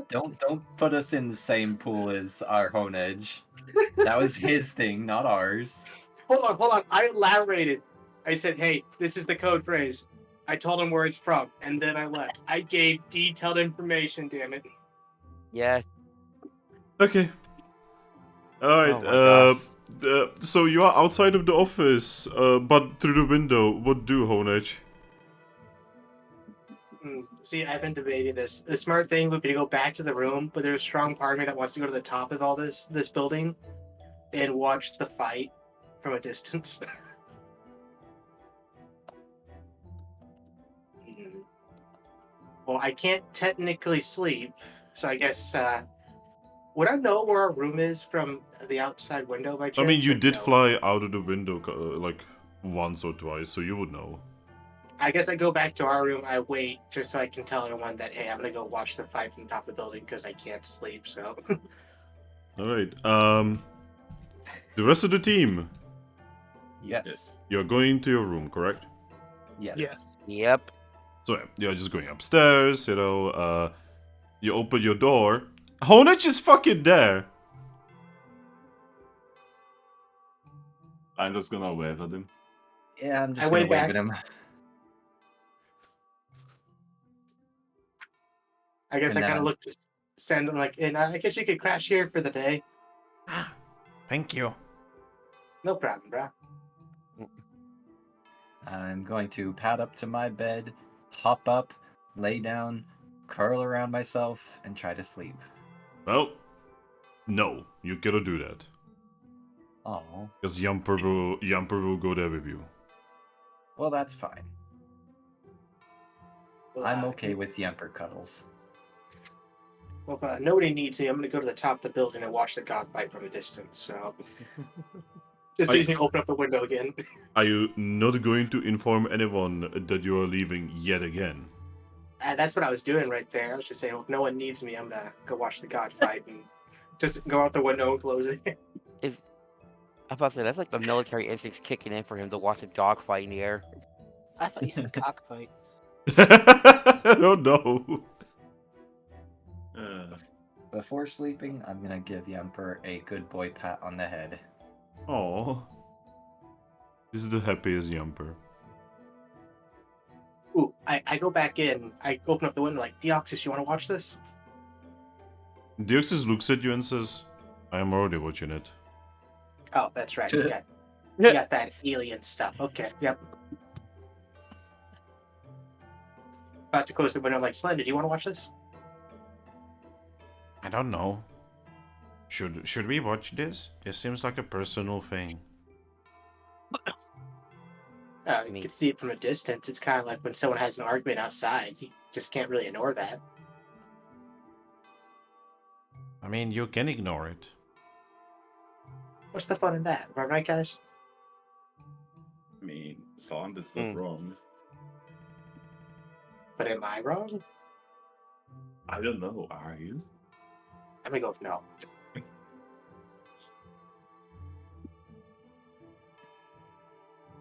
Don't put us in the same pool as our Honedge. That was his thing, not ours. Hold on. I elaborated. I said, hey, this is the code phrase. I told him where it's from, and then I left. I gave detailed information, damn it. Yeah. Okay. Alright, Oh my so you are outside of the office, but through the window. What do, Honedge? See, I've been debating this. The smart thing would be to go back to the room, but there's a strong part of me that wants to go to the top of all this building and watch the fight from a distance. Well, I can't technically sleep, so I guess would I know where our room is from the outside window by chance? I mean, you or did no? fly out of the window like once or twice, so you would know. I guess I go back to our room. I wait just so I can tell everyone that hey, I'm gonna go watch the fight from the top of the building because I can't sleep. So. All right. The rest of the team, Yes. you're going to your room, correct? Yes. Yeah. Yep. So yeah, you're just going upstairs. You know, you open your door. Honedge is fucking there. I'm just gonna wave at him. Yeah, I'm just I gonna went wave back. at him. I guess And I kind then- of looked to send them like, and I guess you could crash here for the day. Thank you. No problem, bro. I'm going to pad up to my bed, hop up, lay down, curl around myself, and try to sleep. Well, no, you cannot do that. Oh, Because Yamper will go there with you. well, that's fine. Well, I'm okay with Yemper cuddles. Well, if nobody needs me, I'm going to go to the top of the building and watch the god fight from a distance. So, just I- sees me open up the window again. Are you not going to inform anyone that you are leaving yet again? That's what I was doing right there. I was just saying, well, if no one needs me, I'm going to go watch the god fight and just go out the window and close it. I'm about to say, that's like the military instincts kicking in for him to watch a dog fight in the air. I thought you said cockfight. I don't know. Before sleeping, I'm gonna give Yemper a good boy pat on the head. Oh, this is the happiest Yamper. Ooh, I go back in. I open up the window like, Deoxys, you want to watch this? Deoxys looks at you and says, I am already watching it. Oh, that's right. You got that alien stuff. Okay, yep. About to close the window like, Slender, do you want to watch this? I don't know. Should we watch this? This seems like a personal thing. You can see it from a distance. It's kind of like when someone has an argument outside. You just can't really ignore that. I mean, you can ignore it. What's the fun in that? Am I right, guys? I mean, Song did stuff wrong. But am I wrong? I don't know. Are you? I'm gonna go with no.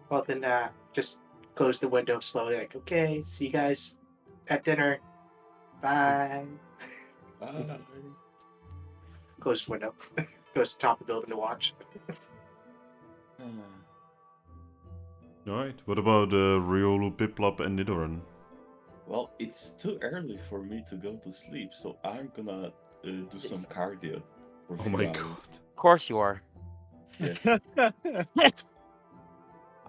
Well, then just close the window slowly. Like, okay, see you guys at dinner. Bye. Close the window. Goes to the top of the building to watch. Alright, what about Riolu, Piplup, and Nidoran? Well, it's too early for me to go to sleep, so I'm gonna do some cardio. For a Oh few my hours. god. Of course you are. Yeah.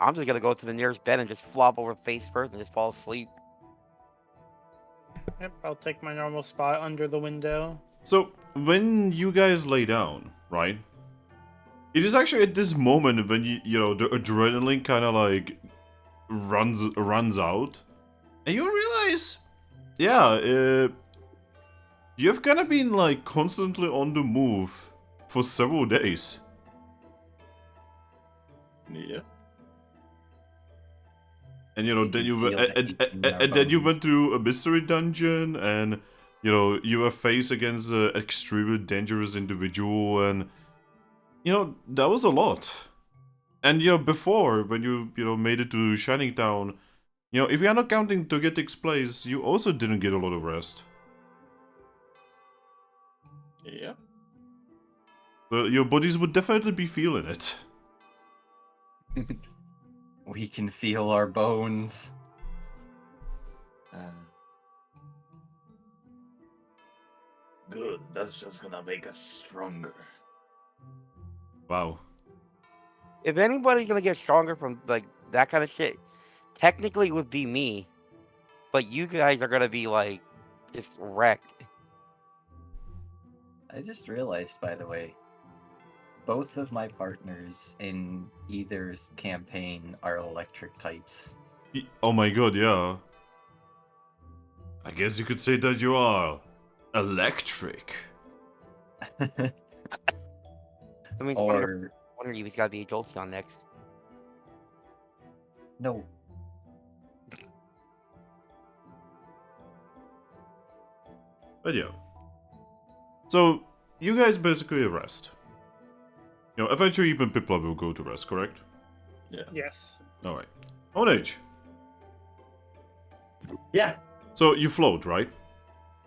I'm just gonna go to the nearest bed and just flop over face first and just fall asleep. Yep, I'll take my normal spot under the window. So, when you guys lay down, right? It is actually at this moment when you know, the adrenaline kind of like runs out. And you realize, yeah, you've kind of been like constantly on the move for several days. Yeah. And you know, You then can you feel the heat in our and then you bones. went through a mystery dungeon, and you know, you were faced against an extremely dangerous individual, and you know, that was a lot. And you know, before, when you know, made it to Shining Town, you know, if we are not counting Togetic's place, you also didn't get a lot of rest. Yeah. So your bodies would definitely be feeling it. We can feel our bones. Good. That's just gonna make us stronger. Wow. If anybody's gonna get stronger from like that kind of shit, technically it would be me. But you guys are gonna be like just wrecked. I just realized, by the way, both of my partners in either's campaign are electric types. Oh my god, yeah. I guess you could say that you are electric. I mean, Or one of you's gotta be Jolteon next. no. But yeah. So, you guys basically rest. You know, eventually even Piplup will go to rest, correct? Yeah. Yes. Alright. Honedge. Yeah, So, you float, right?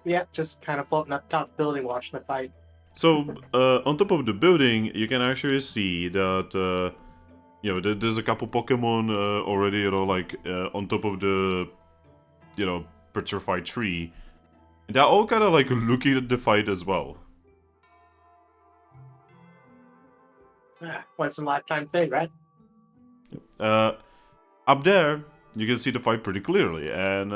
yeah, just kind of floating up top of the building, watching the fight. So, on top of the building, you can actually see that, you know, there's a couple Pokemon already, you know, like, on top of the, you know, petrified tree. They're all kind of, like, looking at the fight as well. Once in a lifetime thing, right? Up there, you can see the fight pretty clearly, and,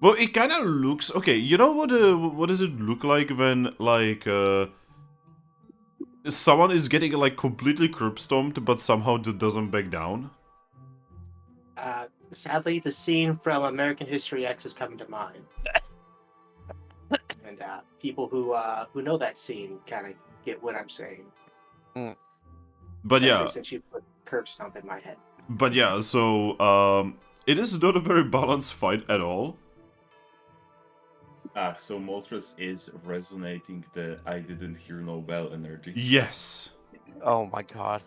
well, it kind of looks... Okay, you know what does it look like when, like, someone is getting, like, completely curb stomped, but somehow doesn't back down? Sadly, the scene from American History X is coming to mind. And people who know that scene kind of get what I'm saying. But Especially yeah, since you put curb stomp in my head. but yeah, so, it is not a very balanced fight at all. So Moltres is resonating the I didn't hear no bell energy. Yes. Oh my god.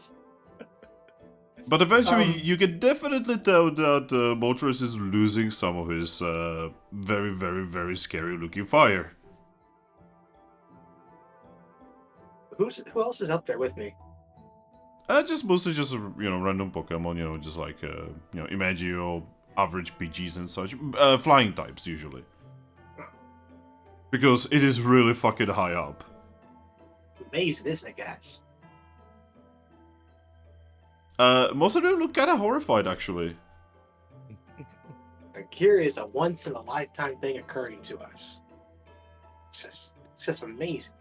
But eventually, you can definitely tell that Moltres is losing some of his very, very, very scary looking fire. Who else is up there with me? Just mostly just, you know, random Pokemon, you know, just like, you know, imagine your average PGs and such. Flying types, usually. Because it is really fucking high up. Amazing, isn't it, guys? Most of them look kind of horrified, actually. I'm curious, a once in a lifetime thing occurring to us. It's just amazing.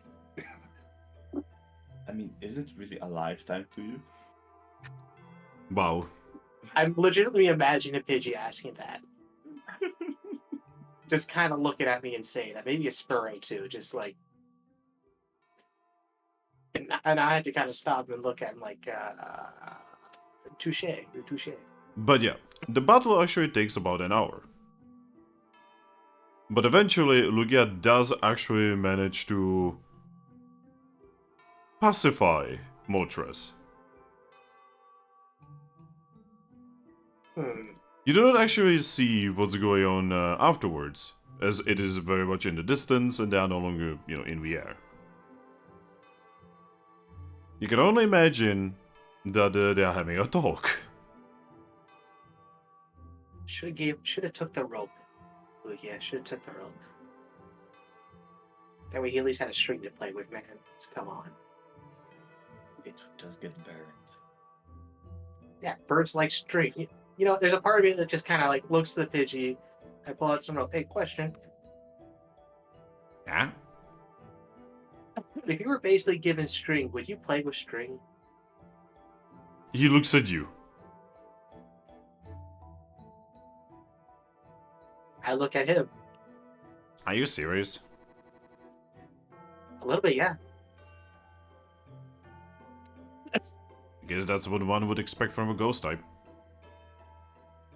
I mean, is it really a lifetime to you? Wow. I'm legitimately imagining a Pidgey asking that. Just kind of looking at me and saying that. Maybe a Spurrow too, just like. And I had to kind of stop and look at him like, touche, you're touche. But yeah, the battle actually takes about an hour. But eventually, Lugia does actually manage to pacify Moltres. You do not actually see what's going on afterwards, as it is very much in the distance and they are no longer, you know, in the air. You can only imagine that they are having a talk. Should have took the rope. Look, yeah, should have took the rope. That way he at least had a string to play with, man. Just come on. It does get burned. Yeah, birds like string. You know, there's a part of me that just kind of like looks at the Pidgey. I pull out some rope. Hey, question. Yeah? If you were basically given string, would you play with string? He looks at you. I look at him. Are you serious? A little bit, yeah. I guess that's what one would expect from a ghost type.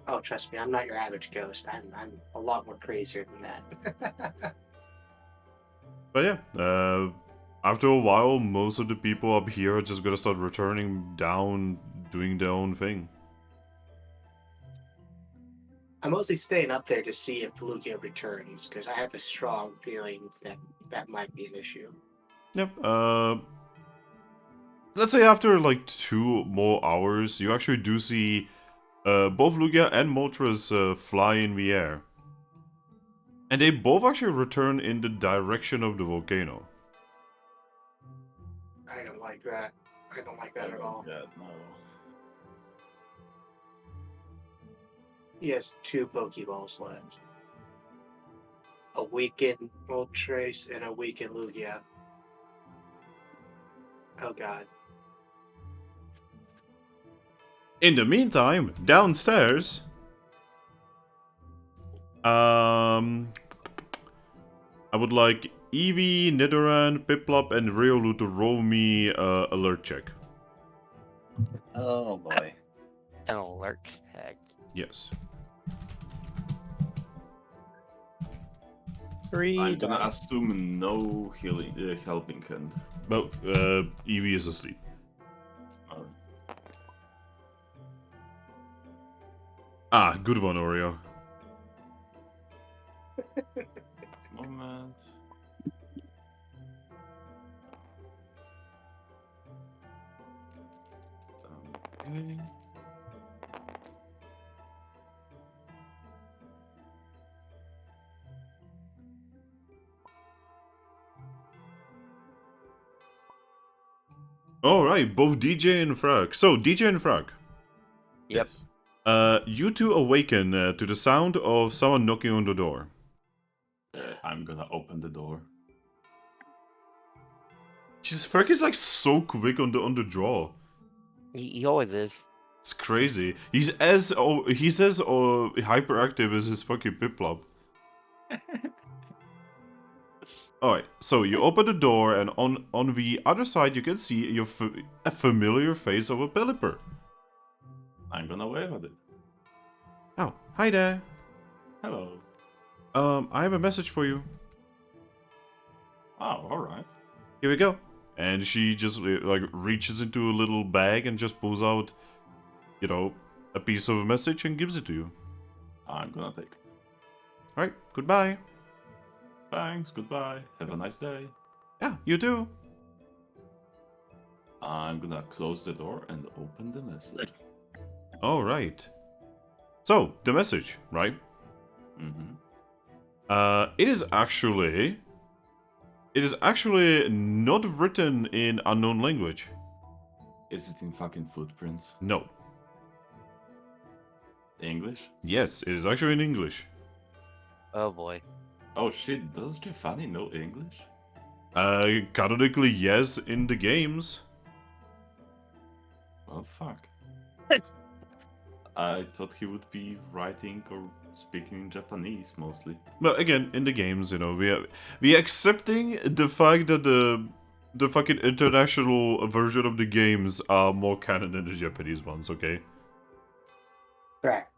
Oh, trust me, I'm not your average ghost. I'm a lot more crazier than that. But yeah, after a while, most of the people up here are just gonna start returning down, doing their own thing. I'm mostly staying up there to see if Lugia returns, because I have a strong feeling that that might be an issue. Yep. Let's say after like 2 more hours, you actually do see both Lugia and Moltres fly in the air. And they both actually return in the direction of the volcano. I don't like that. I don't like that at all. Yeah, no. He has 2 Pokeballs left. A weakened Moltres and a weakened Lugia. Oh god. In the meantime, downstairs, I would like Eevee, Nidoran, Piplup, and Riolu to roll me alert check. Oh boy. An alert check. Yes. 3 I'm gonna dice. assume no healing, helping hand. Well, Eevee is asleep. Alright. Ah, good one, Oreo. Moment. Okay. Alright, both DJ and Thrack. So, DJ and Thrack. Yep. You two awaken to the sound of someone knocking on the door. I'm gonna open the door. Jesus, Thrack is like so quick on the draw. He always is. It's crazy. He's as hyperactive as his fucking Piplup. Alright, so you open the door, and on the other side you can see a familiar face of a Pelipper. I'm gonna wave at it. Oh, hi there. Hello. I have a message for you. Oh, alright. Here we go. And she just like reaches into a little bag and just pulls out, you know, a piece of a message and gives it to you. I'm gonna take it. Alright, goodbye. Thanks, goodbye. Have a nice day. Yeah, you too. I'm gonna close the door and open the message. Alright. So, the message, right? Mm-hmm. It is actually not written in unknown language. Is it in fucking footprints? No. English? Yes, it is actually in English. Oh boy. Oh shit, does Giovanni know English? Canonically, yes, in the games. Well, fuck. I thought he would be writing or speaking in Japanese mostly. But again, in the games, you know, we accepting the fact that the fucking international version of the games are more canon than the Japanese ones, okay? Thrack.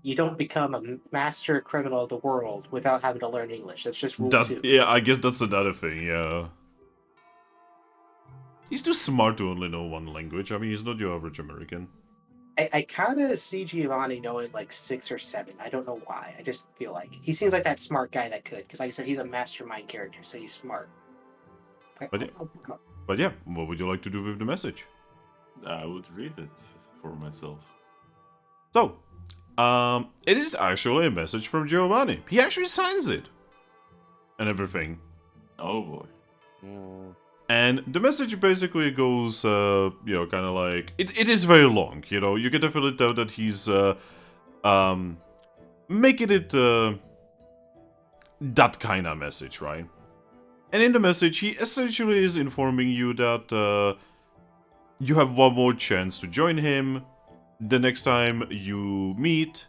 You don't become a master criminal of the world without having to learn English. That's just rule That's 2. yeah, I guess that's another thing, yeah. He's too smart to only know one language. I mean, he's not your average American. I kind of see Giovanni knowing like 6 or 7. I don't know why. I just feel like he seems like that smart guy that could. Because like I said, he's a mastermind character, so he's smart. But yeah, what would you like to do with the message? I would read it for myself. So, it is actually a message from Giovanni. He actually signs it. And everything. Oh boy. Mm. And the message basically goes, you know, kind of like... It is very long, you know. You can definitely tell that he's, making it, that kind of message, right? And in the message, he essentially is informing you that, you have one more chance to join him. The next time you meet,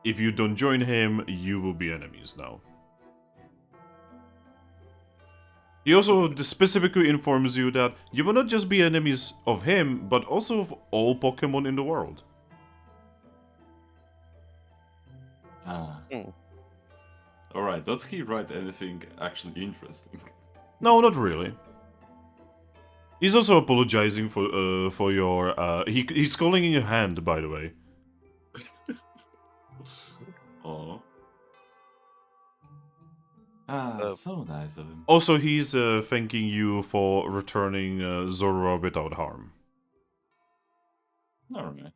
if you don't join him, you will be enemies now. He also specifically informs you that you will not just be enemies of him, but also of all Pokemon in the world. Ah. Mm. Alright, does he write anything actually interesting? No, not really. He's also apologizing for your he's calling in your hand, by the way. Oh. Ah, so nice of him. Also, he's thanking you for returning Zora without harm. Alright.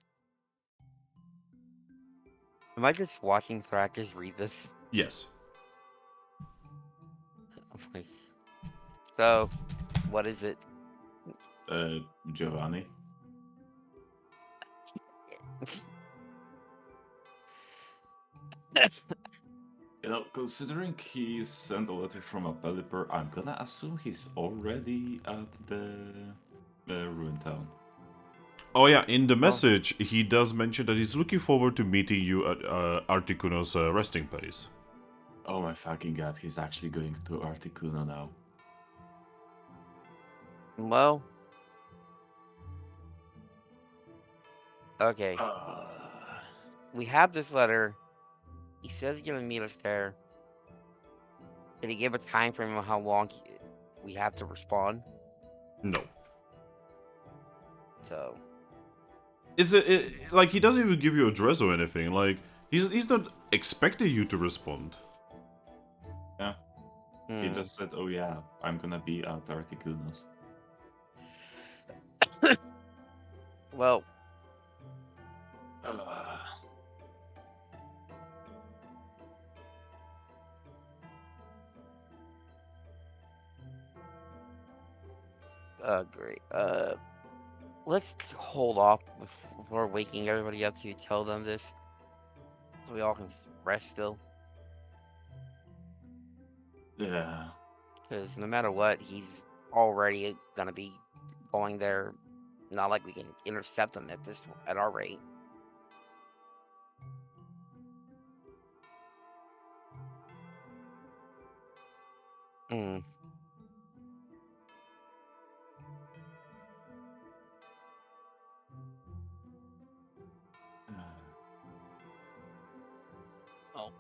Am I just watching Thrack just read this? Yes. I'm like, so, what is it? Giovanni. You know, considering he sent a letter from a Pelipper, I'm gonna assume he's already at the ruin town. Oh yeah, in the message, he does mention that he's looking forward to meeting you at Articuno's resting place. Oh my fucking god, he's actually going to Articuno now. Well, okay. We have this letter. He says he's gonna meet us there. Did he give a time frame on how long we have to respond? No. So, Like he doesn't even give you a address or anything. Like he's not expecting you to respond. Yeah. He just said, oh yeah, I'm gonna be at Articuno's. well, great. Let's hold off before waking everybody up to tell them this, so we all can rest still. Yeah. Because no matter what, he's already gonna be going there. Not like we can intercept him at our rate. Hmm. Oh,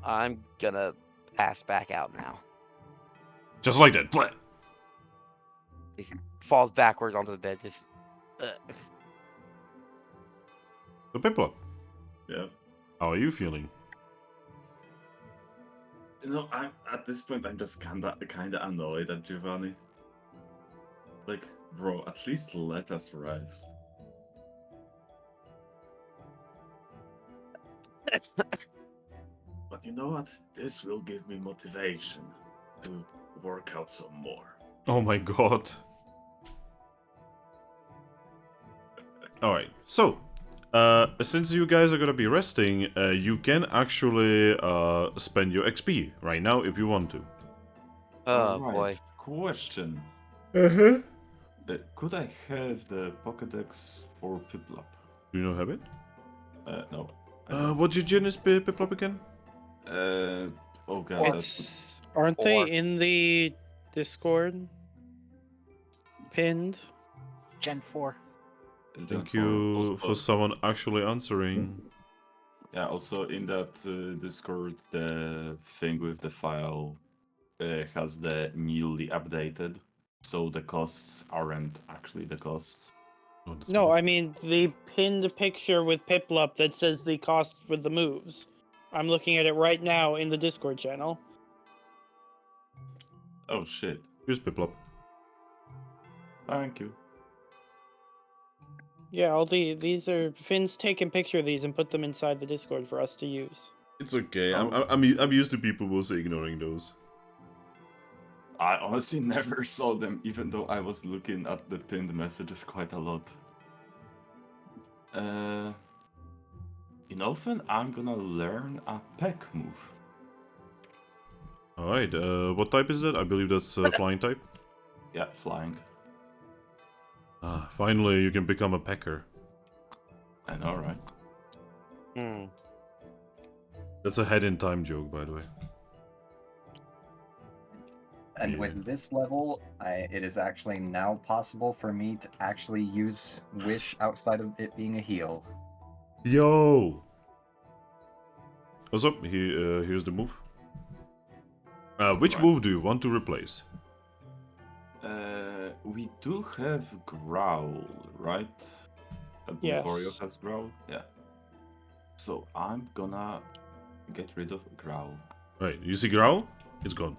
I'm gonna pass back out now. Just like that. Blah. He falls backwards onto the bed. Just. So Piplup, Yeah. how are you feeling? You know, at this point I'm just kinda annoyed at Giovanni. Like, bro, at least let us rest. But you know what? This will give me motivation to work out some more. Oh my god. Alright, so, since you guys are gonna be resting, you can actually spend your XP right now if you want to. Oh Alright, boy. question. Uh-huh. Could I have the Pokédex for Piplup? Do you not have it? No. What's your gen is Piplup again? Oh god, Aren't Or- they in the Discord? Pinned? Gen 4. Thank you for someone actually answering. Yeah, also in that Discord, the thing with the file has the newly updated, so the costs aren't actually the costs. Oh, that's No, weird. I mean the pinned picture with Piplup that says the cost for the moves. I'm looking at it right now in the Discord channel. Oh shit. Here's Piplup. Thank you. Yeah, all these are Finn's taken picture of these and put them inside the Discord for us to use. It's okay. Oh. I'm used to people mostly ignoring those. I honestly never saw them, even though I was looking at the pinned messages quite a lot. In Open, I'm gonna learn a peck move. Alright, what type is that? I believe that's flying type. Yeah, flying. Ah, finally you can become a pecker. I know, right? Hmm. That's a head in time joke, by the way. And Yeah. with this level, it is actually now possible for me to actually use Wish outside of it being a heal. Yo! What's up? Here's the move. Which Right. move do you want to replace? We do have Growl, right? I believe Yes. Oreo has Growl. Yeah. So I'm gonna get rid of Growl. Right, you see Growl? It's gone.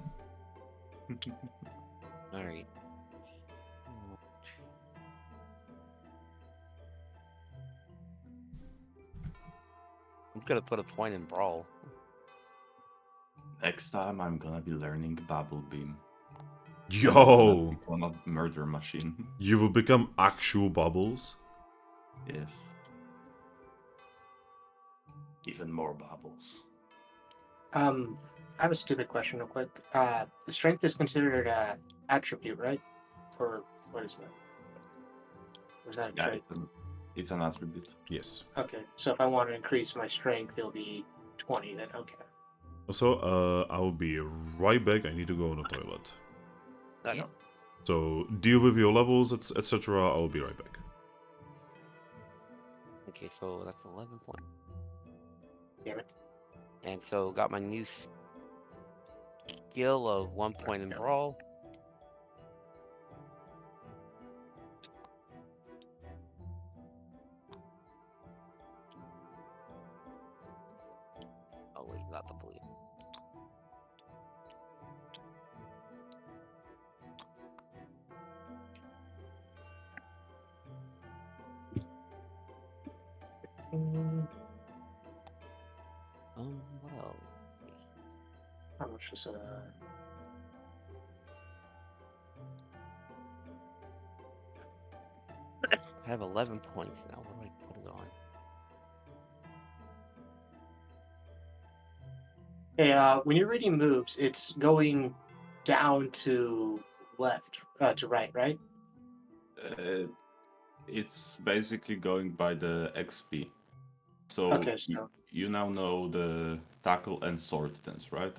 All right. I'm gonna put a point in Brawl. Next time I'm gonna be learning Bubble Beam. Yo! Become a murder machine. You will become actual Bubbles? Yes. Even more bubbles. I have a stupid question, real quick. The strength is considered a attribute, right? Or what is it? Or is that a Yeah, trait? it's an attribute. Yes. Okay, so if I want to increase my strength, it'll be 20. Then okay. Also, I will be right back. I need to go on the toilet. Okay. Yeah. So deal with your levels, etc. I will be right back. Okay, so that's 11 points. Damn it. And so got my new skill of 1 point in Brawl. Oh wait, not the blue. What else? How much is I have 11 points now. What do I put it on? Hey, when you're reading moves, it's going down to left, to right, right? It's basically going by the XP. So, Okay, so you now know the tackle and sword dance, right?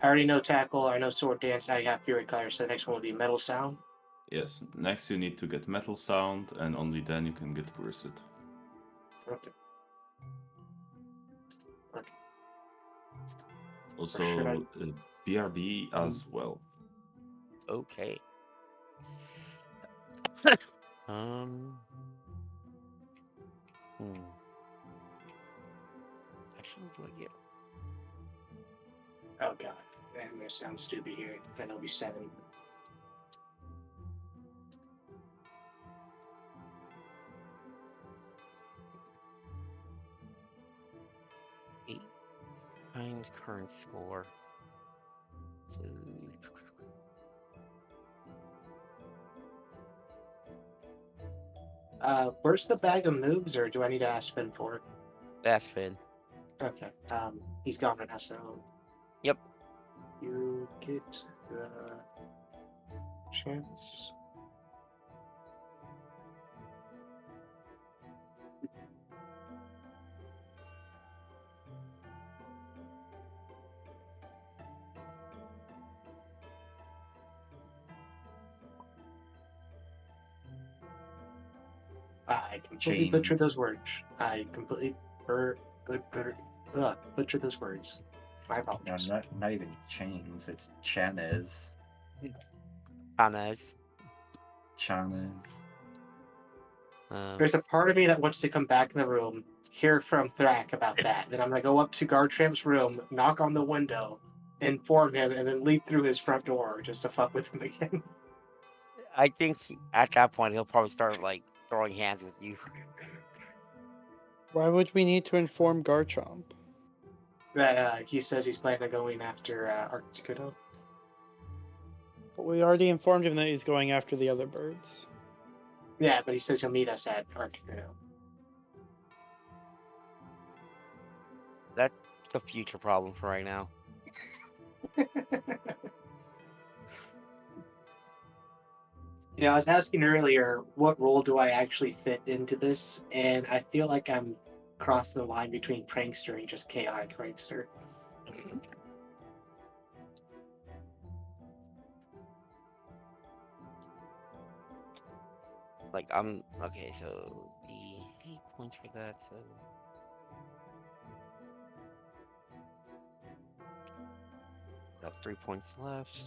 I already know tackle, I know sword dance, I got fury color, so the next one will be metal sound. Yes. Next you need to get metal sound, and only then you can get pursuit. Okay. Okay. Also, should I- BRB as well. Okay. Actually, what do I get? Oh god, I'm gonna sound stupid here. Then it'll be 7. Eight times current score. So Where's the bag of moves, or do I need to ask Finn for it? that's Finn. Okay. He's gone right now, so Yep. you get the chance. I completely butchered those words. I completely butchered those words. My No, apologies. not even chains. It's Chanez. Hannes. Chanez. There's a part of me that wants to come back in the room, hear from Thrack about that. Then I'm gonna go up to Gartramp's room, knock on the window, inform him, and then leap through his front door just to fuck with him again. I think at that point he'll probably start like throwing hands with you. Why would we need to inform Garchomp? That he says he's planning on going after Articuno. But we already informed him that he's going after the other birds. Yeah, but he says he'll meet us at Articuno. That's a future problem for right now. I was asking earlier, what role do I actually fit into this? And I feel like I'm crossing the line between prankster and just chaotic prankster. Like I'm okay, so the 8 points for that, so got 3 points left.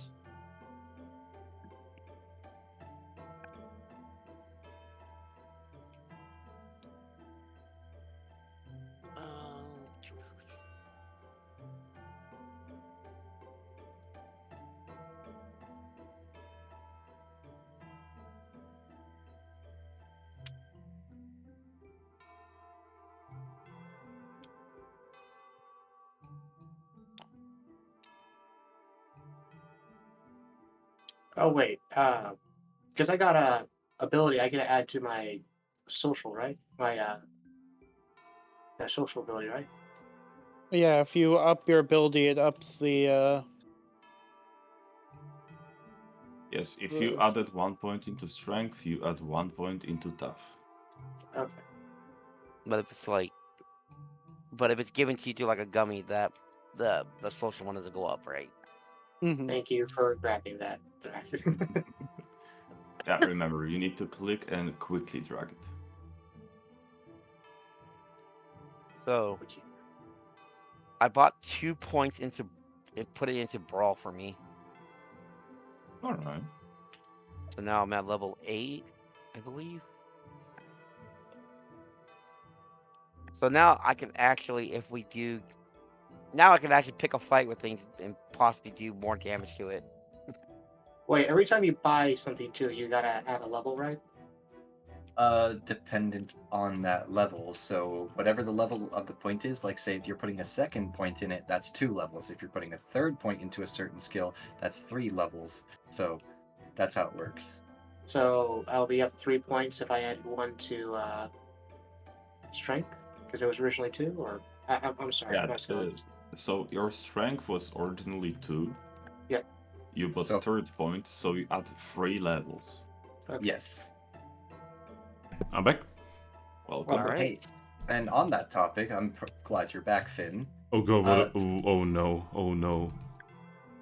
Oh wait, because I got a ability I can add to my social, right? My that social ability, right? Yeah, if you up your ability, it ups the. Yes, if you added 1 point into strength, you add 1 point into tough. Okay. But if it's like, but if it's given to you through like a gummy, that the social one doesn't go up, right? Mhm. Thank you for grabbing that. Thrack. Yeah, remember, you need to click and quickly drag it. So I bought 2 points into it, put it into brawl for me. All right. So now I'm at level 8, I believe. So now I can actually, if we do, now I can actually pick a fight with things and possibly do more damage to it. Wait, every time you buy something too, you gotta add a level, right? Dependent on that level. So whatever the level of the point is, like say if you're putting a second point in it, that's 2 levels. If you're putting a third point into a certain skill, that's 3 levels. So that's how it works. So I'll be up 3 points if I add 1 to strength, because it was originally 2. Or I'm sorry, Yeah, my skills. so your strength was originally 2. Yep. You bought So- third point, so you add 3 levels. Okay. Yes. I'm back. Welcome. All right. Hey, and on that topic, I'm glad you're back, Finn. Oh god, Uh, oh no, oh no.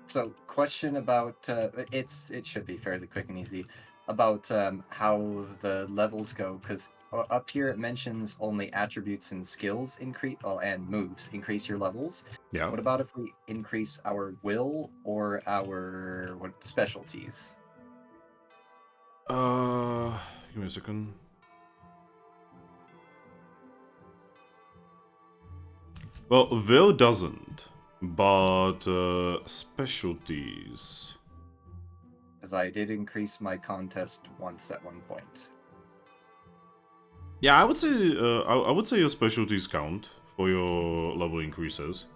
So, question about it should be fairly quick and easy about how the levels go, because up here it mentions only attributes and skills increase, and moves increase your levels. Yeah. What about if we increase our will or our specialties? Give me a second. Well, will doesn't, but specialties. Because I did increase my contest once at one point. Yeah, I would say I would say your specialties count for your level increases.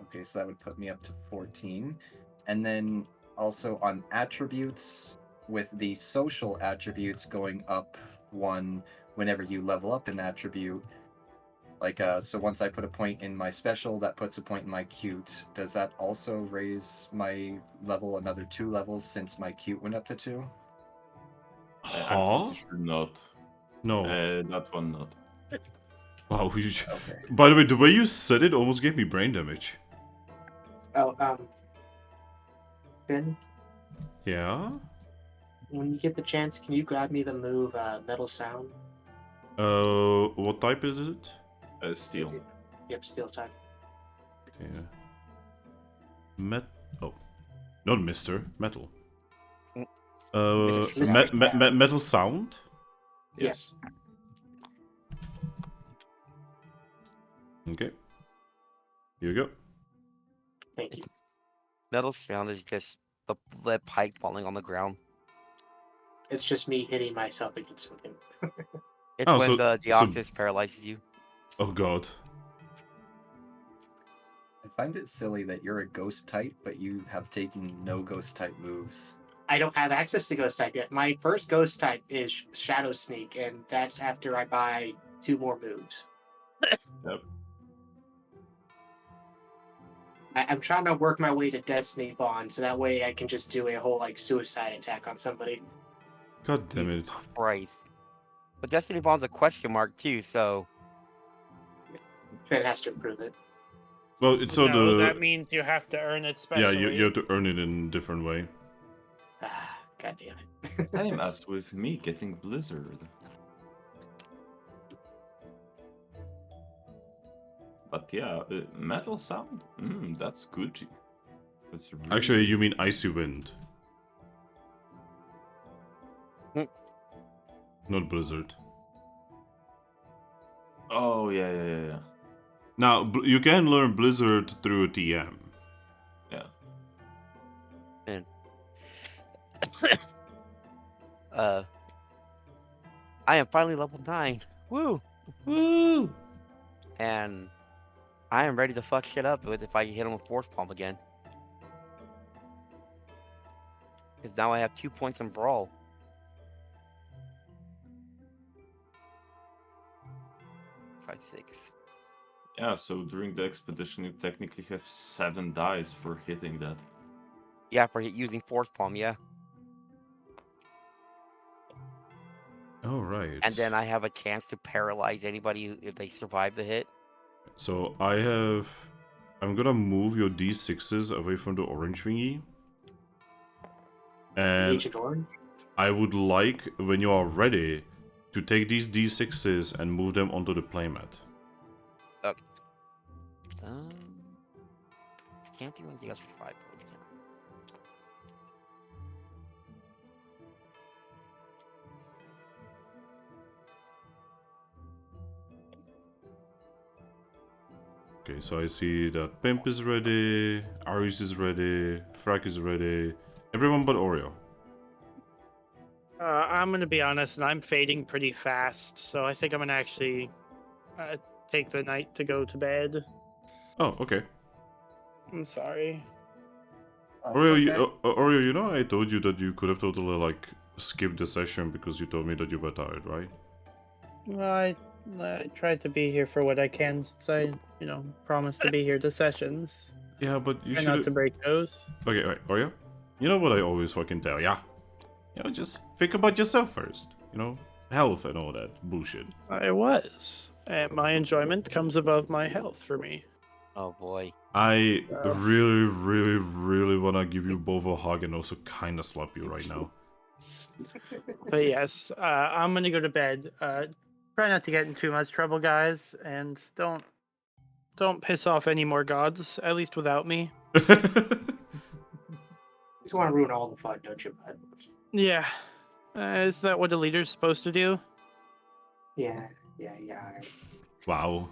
Okay, so that would put me up to 14. And then also on attributes, with the social attributes going up 1 whenever you level up an attribute. Like, so once I put a point in my special, that puts a point in my cute. Does that also raise my level another 2 levels since my cute went up to 2? I'm Huh? pretty sure not. No. That one not. Wow. Okay. By the way, the way you said it almost gave me brain damage. Oh, Finn, Yeah. when you get the chance, can you grab me the move Metal Sound? What type is it? Steel. Yep, steel type. Yeah. Oh, not Mister Metal. Mr. Metal Sound. Yes. Okay. Here we go. Thank you. Metal sound is just the lead pipe falling on the ground. It's just me hitting myself against something. It's Oh, when so- the so- Deoxys paralyzes you. Oh god. I find it silly that you're a ghost type, but you have taken no ghost type moves. I don't have access to Ghost type yet. My first Ghost type is Shadow Sneak, and that's after I buy 2 more moves. Yep. I'm trying to work my way to Destiny Bond, so that way I can just do a whole like suicide attack on somebody. God damn Jesus it. Christ. But Destiny Bond's a question mark too, so Finn has to improve it. Well, it's so No, the that means you have to earn it yeah specially. you have to earn it in a different way. God damn it. Same as with me getting Blizzard. But yeah, Metal Sound? That's Gucci. That's really Actually, you mean Icy Wind. Hmm. Not Blizzard. Oh, yeah. Now, you can learn Blizzard through a TM. Yeah. I am finally level 9. Woo! Woo! And I am ready to fuck shit up with if I hit him with Force Palm again. Because now I have 2 points in Brawl. Five, 6. Yeah, so during the expedition, you technically have 7 dice for hitting that. Yeah, for using Force Palm, yeah. All right. And then I have a chance to paralyze anybody if they survive the hit. So I'm gonna move your D6s away from the orange thingy. And Agent Orange. I would like, when you are ready, to take these D6s and move them onto the playmat. Okay. Can't do anything else for 5 points now. Okay, so I see that Pimp is ready, Aris is ready, Thrack is ready, everyone but Oreo. I'm gonna be honest, and I'm fading pretty fast, so I think I'm gonna actually take the night to go to bed. Oh, okay. I'm sorry. Oh, Oreo, it's okay. Oreo, you know I told you that you could have totally, like, skipped the session because you told me that you were tired, right? Well, I tried to be here for what I can since I, promised to be here to sessions. Yeah, but you Try should not to break those. Okay, wait, Oreo? You know what I always fucking tell ya? You know, just think about yourself first. You know, health and all that bullshit. I was. And my enjoyment comes above my health for me. Oh boy. I So- really, really, really wanna give you both a hug and also kinda slap you right now. But yes, I'm gonna go to bed. Try not to get in too much trouble, guys, and don't piss off any more gods. At least without me. You just want to ruin all the fun, don't you, bud? Yeah. Is that what a leader's supposed to do? Yeah. Wow.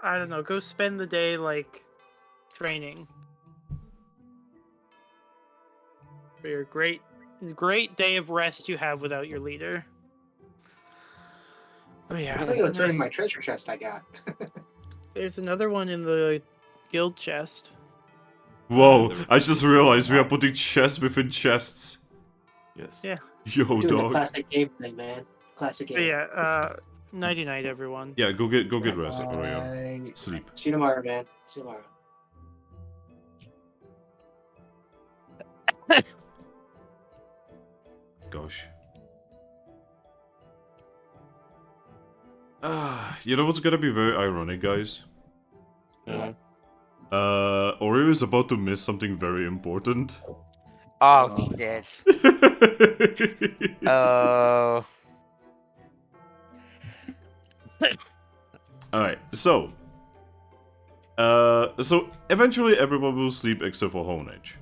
I don't know. Go spend the day like training for your great day of rest you have without your leader. Oh yeah. I'm gonna turn in my treasure chest I got. There's another one in the guild chest. Whoa, I just realized we are putting chests within chests. Yes. Yeah. Yo, Doing the dog. classic game thing, man. Classic But game. yeah. Nighty night, everyone. Yeah, go get rest, Oreo. I- Sleep. See you tomorrow, man. See you tomorrow. Gosh. You know what's gonna be very ironic, guys? Mhm. Oreo is about to miss something very important. Oh Oh, shit. Oh. Alright, so eventually everyone will sleep except for Honedge.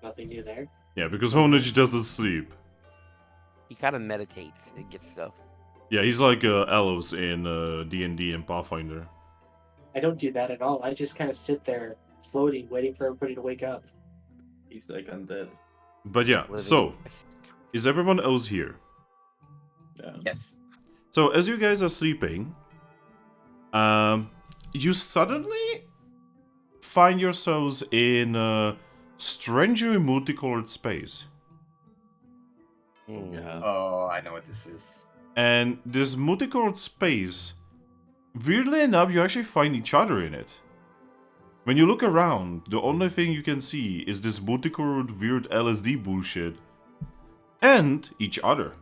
Nothing new there. Yeah, because Honedge doesn't sleep. He kind of meditates and gets stuff. Yeah, he's like Elves in D&D and Pathfinder. I don't do that at all. I just kind of sit there floating, waiting for everybody to wake up. He's like undead. But yeah, Living- so is everyone else here? Yeah. Yes. So as you guys are sleeping, you suddenly find yourselves in a strangely multicolored space. Hmm. Yeah. Oh, I know what this is. And this multicolored space, weirdly enough, you actually find each other in it. When you look around, the only thing you can see is this multicolored weird LSD bullshit. And each other.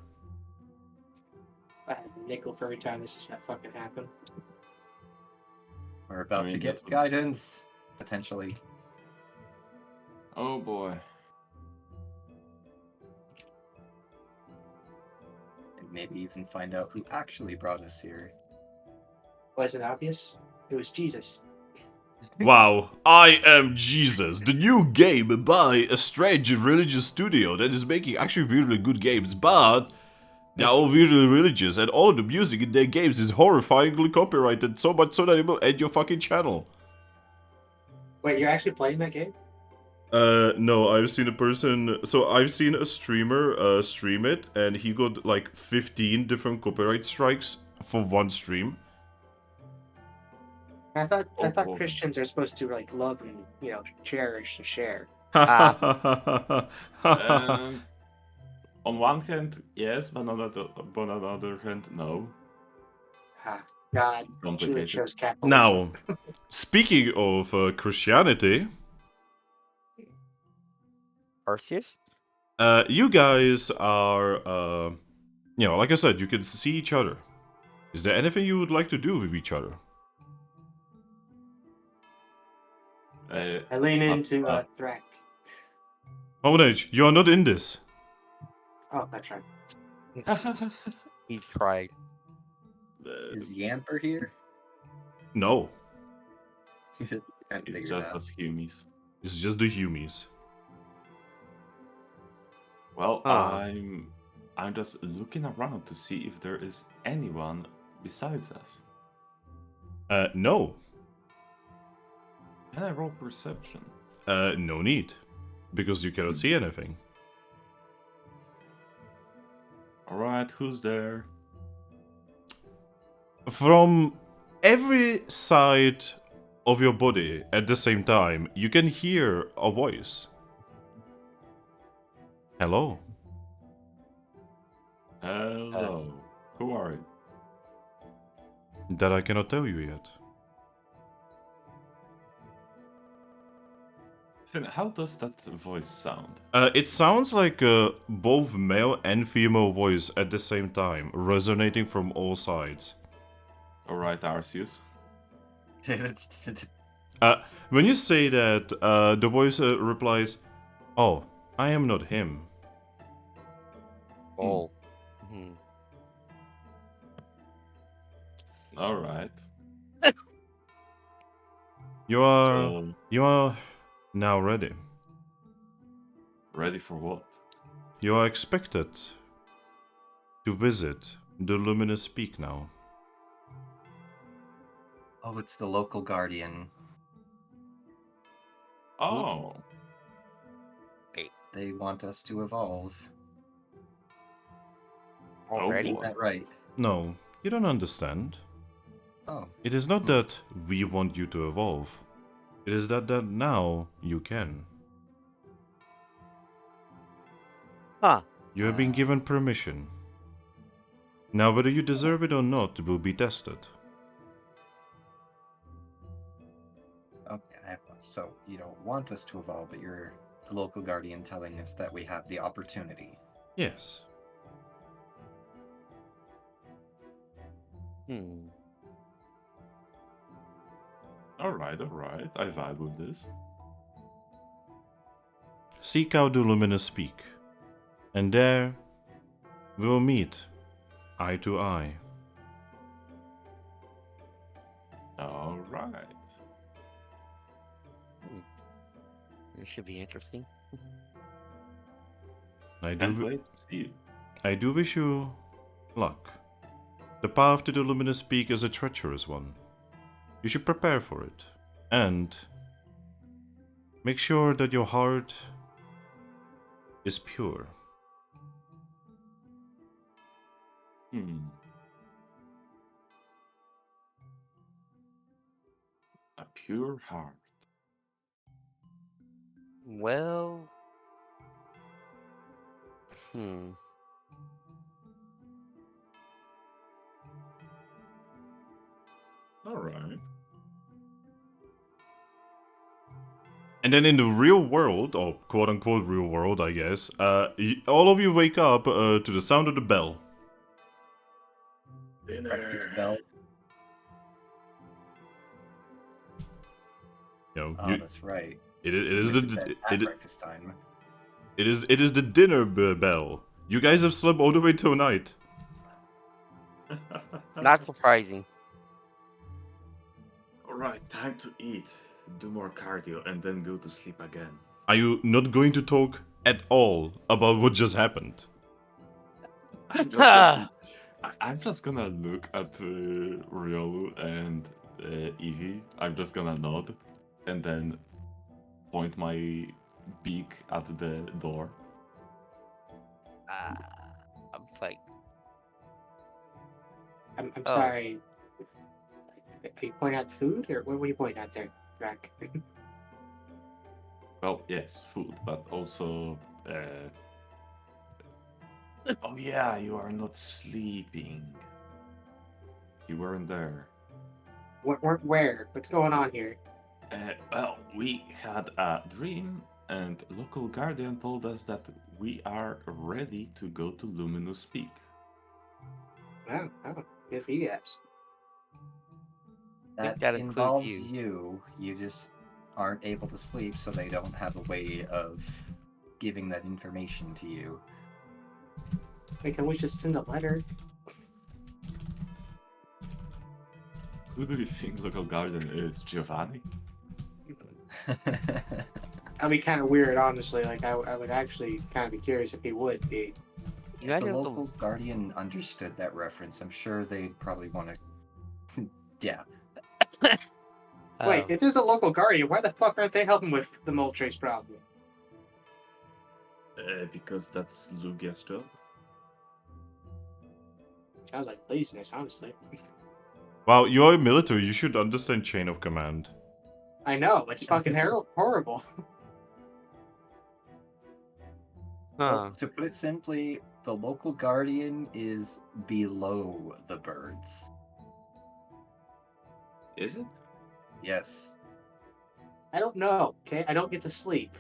I have a nickel for every time this has not fucking happened. We're about I to mean, get that's- guidance, potentially. Oh boy. And maybe even find out who actually brought us here. Wasn't obvious? It was Jesus. Wow, I Am Jesus, the new game by a strange religious studio that is making actually really good games, but they're all weirdly religious and all of the music in their games is horrifyingly copyrighted, so much so that it will end your fucking channel. Wait, you're actually playing that game? No, I've seen I've seen a streamer stream it, and he got like 15 different copyright strikes for one stream. I thought Oh. Christians are supposed to like love and cherish and share. Um, on one hand, yes, but on another hand, no. Ah, God, truly Complicated. shows capitalism. Now, speaking of Christianity, Perseus? you guys are, like I said, you can see each other. Is there anything you would like to do with each other? I lean into Thrack. Honedge, you are not in this. Oh, that's right. He's tried. Is Yamper here? No, Can't It's figure it just out. us humies. it's just the Humies. Well, Huh. I'm just looking around to see if there is anyone besides us. No. Can I roll perception? No need. Because you cannot see anything. Alright, who's there? From every side of your body at the same time, you can hear a voice. Hello. Hello. Who are you? That I cannot tell you yet. Finn, how does that voice sound? It sounds like both male and female voice at the same time, resonating from all sides. Alright, Arceus. When you say that, the voice replies, "Oh, I am not him." Oh. Hmm. Alright. You are So, now ready. ready for what? You are expected to visit the Luminous Peak now. Oh, it's the local guardian. Oh, They want us to evolve. Already? Oh, Is that right? No, you don't understand. Oh, It is not that we want you to evolve. It is that now you can. Huh. You have been given permission. Now, whether you deserve it or not will be tested. okay. So you don't want us to evolve, but you're the local guardian telling us that we have the opportunity. Yes. Hmm. alright. I vibe with this. Seek out the Luminous Peak, and there we will meet eye to eye. Alright. This should be interesting. I Can't do, wait to see you. I do wish you luck. The path to the Luminous Peak is a treacherous one. You should prepare for it, and make sure that your heart is pure. A pure heart. Well. Hmm. Alright. And then in the real world, or quote-unquote real world, I guess, all of you wake up to the sound of the bell. Breakfast bell. You know, Oh, that's right. it is We should bet at it breakfast time. is the dinner bell. You guys have slept all the way till night. Not surprising. Alright, time to eat. Do more cardio and then go to sleep again. Are you not going to talk at all about what just happened? I'm just gonna look at Riolu and Eevee. I'm just gonna nod and then point my beak at the door. I'm like, I'm Oh. sorry. Are you pointing out food, or what were you pointing out there, Thrack? Well, yes, food, but also. Oh yeah, you are not sleeping. You weren't there. Where? What's going on here? Well, we had a dream, and local guardian told us that we are ready to go to Luminous Peak. Oh, good for you guys. That that includes involves you. you. You just aren't able to sleep, so they don't have a way of giving that information to you. Wait, can we just send a letter? Who do you think local guardian is? Giovanni? That'd be kind of weird, honestly. Like, I would actually kind of be curious if he would be. You If the imagine if local guardian understood that reference, I'm sure they'd probably want to. Yeah. Wait, if there's a local guardian, why the fuck aren't they helping with the Moltres problem? Because that's Lugia's job. Sounds like laziness, honestly. Wow, you are military. You should understand chain of command. I know, it's fucking horrible. Well, to put it simply, the local guardian is below the birds. Is it? Yes. I don't know, okay? I don't get to sleep.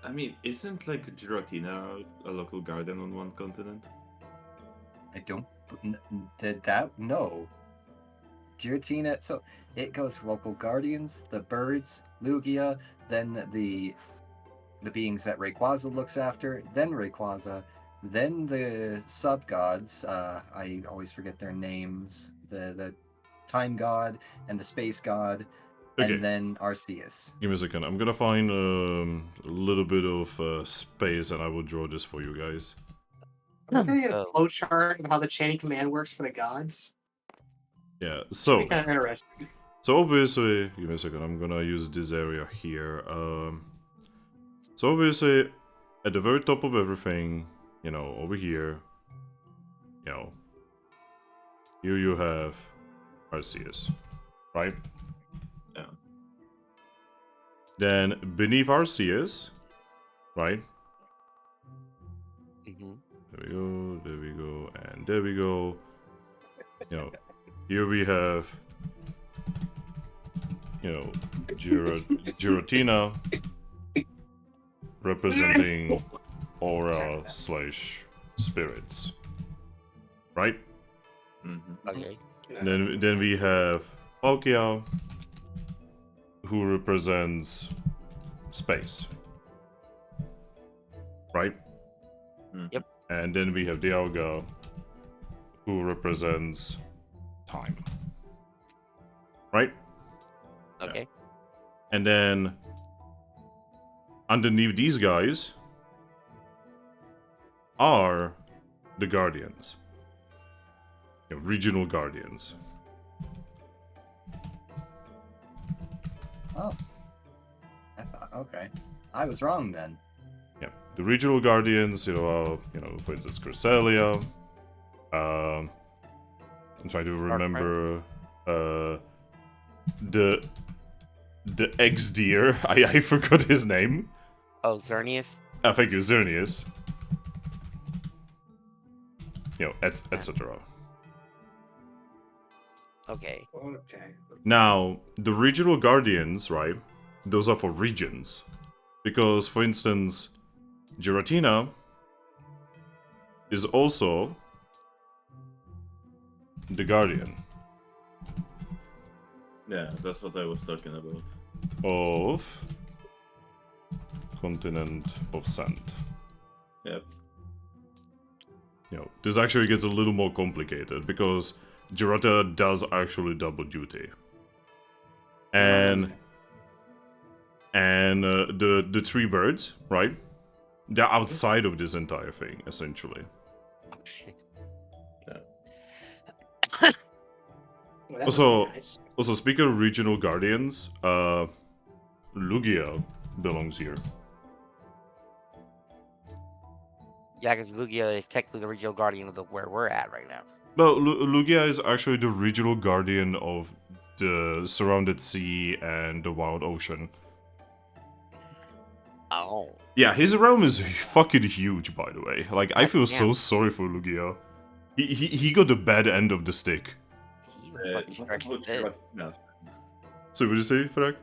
I mean, isn't like Giratina a local guardian on one continent? I don't. Did that? No. Giratina. So it goes local guardians, the birds, Lugia, then the beings that Rayquaza looks after, then Rayquaza, then the sub gods. I always forget their names. The time god and the space god, Okay. and then Arceus. Give me a second. I'm gonna find a little bit of space, and I will draw this for you guys. Can we get a So- flowchart of how the chain of command works for the gods? Yeah. It'd So. be kind of interesting. So obviously, give me a second, I'm gonna use this area here. So obviously, at the very top of everything, you know, over here, you know, here you have Arceus, right? Yeah. Then beneath Arceus, right? Mhm. There we go, and there we go. You know, here we have, you know, Giratina representing aura / spirits, right? Mm-hmm. Okay. Then we have Palkia, who represents space, right? Yep. And then we have Dialga, who represents time, right? Okay. And then underneath these guys are the guardians, you know, regional guardians. Oh. I thought, okay. I was wrong then. Yeah, the regional guardians, you know, for instance, Cresselia. I'm trying to remember the ex deer. I forgot his name. Oh, Xerneas? Ah, thank you, Xerneas. You know, etc. Okay. Okay. Now, the regional guardians, right? Those are for regions. Because, for instance, Giratina is also the guardian Yeah, that's what I was talking about. of Continent of Sand. Yep. You know, this actually gets a little more complicated because Giratina does actually double duty. And the three birds, right? They're outside of this entire thing, essentially. Oh, shit. Well, that Also- would be nice. Also, speaking of regional guardians, Lugia belongs here. Yeah, because Lugia is technically the regional guardian of where we're at right now. Well, Lugia is actually the regional guardian of the surrounded sea and the wild ocean. Yeah, his realm is fucking huge, by the way. Like, I feel so Goddamn. sorry for Lugia. He got the bad end of the stick. He even fucking What stretched about it. Giratina? So, what did you say, Thrack?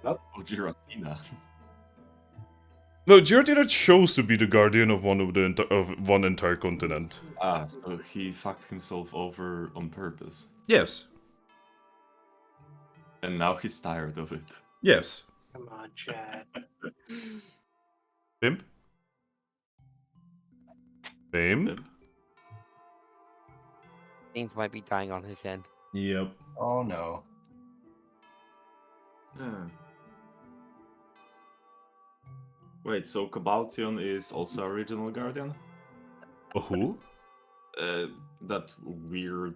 Oh, Giratina. No, Giratina chose to be the guardian of one entire continent. Ah, so he fucked himself over on purpose. Yes. And now he's tired of it. Yes. Come on, Chad. Pimp? Pimp? Things might be dying on his end. Yep. Oh no. Wait, so Cabaltion is also original guardian? Who? That weird,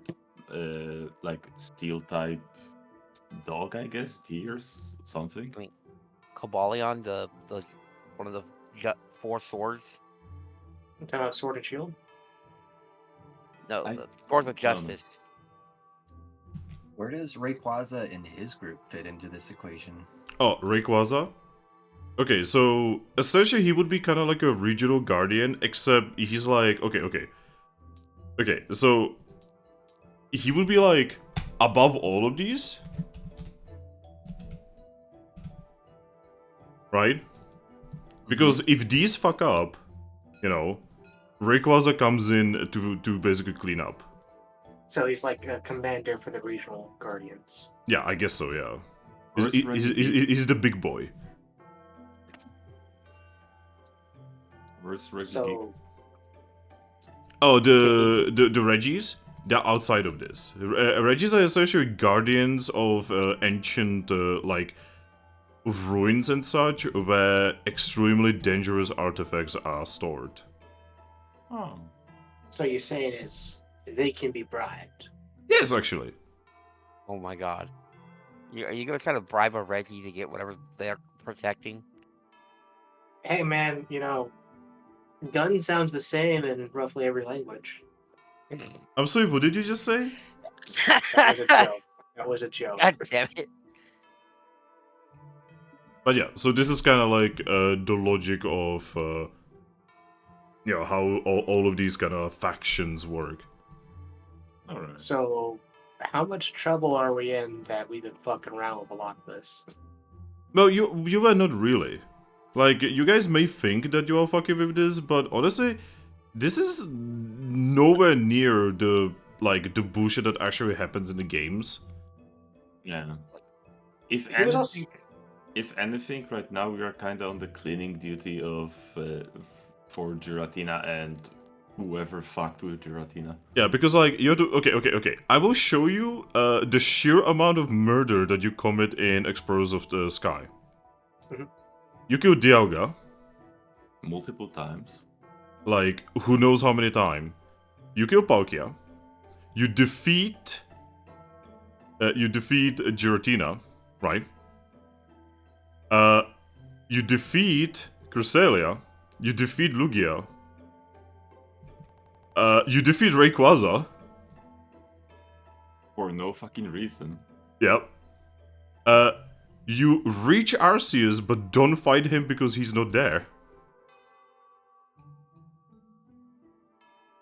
like steel type dog, I guess, tears something. I mean, Cobalion, the one of the 4 swords. I'm talking about Sword and Shield. No, I the Swords of don't know. Justice. Where does Rayquaza and his group fit into this equation? Oh, Rayquaza? Okay, so essentially he would be kind of like a regional guardian, except he's like, okay, so he would be like above all of these, right? Because if these fuck up, you know, Rayquaza comes in to basically clean up. So he's like a commander for the regional guardians. Yeah, I guess so, yeah. Where's He's the big boy. Where's Reggie? So Oh, the Reggies? They're outside of this. Reggies are essentially guardians of ancient, like, ruins and such, where extremely dangerous artifacts are stored. Oh. So you're saying is they can be bribed. Yes, actually. Oh my god. Are you gonna try to bribe a Reggie to get whatever they're protecting? Hey man, you know, gun sounds the same in roughly every language. I'm sorry, what did you just say? That was a joke. That was a joke. God damn it. But yeah, so this is kind of like the logic of, you know, how all of these kind of factions work. Alright. So how much trouble are we in that we've been fucking around with a lot of this? Well, you were not really. Like, you guys may think that you are fucking with this, but honestly, this is nowhere near the bullshit that actually happens in the games. Yeah. If He was also- anything, if anything, right now we are kind of on the cleaning duty of for Giratina and whoever fucked with Giratina. Yeah, because like you have to. Okay. I will show you the sheer amount of murder that you commit in Explorers of the Sky. Mhm. You kill Dialga, Multiple times. like who knows how many times. You kill Palkia. You defeat. You defeat Giratina, right? You defeat Cresselia. You defeat Lugia. You defeat Rayquaza. For no fucking reason. Yep. You reach Arceus, but don't fight him because he's not there.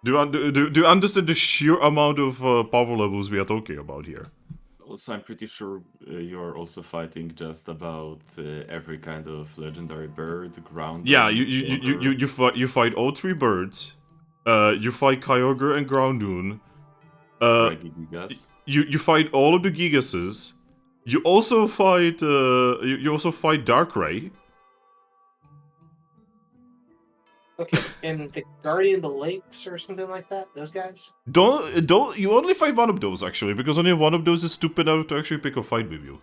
Do you understand the sheer amount of power levels we are talking about here? Also, I'm pretty sure you're also fighting just about every kind of legendary bird, ground. Yeah, you fight all 3 birds. You fight Kyogre and Groundoon. You fight all of the Gigases. You also fight you also fight Darkrai. Okay, and the Guardian of the Lakes or something like that, those guys? Don't you only fight one of those actually, because only one of those is stupid enough to actually pick a fight with you.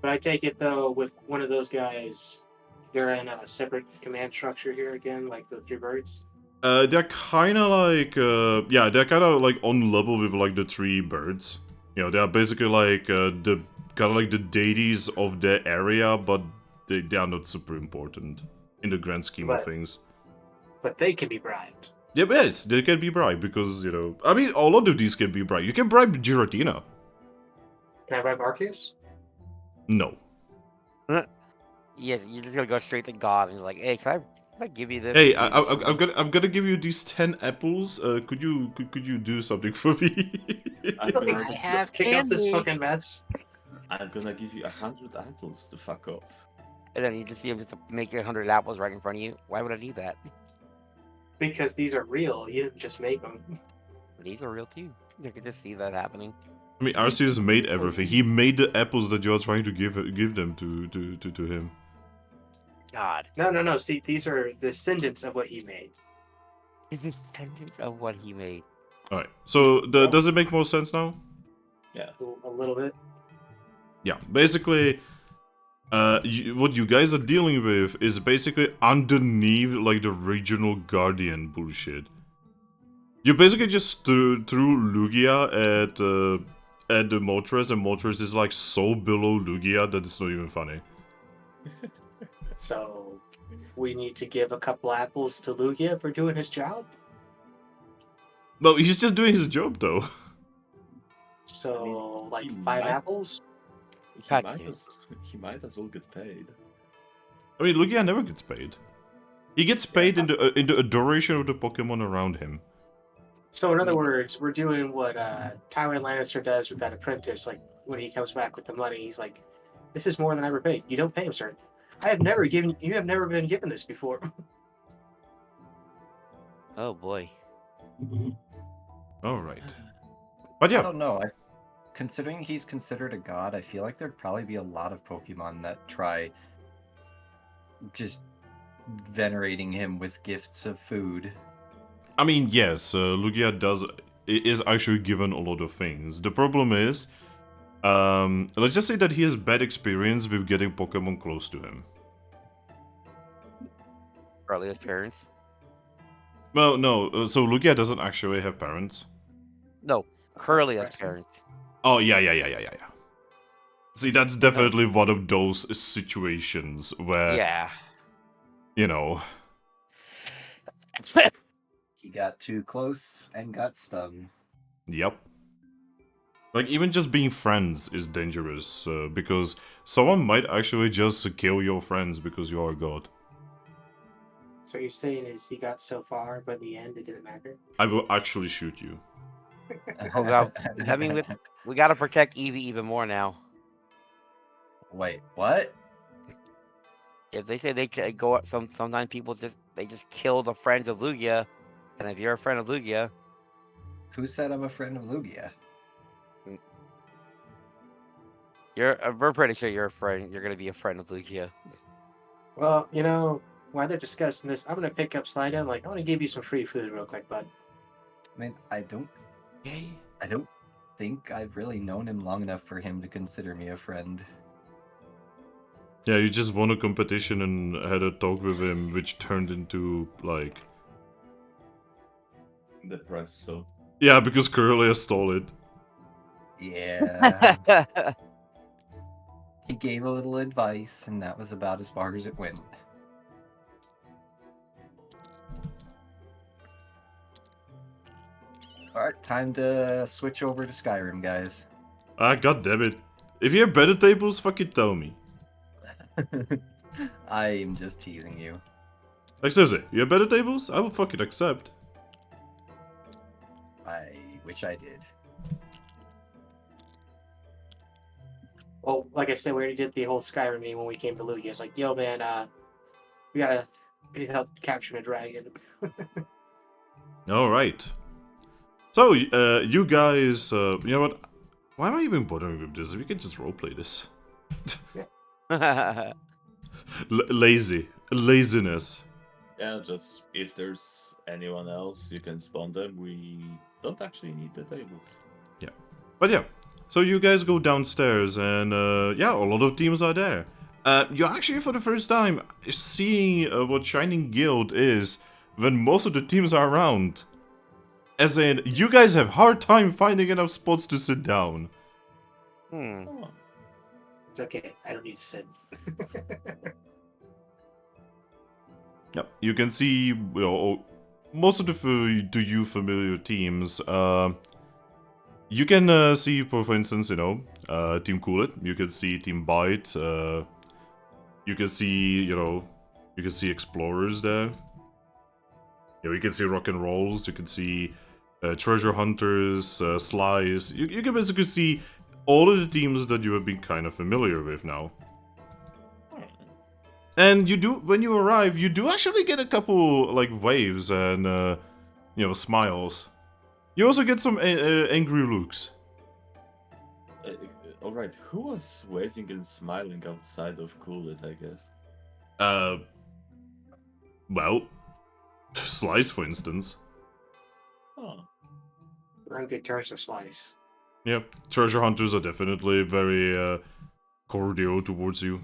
But I take it though, with one of those guys, they're in a separate command structure here again, like the 3 birds? They're kind of like yeah, they're kind of like on level with like the 3 birds. You know, they are basically like the kind of like the deities of the area, but they are not super important in the grand scheme of things. But they can be bribed. Yeah, yes, they can be bribed because, you know, I mean, all of these can be bribed. You can bribe Giratina. Can I bribe Arceus? No. Yes, you're just gonna go straight to God and you're like, hey, can I give you this? Hey, and do this for me?" I'm gonna give you these 10 apples. Could you do something for me? I'm gonna, I have Pick up this candy. fucking mess. I'm gonna give you 100 apples to fuck off. And then you just see him just make 100 apples right in front of you. Why would I need that? Because these are real. You didn't just make them. These are real too. You can just see that happening. I mean, Arceus made everything. He made the apples that you are trying to give them to him. God, No. See, these are descendants of what he made. this is sentence of what he made. All right. So does it make more sense now? Yeah. A little bit. Yeah. Basically, what you guys are dealing with is basically underneath like the regional guardian bullshit. You basically just threw Lugia at the Moltres, and Moltres is like so below Lugia that it's not even funny. So we need to give a couple apples to Lugia for doing his job. No, he's just doing his job though. So I mean, like he 5 might- apples. He might as well get paid. I mean, Lugia never gets paid. He gets paid in the adoration of the Pokemon around him. So in other words, we're doing what Tywin Lannister does with that apprentice. Like when he comes back with the money, he's like, "This is more than I ever paid. You don't pay him, sir. You have never been given this before." Oh boy. All right. But I yeah, don't know. Considering he's considered a god, I feel like there'd probably be a lot of Pokemon that try just venerating him with gifts of food. I mean, yes, Lugia is actually given a lot of things. The problem is, let's just say that he has bad experience with getting Pokemon close to him. Probably his parents. Well, no, so Lugia doesn't actually have parents. No, Curly has That's parents. Oh, yeah. See, that's definitely one of those situations where, Yeah. you know, He got too close and got stung. yep. Like, even just being friends is dangerous, because someone might actually just kill your friends because you are a god. So what you're saying is he got so far, but in the end it didn't matter. I will actually shoot you. Oh god. I mean, we gotta protect Eevee even more now. Wait, what? If they say they go up, sometimes people just kill the friends of Lugia, and if you're a friend of Lugia, Who said I'm a friend of Lugia? we're pretty sure you're a friend. You're gonna be a friend of Lugia. Well, while they're discussing this, I'm gonna pick up Slida. Like, I want to give you some free food real quick, bud. I mean, I don't think I've really known him long enough for him to consider me a friend. Yeah, you just won a competition and had a talk with him, which turned into, like... The press, so. Yeah, because Curlia stole it. Yeah. He gave a little advice, and that was about as far as it went. Alright, time to switch over to Skyrim, guys. Ah, goddammit. If you have better tables, fucking tell me. I'm just teasing you. Like, seriously, you have better tables? I will fucking accept. I wish I did. Well, like I said, we already did the whole Skyrim meeting when we came to Lugia. It's like, yo, man, we need help capturing a dragon. Alright. So, you guys, you know what? Why am I even bothering with this? We can just roleplay this. Laziness. Yeah, just if there's anyone else, you can spawn them. We don't actually need the tables. Yeah. But yeah. So you guys go downstairs and, yeah, a lot of teams are there. You're actually, for the first time, seeing what Shining Guild is when most of the teams are around. As in, you guys have hard time finding enough spots to sit down. Oh. It's okay. I don't need to sit. Yep, you can see, you know, most of the to you familiar teams. You can see, for instance, you know, Team Coolit. You can see Team Bite. You can see, explorers there. You can see rock and rolls. You can see treasure hunters, slies. You can basically see all of the teams that you have been kind of familiar with now. And when you arrive, you do actually get a couple like waves and smiles. You also get some angry looks. Alright, who was waving and smiling outside of Cool It, I guess? Well, Slice, for instance. Oh. We're on good terms with Slice. Yeah, treasure hunters are definitely very cordial towards you.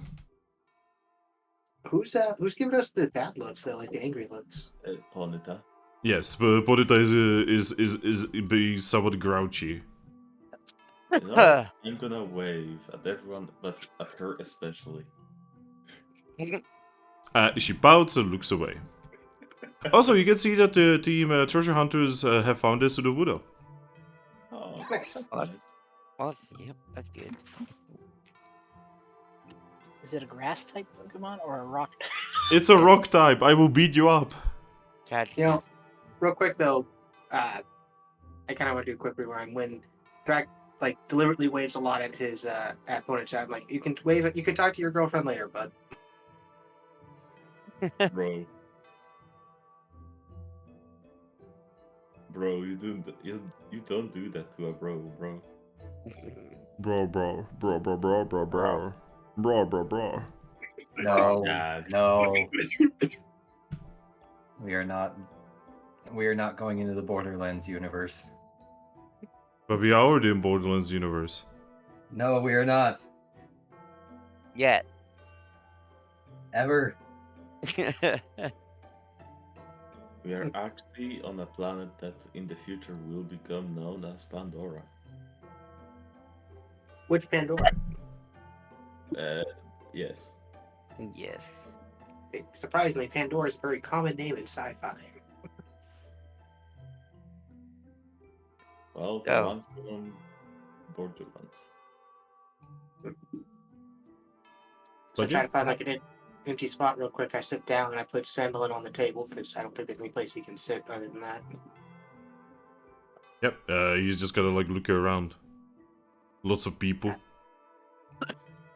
Who's giving us the bad looks though, like the angry looks? Ponyta. Yes, but Ponyta is being somewhat grouchy. You know, I'm gonna wave at everyone, but at her especially. She pouts and looks away. Also, you can see that the team treasure hunters have found this Sudowoodo. Oh, Nice. that's Well, nice. well, yep, that's good. Is it a grass type Pokemon or a rock? It's a rock type. I will beat you up. Catch. You know, real quick though, I kind of want to do a quick rewind. When Thrack like deliberately waves a lot at his opponent chat, I'm like, you can wave it. You can talk to your girlfriend later, bud. Bro. Bro, you don't do that to a bro. Bro. No, Yeah. no. We are not going into the Borderlands universe. But we are already in Borderlands universe. No, we are not. Yet. Ever. We are actually on a planet that in the future will become known as Pandora. Which Pandora? Yes. Yes. Surprisingly, Pandora is a very common name in sci-fi. Well, Oh. one from Borderlands. So I But try yeah. to find like an empty spot real quick. I sit down and I put Sandalin on the table because I don't think there's any place he can sit other than that. Yep, he's just gotta like look around. Lots of people.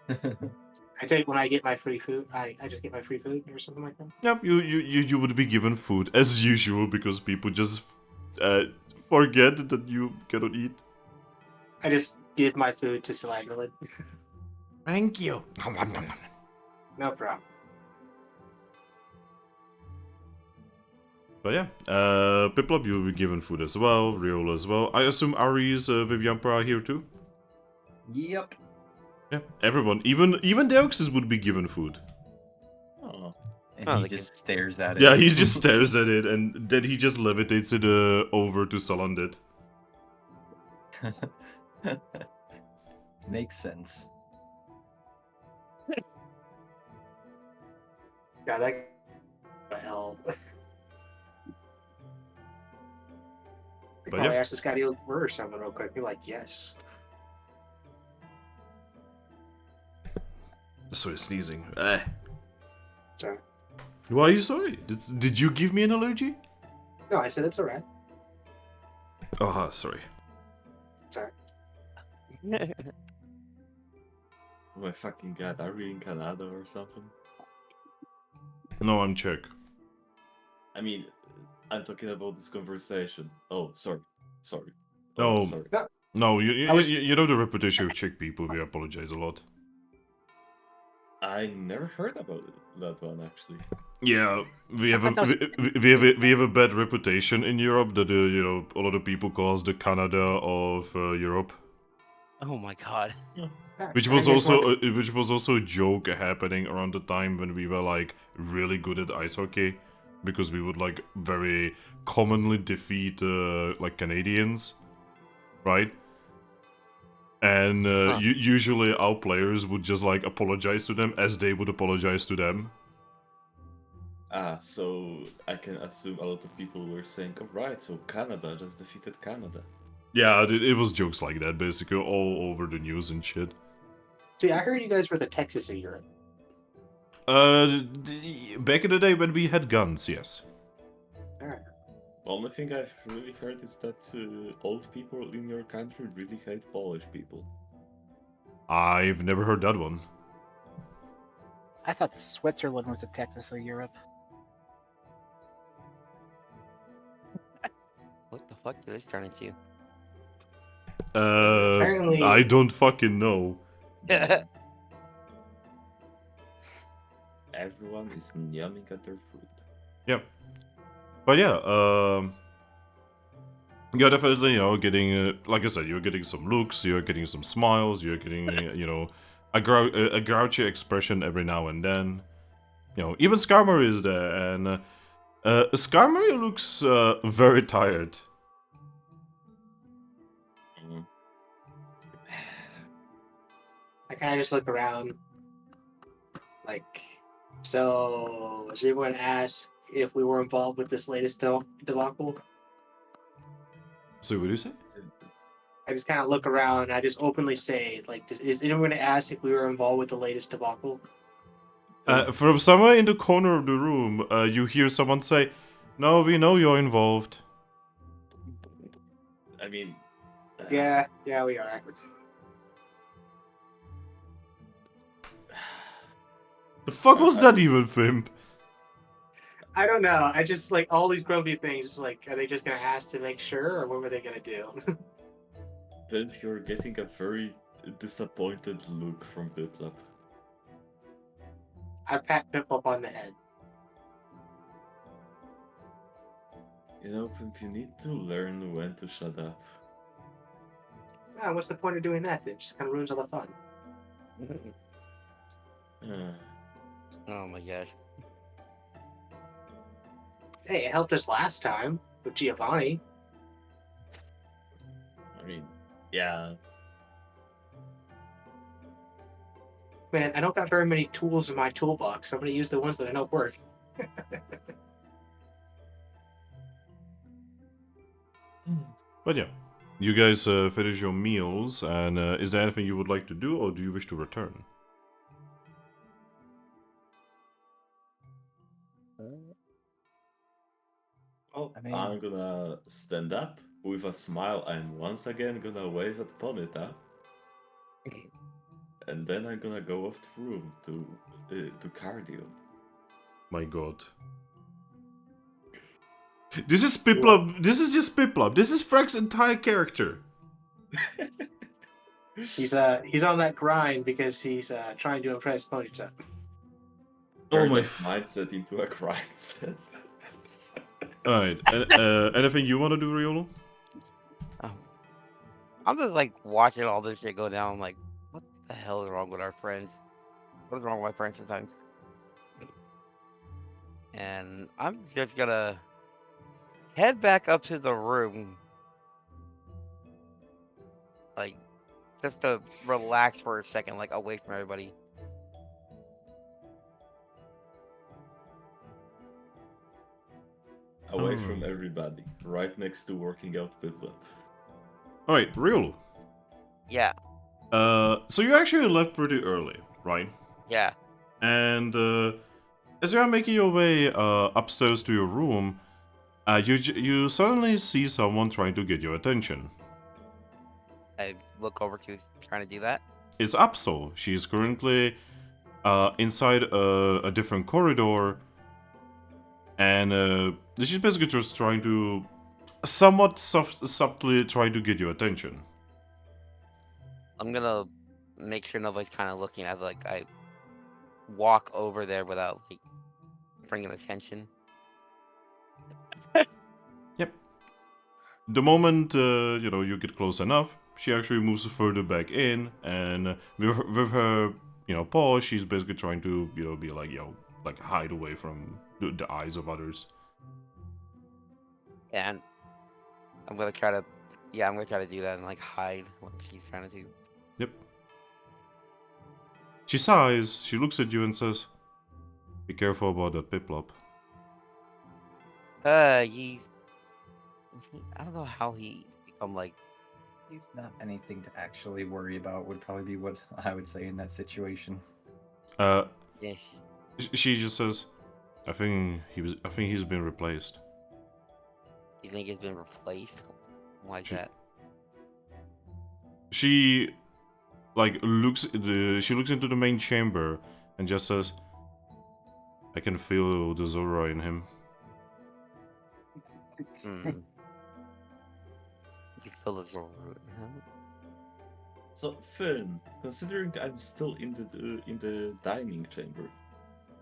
I take when I get my free food. I just get my free food or something like that. Yep, you would be given food as usual because people just forget that you cannot eat. I just give my food to Sandalin. Thank you. No problem. But yeah, Piplup, you'll be given food as well, Riolu as well. I assume Ari's Vivianpra are here too? Yep. Yeah, everyone, even Deoxys would be given food. Oh. And Oh, he they just stares at it. Yeah, he just stares at it and then he just levitates it over to Salandit. Makes sense. Yeah, that the hell. I But probably yeah. ask this guy to murder someone real quick. Be like, yes. Sorry, sneezing. Sorry. Why are you sorry? Did you give me an allergy? No, I said it's alright. Oh, sorry. Sorry. Oh my fucking god, are we in Canada or something? No, I'm Czech. I mean, I'm talking about this conversation. Oh, sorry. No. Oh, sorry. No, I was- you know the reputation of Czech people. We apologize a lot. I never heard about that one actually. Yeah, we have I thought we have a bad reputation in Europe that a lot of people call us the Canada of Europe, Oh my god. which was also a joke happening around the time when we were like really good at ice hockey, because we would like very commonly defeat like Canadians, right? And usually our players would just like apologize to them as they would apologize to them. So I can assume a lot of people were saying, alright, so Canada just defeated Canada. Yeah, it was jokes like that basically all over the news and shit. See, I heard you guys were the Texas of Europe. Back in the day when we had guns, yes. Alright. The only thing I've really heard is that old people in your country really hate Polish people. I've never heard that one. I thought Switzerland was the Texas of Europe. What the fuck did this turn into? Apparently- I don't fucking know. Everyone is yummy at their food. Yep. But yeah, you're definitely, getting, like I said, you're getting some looks, you're getting some smiles, you're getting, a grouchy expression every now and then. Even Skarmory is there, and Skarmory looks very tired. Mhm. I kind of just look around. Like, so, does everyone ask if we were involved with this latest debacle? So what do you say? I just kind of look around and I just openly say, like, is anyone going to ask if we were involved with the latest debacle? From somewhere in the corner of the room, you hear someone say, "No, we know you're involved." I mean, Yeah, we are. The fuck was that even, Fimp? I don't know. I just, like, all these grumpy things, just like, are they just going to ask to make sure, or what were they going to do? Pimp, you're getting a very disappointed look from Piplup. I pat Piplup on the head. Pimp, you need to learn when to shut up. Ah, what's the point of doing that then? Just kind of ruins all the fun. Oh my gosh. Hey, it helped us last time with Giovanni. I mean, yeah. Man, I don't got very many tools in my toolbox. I'm going to use the ones that I know work. But yeah, you guys finish your meals, and is there anything you would like to do, or do you wish to return? Well, I mean- I'm gonna stand up with a smile. I'm once again gonna wave at Ponyta. And then I'm gonna go off the room to cardio. My god. This is Piplup. This is just Piplup. This is Thrack's entire character. He's on that grind because he's trying to impress Ponyta. Oh Turn my that mindset into a grind set. Alright, anything you want to do, Riolu? Oh. I'm just like watching all this shit go down. Like, what the hell is wrong with our friends? What's wrong with my friends sometimes? And I'm just gonna head back up to the room, like, just to relax for a second, like away from everybody. Away from everybody, right next to working out Piplup. Alright, Riolu. Yeah, So you actually left pretty early, right? yeah. And as you are making your way upstairs to your room, you suddenly see someone trying to get your attention. I look over to trying to do that. It's Apso. She's currently inside a different corridor, and she's basically just trying to somewhat subtly trying to get your attention. I'm gonna make sure nobody's kind of looking as like I walk over there without like bringing attention. Yep. The moment you get close enough, she actually moves further back in, and with her paw, she's basically trying to be like hide away from the eyes of others. And I'm gonna try to, I'm gonna try to do that and like hide what she's trying to do. Yep. She sighs, she looks at you and says, "Be careful about that Piplup." I don't know how he become like. He's not anything to actually worry about, would probably be what I would say in that situation. Uh, Yeah. She just says, I think he's been replaced. You think it's been replaced? Why is She- that? She looks into the main chamber and just says, I can feel the Zora in him. Hmm. You feel this all right. So, Finn, considering I'm still in the dining chamber,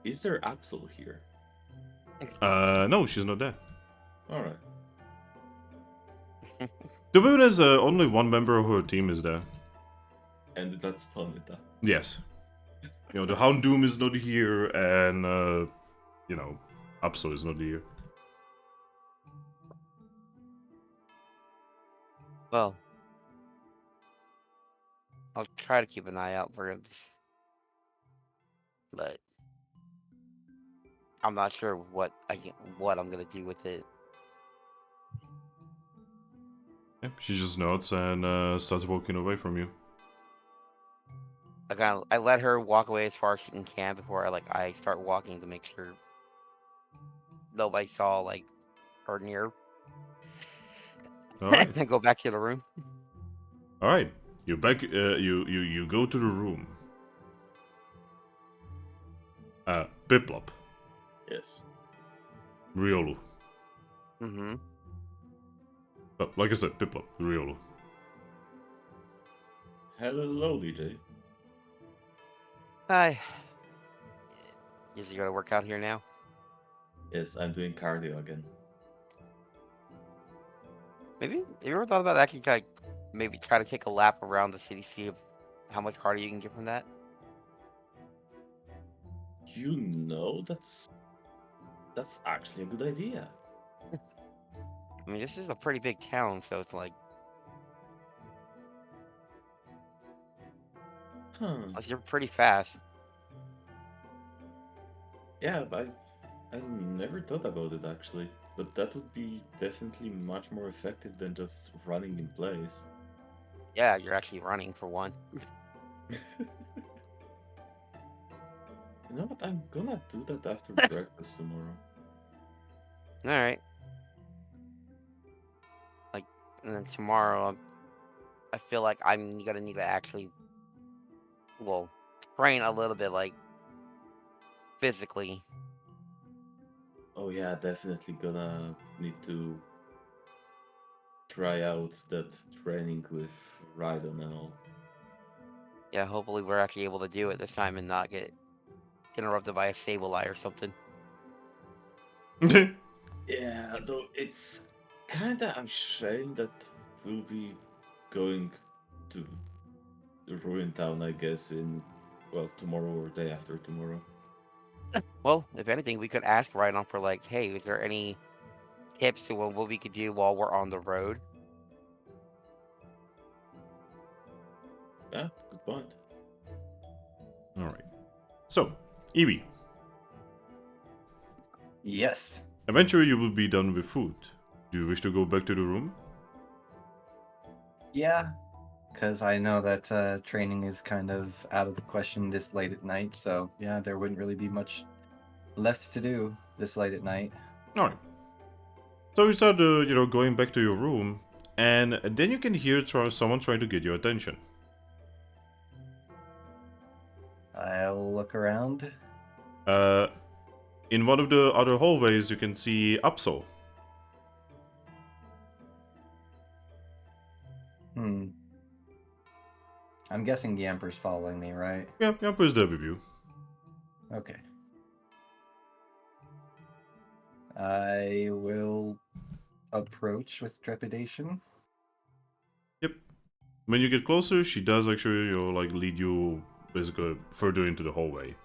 is there Absol here? No, she's not there. All right. To be honest, only one member of her team is there. And that's Planeta. Yes. You know, the Houndoom is not here, and, Absol is not here. Well, I'll try to keep an eye out for this, but I'm not sure what I'm gonna do with it. Yeah, she just nods and starts walking away from you. I let her walk away as far as she can before I start walking to make sure nobody saw her near. All right. And go back to the room. All right. You back. You go to the room. Piplup, Yes. Riolu. Mm-hmm. Like I said, Piplup, Riolu. Hello, DJ. Hi. Is you gonna work out here now? Yes, I'm doing cardio again. Maybe have you ever thought about actually maybe try to take a lap around the city, see how much cardio you can get from that? You know, that's actually a good idea. I mean, this is a pretty big town, so it's like, Huh. plus you're pretty fast. Yeah, but I never thought about it actually. But that would be definitely much more effective than just running in place. Yeah, you're actually running for one. You know what? I'm gonna do that after breakfast tomorrow. All right. And then tomorrow, I feel like I'm gonna need to actually, well, train a little bit, physically. Oh yeah, definitely gonna need to try out that training with Raidon and all. Yeah, hopefully we're actually able to do it this time and not get interrupted by a Sableye or something. Yeah, though it's kinda a shame that we'll be going to Ruin Town, I guess, in, well, tomorrow or day after tomorrow. Well, if anything, we could ask Rhydon for hey, is there any tips on what we could do while we're on the road? Yeah, good point. All right. So, Eevee, Yes. eventually you will be done with food. Do you wish to go back to the room? Yeah. Because I know that training is kind of out of the question this late at night. So, yeah, there wouldn't really be much left to do this late at night. All right. So you start, going back to your room, and then you can hear someone trying to get your attention. I'll look around. In one of the other hallways, you can see Absol. I'm guessing the Emperor's following me, right? Yeah, Emperor's there with you. Okay. I will approach with trepidation. Yep. When you get closer, she does actually, lead you basically further into the hallway.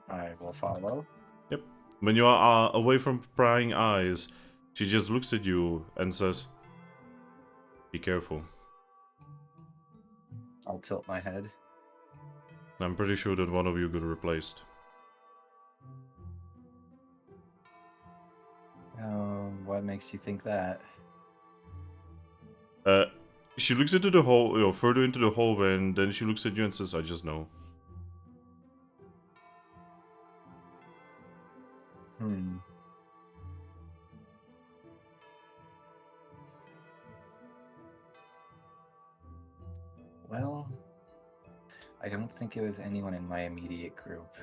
I will follow. Yep. When you are away from prying eyes, she just looks at you and says, "Be careful." I'll tilt my head. I'm pretty sure that one of you got replaced. What makes you think that? She looks into the hall, further into the hallway, and then she looks at you and says, "I just know." Hmm. Well, I don't think it was anyone in my immediate group.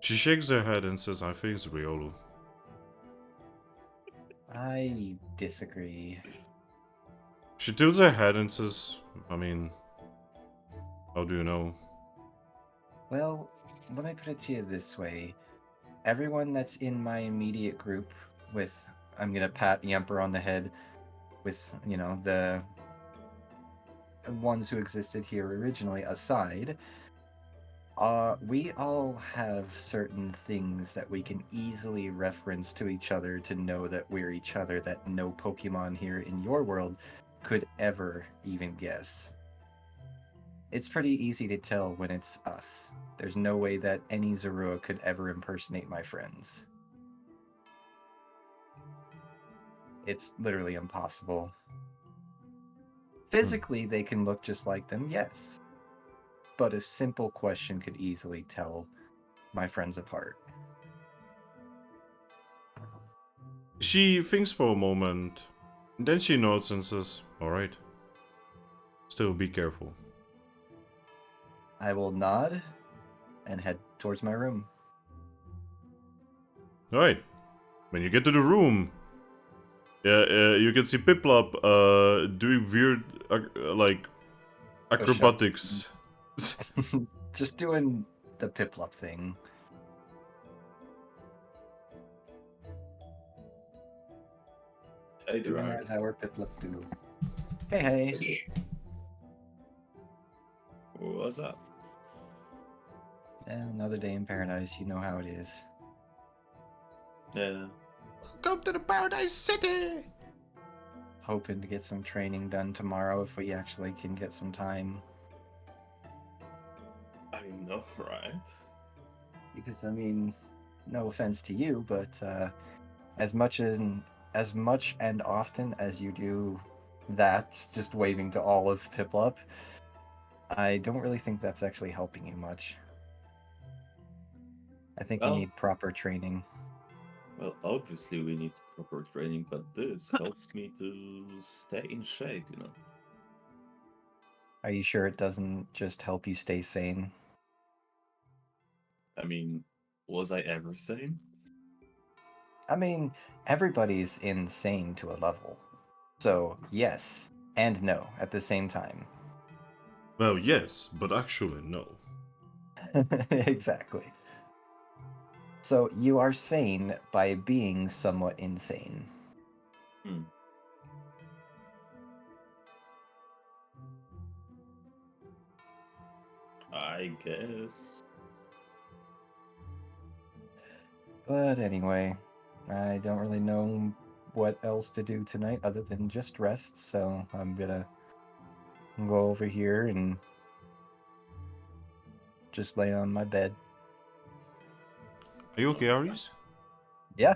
She shakes her head and says, I think it's Riolu. I disagree. She tilts her head and says, I mean, how do you know? Well, let me put it to you this way. Everyone that's in my immediate group with, I'm gonna pat Yemper on the head with, you know, the ones who existed here originally aside, we all have certain things that we can easily reference to each other to know that we're each other that no Pokemon here in your world could ever even guess. It's pretty easy to tell when it's us. There's no way that any Zorua could ever impersonate my friends. It's literally impossible. Physically, they can look just like them, yes. But a simple question could easily tell my friends apart. She thinks for a moment, and then she nods and says, alright. Still be careful. I will nod and head towards my room. Alright. When you get to the room, you can see Piplup doing weird, like, acrobatics. Just doing the Piplup thing. Hey, Doing Durant. as our Piplup do. Hey, hey. What's up? Another day in paradise, you know how it is. Yeah. Welcome to the Paradise City! Hoping to get some training done tomorrow if we actually can get some time. I know, right? Because, I mean, no offense to you, but as much and often as you do that, just waving to all of Piplup, I don't really think that's actually helping you much. I think we Well- need proper training. Well, obviously we need proper training, but this helps me to stay in shape, you know. Are you sure it doesn't just help you stay sane? I mean, was I ever sane? I mean, everybody's insane to a level. So, yes and no at the same time. Well, yes, but actually, no. Exactly. So, you are sane by being somewhat insane. Hmm. I guess. But anyway, I don't really know what else to do tonight other than just rest, so I'm gonna go over here and just lay on my bed. Are you okay, Aries? Yeah,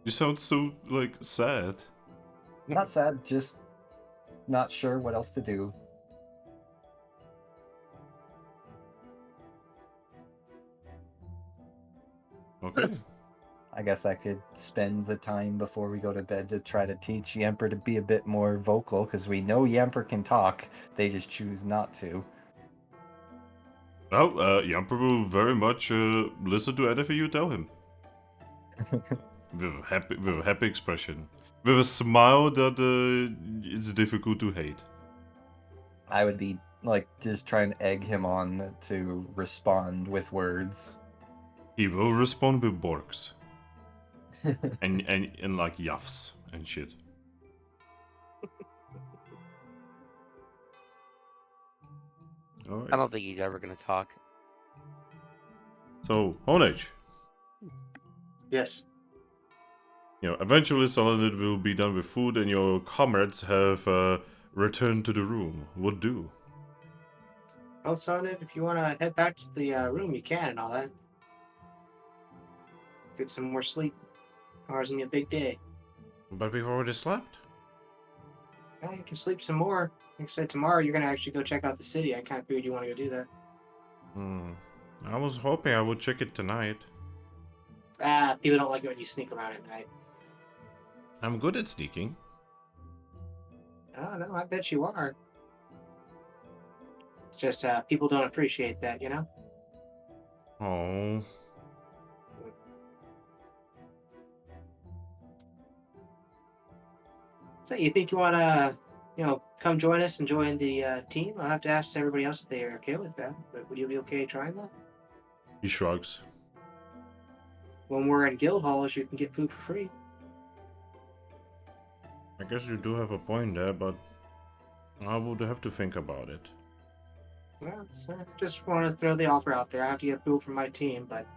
You sound so, like, sad. not sad, just not sure what else to do. Okay. I guess I could spend the time before we go to bed to try to teach Yemper to be a bit more vocal, because we know Yemper can talk, they just choose not to. Well, Yamper will very much listen to anything you tell him. With a happy expression. With a smile that it's difficult to hate. I would be, like, just trying to egg him on to respond with words. He will respond with borks. and like yaffs and shit. I Alright. don't think he's ever gonna talk. So, Honedge. Yes. You know, eventually Saladin will be done with food and your comrades have returned to the room. What do? Well, Sonnet, if you want to head back to the room, you can and all that. Get some more sleep. Tomorrow's gonna be a big day. But we've already slept. Yeah, you can sleep some more. Like I said, tomorrow you're gonna actually go check out the city. I kind of figured you want to go do that. I was hoping I would check it tonight. People don't like it when you sneak around at night. I'm good at sneaking. Oh, no, I bet you are. It's just people don't appreciate that, you know? Oh. So you think you want to, come join us and join the team? I'll have to ask everybody else if they are okay with that. But would you be okay trying that? He shrugs. When we're in guild halls, you can get food for free. I guess you do have a point there, but I would have to think about it. Well, so I just want to throw the offer out there. I have to get approval from my team, but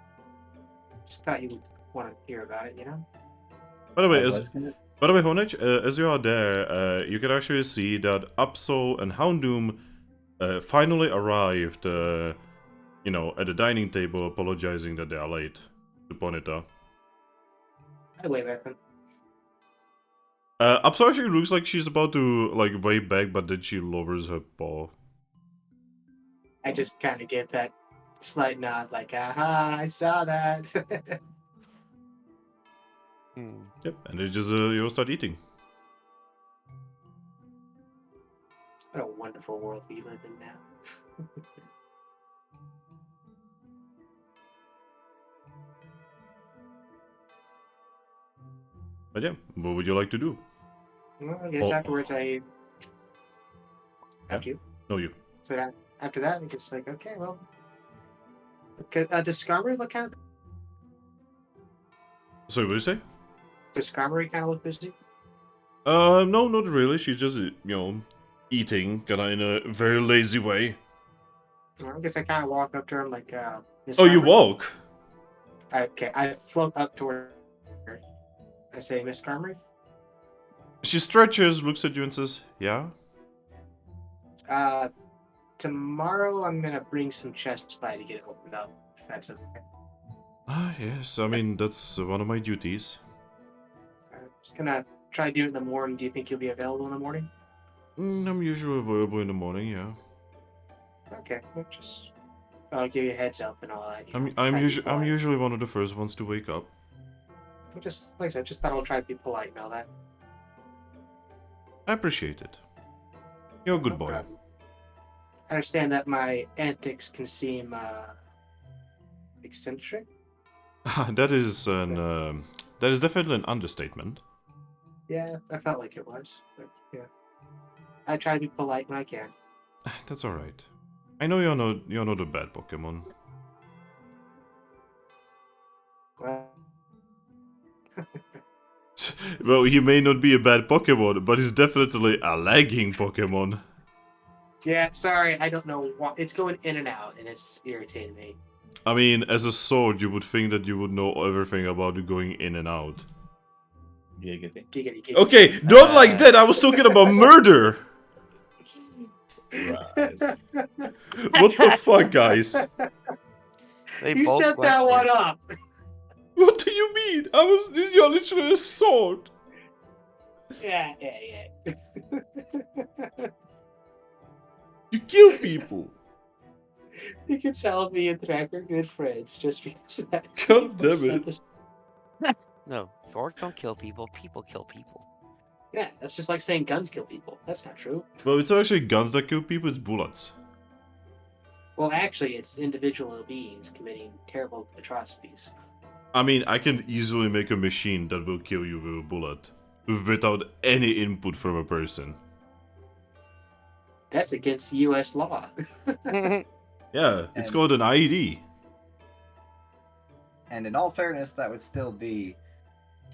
just thought you would want to hear about it, you know? By the way, I was gonna- Honedge, as you are there, you can actually see that Upso and Houndoom finally arrived, at the dining table, apologizing that they are late to Ponita. I wave at them. Upso actually looks like she's about to, wave back, but then she lowers her paw. I just kind of get that slight nod, like, aha, I saw that. Yep, and they just, you'll start eating. What a wonderful world we live in now. But yeah, what would you like to do? Well, I guess Oh. afterwards after you. No, you. So that, after that, it's like, okay, well, does Skarmory look kind of? Sorry, what did you say? Does Skarmory kind of look busy? No, not really. She's just, eating, kinda in a very lazy way. Well, I guess I kind of walk up to her, like, Miss Oh, you Skarmory? walk? Okay, I float up to her. I say, Miss Skarmory? She stretches, looks at you and says, yeah? Tomorrow I'm gonna bring some chests by to get it opened up, if that's okay. Ah, yes, I mean, that's one of my duties. I'm just gonna try to do it in the morning. Do you think you'll be available in the morning? I'm usually available in the morning, yeah. Okay, I'll give you a heads up and all that. I'm polite. usually one of the first ones to wake up. Just like I said, just thought I'll try to be polite and all that. I appreciate it. You're a good No boy. problem. I understand that my antics can seem eccentric. that is definitely an understatement. Yeah, I felt like it was, but yeah, I try to be polite when I can. That's alright. I know you're not a bad Pokemon. Well, Well, he may not be a bad Pokemon, but he's definitely a lagging Pokemon. yeah, sorry, I don't know why it's going in and out, and it's irritating me. I mean, as a sword, you would think that you would know everything about it going in and out. Giggity. Giggity, giggity. Okay, not like that. I was talking about murder. Right. What the fuck, guys? They You both set went that there. one up. What do you mean? You're literally a sword. Yeah. You kill people. You can tell me and Thrack are good friends just because of that. God damn said it. this- No, swords don't kill people. People kill people. Yeah, that's just like saying guns kill people. That's not true. Well, it's not actually guns that kill people, it's bullets. Well, actually, it's individual beings committing terrible atrocities. I mean, I can easily make a machine that will kill you with a bullet. Without any input from a person. That's against U.S. law. Yeah, it's And- called an IED. And in all fairness, that would still be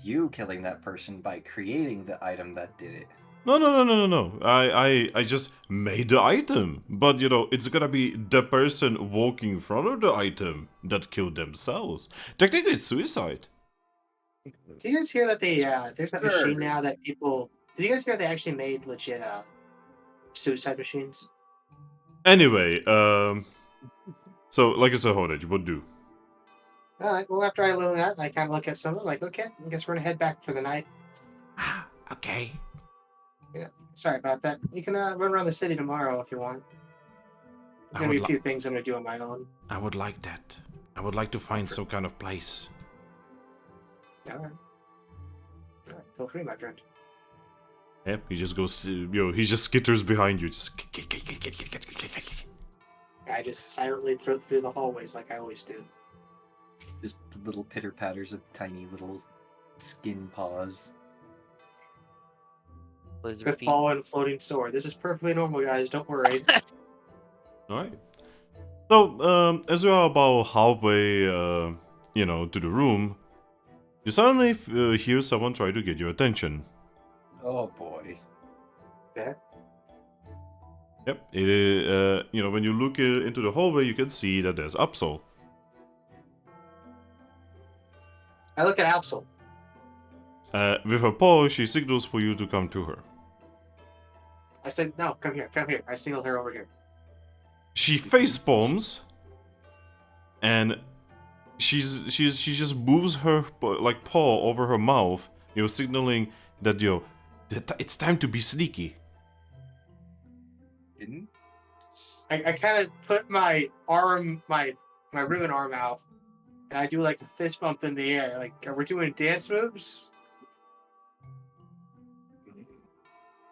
you killing that person by creating the item that did it. No. I just made the item. But, it's gonna be the person walking in front of the item that killed themselves. Technically, it's suicide. Do you guys hear that there's that Sure. machine now that people... Did you guys hear they actually made legit suicide machines? Anyway, so, like I said, Honedge, what do? Alright, well, after I learn that, I kind of look at some of it like, okay, I guess we're gonna head back for the night. Okay. Sorry about that. You can run around the city tomorrow if you want. There's I gonna be would a few things I'm gonna do on my own. I would like that. I would like to find some kind of place. All right. Feel free, my friend. Yep, he just goes to, he just skitters behind you. Just. I just silently throw through the hallways like I always do. Just the little pitter patters of tiny little skin paws. Lizard With feet. fallen floating sword. This is perfectly normal, guys. Don't worry. Alright. So, as you are about halfway, to the room, you suddenly hear someone try to get your attention. Oh boy. Yeah. Yep, it is, when you look into the hallway, you can see that there's Absol. I look at Absol. With her paw, she signals for you to come to her. I said, no, come here, come here. I signal her over here. She face palms, and she just moves her paw over her mouth, signaling that it's time to be sneaky. Didn't? I kind of put my arm, my ribbon arm out, and I do like a fist bump in the air. Like, are we doing dance moves?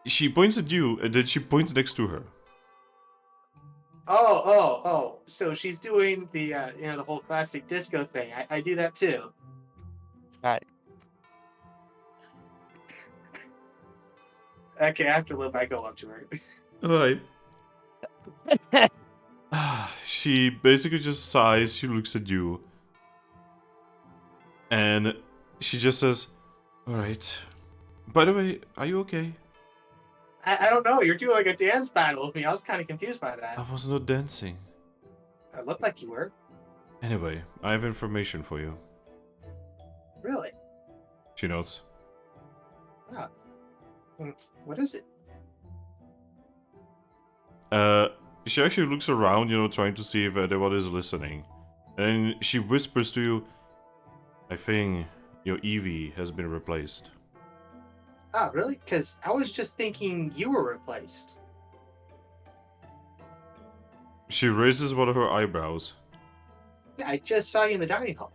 She points at you, and then she points next to her. Oh. So she's doing the, the whole classic disco thing. I do that too. Alright. Okay, after a little bit, I go up to her. Alright. She basically just sighs, she looks at you. And she just says, alright. By the way, are you okay? I don't know. You're doing like a dance battle with me. I was kind of confused by that. I was not dancing. It looked like you were. Anyway, I have information for you. Really? She nods. Ah. What is it? She actually looks around, trying to see if anyone is listening. And she whispers to you, I think your Eevee has been replaced. Ah, really? Because I was just thinking you were replaced. She raises one of her eyebrows. Yeah, I just saw you in the dining hall.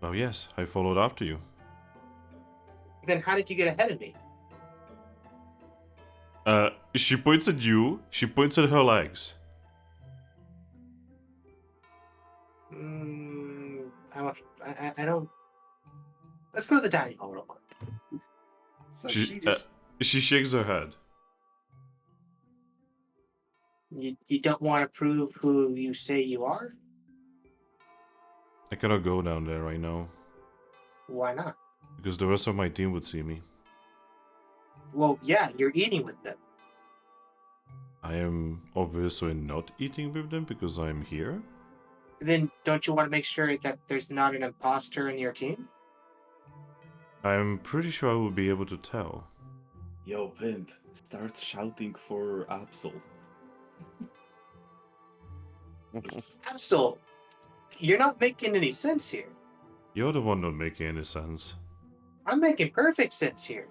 Oh yes, I followed after you. Then how did you get ahead of me? She points at you, she points at her legs. I don't... Let's go to the dining hall real quick. So She just shakes her head. You don't want to prove who you say you are? I cannot go down there right now. Why not? Because the rest of my team would see me. Well, yeah, you're eating with them. I am obviously not eating with them because I'm here. Then don't you want to make sure that there's not an imposter in your team? I'm pretty sure I will be able to tell. Yo, Pimp, start shouting for Absol. Absol, you're not making any sense here. You're the one not making any sense. I'm making perfect sense here.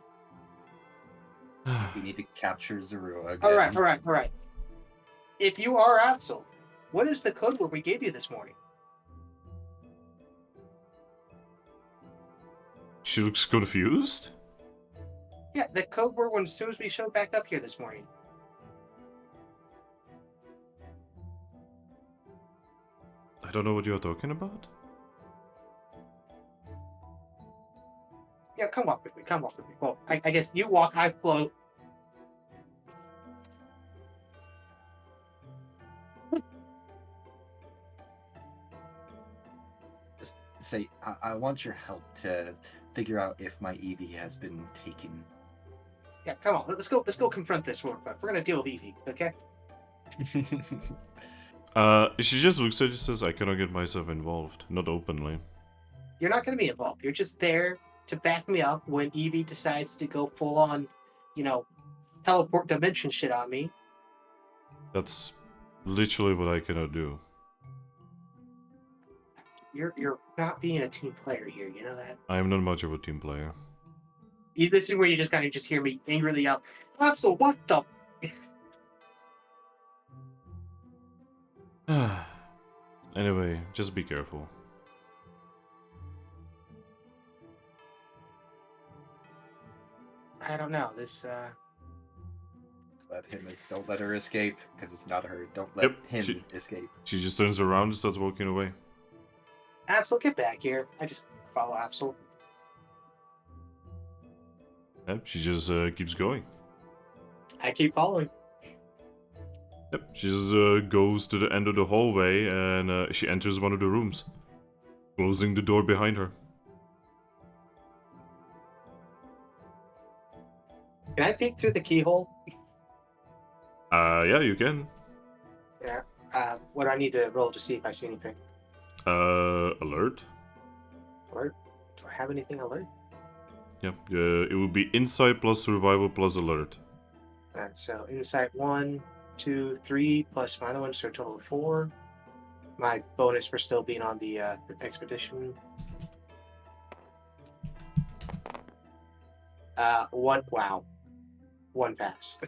we need to capture Zorua again. All right. If you are Absol, what is the code word we gave you this morning? She looks confused. Yeah, the code word when as soon as we showed back up here this morning. I don't know what you're talking about. Yeah, come walk with me. Well, I guess you walk, I float. Just say, I want your help to figure out if my Eevee has been taken. Yeah, come on. Let's go confront this real quick. We're gonna deal with Eevee, okay? She just looks at you and says, I cannot get myself involved. Not openly. You're not gonna be involved. You're just there to back me up when Eevee decides to go full on, teleport dimension shit on me. That's literally what I cannot do. You're not being a team player here, you know that? I am not much of a team player. This is where you just kind of just hear me angrily yell, Absol, what the? Anyway, just be careful. I don't know. This Don't let her escape, because it's not her. Don't let Yep, him escape. She just turns around and starts walking away. Absol, get back here. I just follow Absol. Yep, she just keeps going. I keep following. Yep, she just goes to the end of the hallway and she enters one of the rooms, closing the door behind her. Can I peek through the keyhole? Yeah, you can. Yeah. What do I need to roll to see if I see anything? Alert. Alert? Do I have anything alert? Yep, it would be insight plus survival plus alert. So insight 1, 2, 3 plus my other one, so a total of 4. My bonus for still being on the expedition. 1. Wow. 1 pass.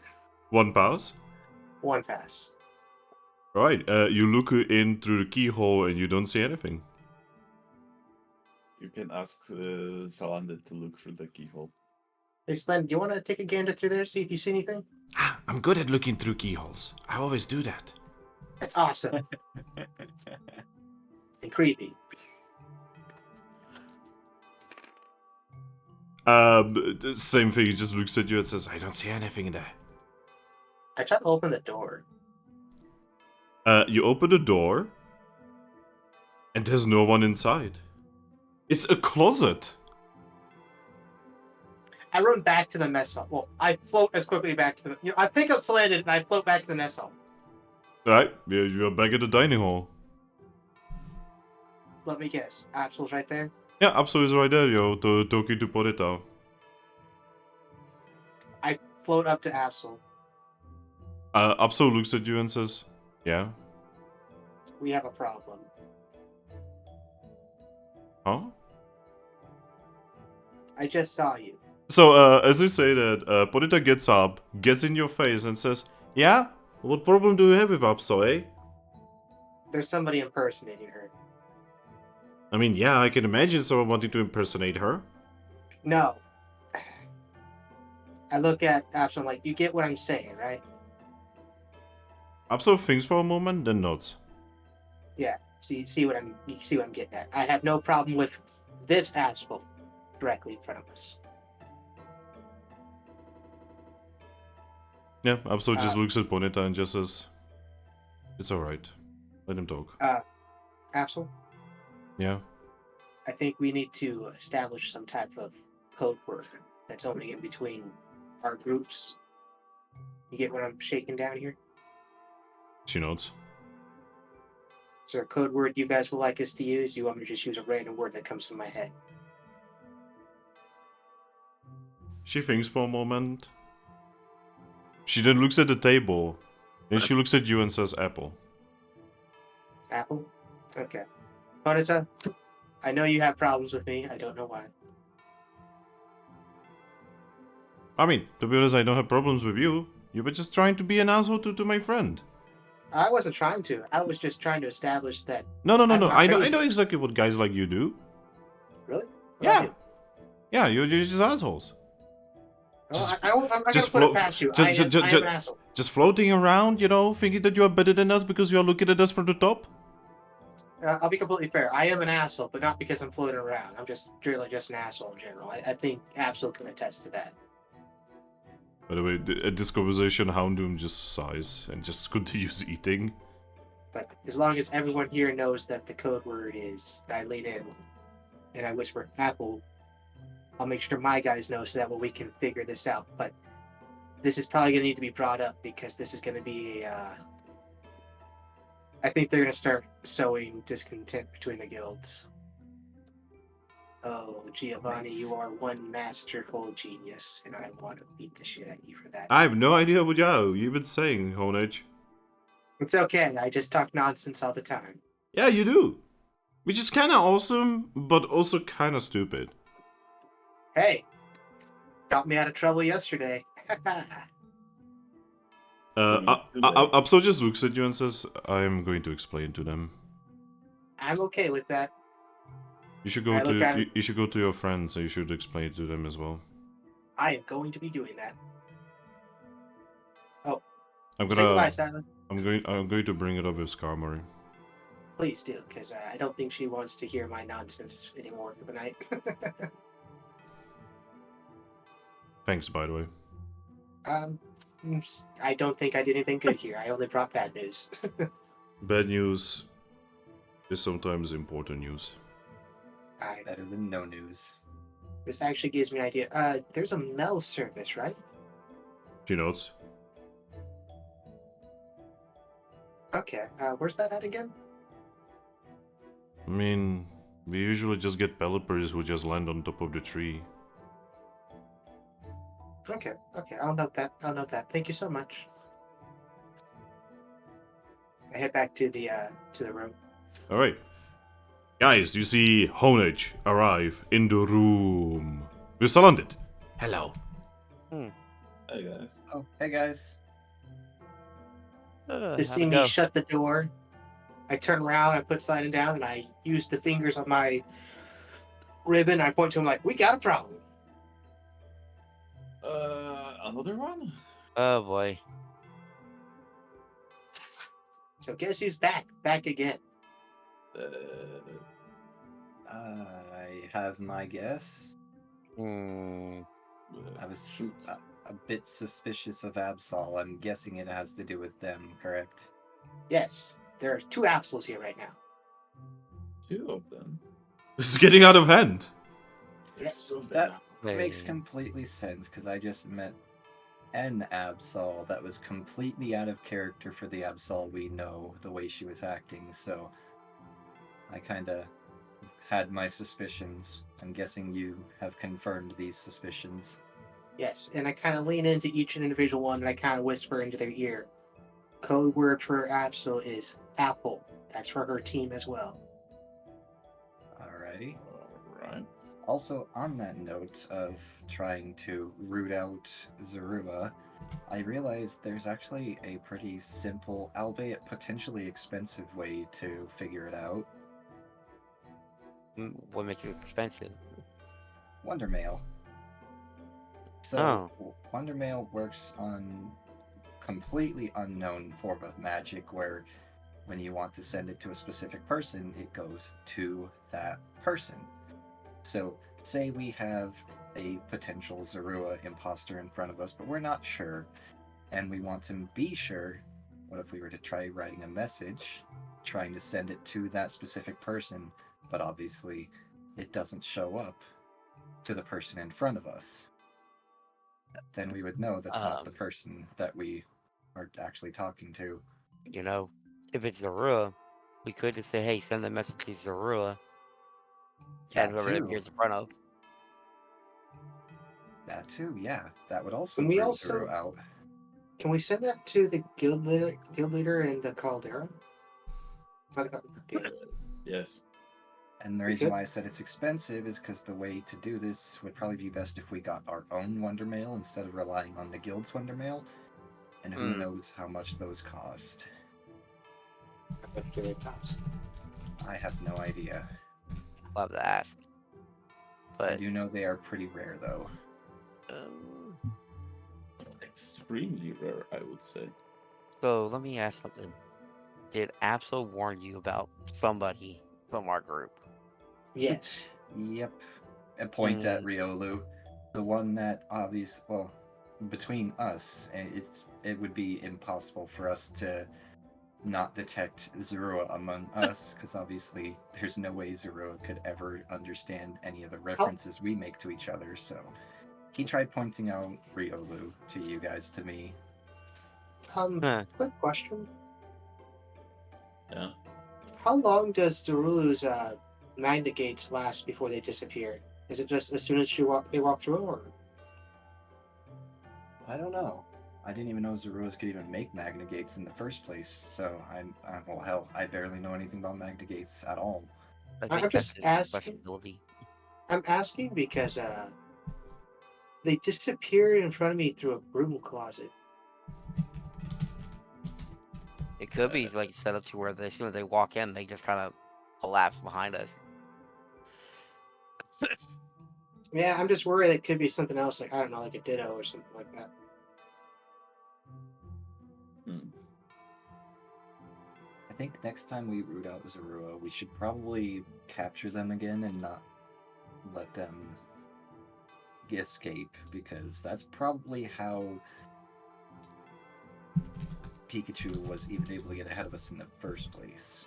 One pass. 1 pass. Right, you look in through the keyhole and you don't see anything. You can ask Salander to look through the keyhole. Hey Slen, do you want to take a gander through there, see if you see anything? I'm good at looking through keyholes. I always do that. That's awesome. And creepy. Same thing, he just looks at you and says, I don't see anything in there. I tried to open the door. You open the door, and there's no one inside. It's a closet. I run back to the mess hall. Well, I float as quickly back to the... I pick up Slanted and I float back to the mess hall. Alright, you're back at the dining hall. Let me guess. Absol's right there? Yeah, Absol is right there, yo, talking to Porita. I float up to Absol. Absol looks at you and says, yeah? We have a problem. Huh? I just saw you. So, as you say that, Porita gets up, gets in your face and says, yeah? What problem do you have with Absol, eh? There's somebody impersonating her. I mean, yeah, I can imagine someone wanting to impersonate her. No. I look at Absol like, you get what I'm saying, right? Absol thinks for a moment, then nods. Yeah. You see what I'm getting at. I have no problem with this Absol directly in front of us. Yeah, Absol just looks at Bonita and just says, it's alright. Let him talk. Absol? Yeah? I think we need to establish some type of code word that's only in between our groups. You get what I'm shaking down here? She nods. Is there a code word you guys would like us to use? You want me to just use a random word that comes to my head? She thinks for a moment. She then looks at the table. Then she looks at you and says apple. Apple? Okay. Honedge, I know you have problems with me. I don't know why. I mean, to be honest, I don't have problems with you. You were just trying to be an asshole to my friend. I wasn't trying to. I was just trying to establish that... No. I know crazy. exactly what guys like you do. Really? What Yeah. I do? Yeah, you're just assholes. Well, I'm gonna just put it float- past you. just- I just- am an just- asshole. Just floating around, thinking that you are better than us because you are looking at us from the top? I'll be completely fair. I am an asshole, but not because I'm floating around. I'm just really just an asshole in general. I think Absol can attest to that. By the way, at this conversation, Houndoom just sighs and just continues eating. But as long as everyone here knows that the code word is, I lean in and I whisper apple, I'll make sure my guys know so that way we can figure this out. But this is probably going to need to be brought up because this is going to be I think they're going to start sowing discontent between the guilds. Oh, Giovanni, you are one masterful genius, and I want to beat the shit out of you for that. I have no idea what you've been saying, Honedge. It's okay, I just talk nonsense all the time. Yeah, you do. Which is kind of awesome, but also kind of stupid. Hey, got me out of trouble yesterday. Absol just looks at you and says, I'm going to explain to them. I'm okay with that. You should go to your friends and you should explain it to them as well. I am going to be doing that. I'm Say goodbye, gonna. Simon. I'm going to bring it up with Skarmory. Please do, because I don't think she wants to hear my nonsense anymore for the night. Thanks, by the way. I don't think I did anything good here. I only brought bad news. Bad news is sometimes important news. Better than no news. This actually gives me an idea. There's a mail service, right? She notes. Okay. Where's that at again? I mean, we usually just get pelipers who just land on top of the tree. Okay. I'll note that. Thank you so much. I head back to the room. All right, guys, you see Honedge arrive in the room. We're surrounded. Hello. Hey guys. Oh, hey guys. To see me shut the door, I turn around, I put sliding down, and I use the fingers on my ribbon. I point to him like, "We got a problem." Another one? Oh boy. So guess who's back? Back again. I have my guess. Hmm. I was a bit suspicious of Absol. I'm guessing it has to do with them, correct? Yes, there are 2 Absols here right now. 2 of them. This is getting out of hand. Yes. That makes Hey. completely sense, because I just met an Absol that was completely out of character for the Absol we know, the way she was acting, so I kinda had my suspicions. I'm guessing you have confirmed these suspicions. Yes, and I kind of lean into each individual one, and I kind of whisper into their ear. Code word for Absol is Apple. That's for her team as well. Alrighty. Alright. Also, on that note of trying to root out Zorua, I realized there's actually a pretty simple, albeit potentially expensive way to figure it out. What makes it expensive? Wonder Mail. So, Wonder Mail works on completely unknown form of magic where when you want to send it to a specific person, it goes to that person. So, say we have a potential Zorua imposter in front of us, but we're not sure, and we want to be sure. What if we were to try writing a message, trying to send it to that specific person, but obviously it doesn't show up to the person in front of us? Then we would know that's not the person that we are actually talking to. You know, if it's Zorua, we could just say, "Hey, send the message to Zorua," and whoever it appears in front of. That too, yeah. That would also Can we root also- Zorua out. Can we send that to the guild leader in the Caldera? Yes. And the reason why I said it's expensive is because the way to do this would probably be best if we got our own Wonder Mail instead of relying on the guild's Wonder Mail. And who knows how much those cost. I have no idea. I'll have to ask. I But do know they are pretty rare, though. Extremely rare, I would say. so let me ask something. Did Absol warn you about somebody from our group? Yes. Yep. And point at Riolu. The one that well, between us, it would be impossible for us to not detect Zorua among us, because obviously there's no way Zorua could ever understand any of the references we make to each other, so he tried pointing out Riolu to you guys, to me. Quick question. Yeah. How long does Zorulu's magnet gates last before they disappear? Is it just as soon as they walk through, or? I don't know. I didn't even know Zoruas could even make magnet gates in the first place, so well, hell, I barely know anything about magnet gates at all. I I'm think that's just his asking. specialty. I'm asking because they disappeared in front of me through a broom closet. It could be like set up to where as soon as they walk in, they just kind of collapse behind us. Yeah, I'm just worried it could be something else, like I don't know, like a Ditto or something like that. I think next time we root out Zorua, we should probably capture them again and not let them escape, because that's probably how Pikachu was even able to get ahead of us in the first place.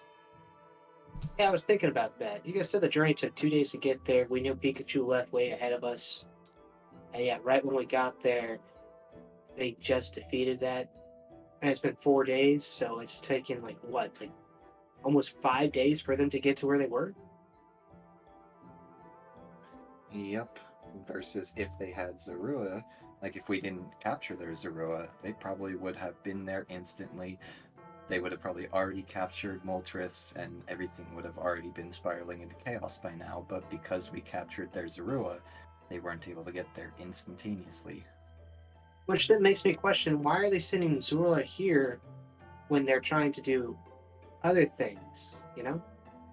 Yeah, I was thinking about that. You guys said the journey took 2 days to get there. We knew Pikachu left way ahead of us. And yeah, right when we got there, they just defeated that. And it's been 4 days, so it's taken like almost 5 days for them to get to where they were. Yep. Versus if they had Zorua, like if we didn't capture their Zorua, they probably would have been there instantly. They would have probably already captured Moltres, and everything would have already been spiraling into chaos by now. But because we captured their Zorua, they weren't able to get there instantaneously. Which then makes me question, why are they sending Zorua here when they're trying to do other things, you know?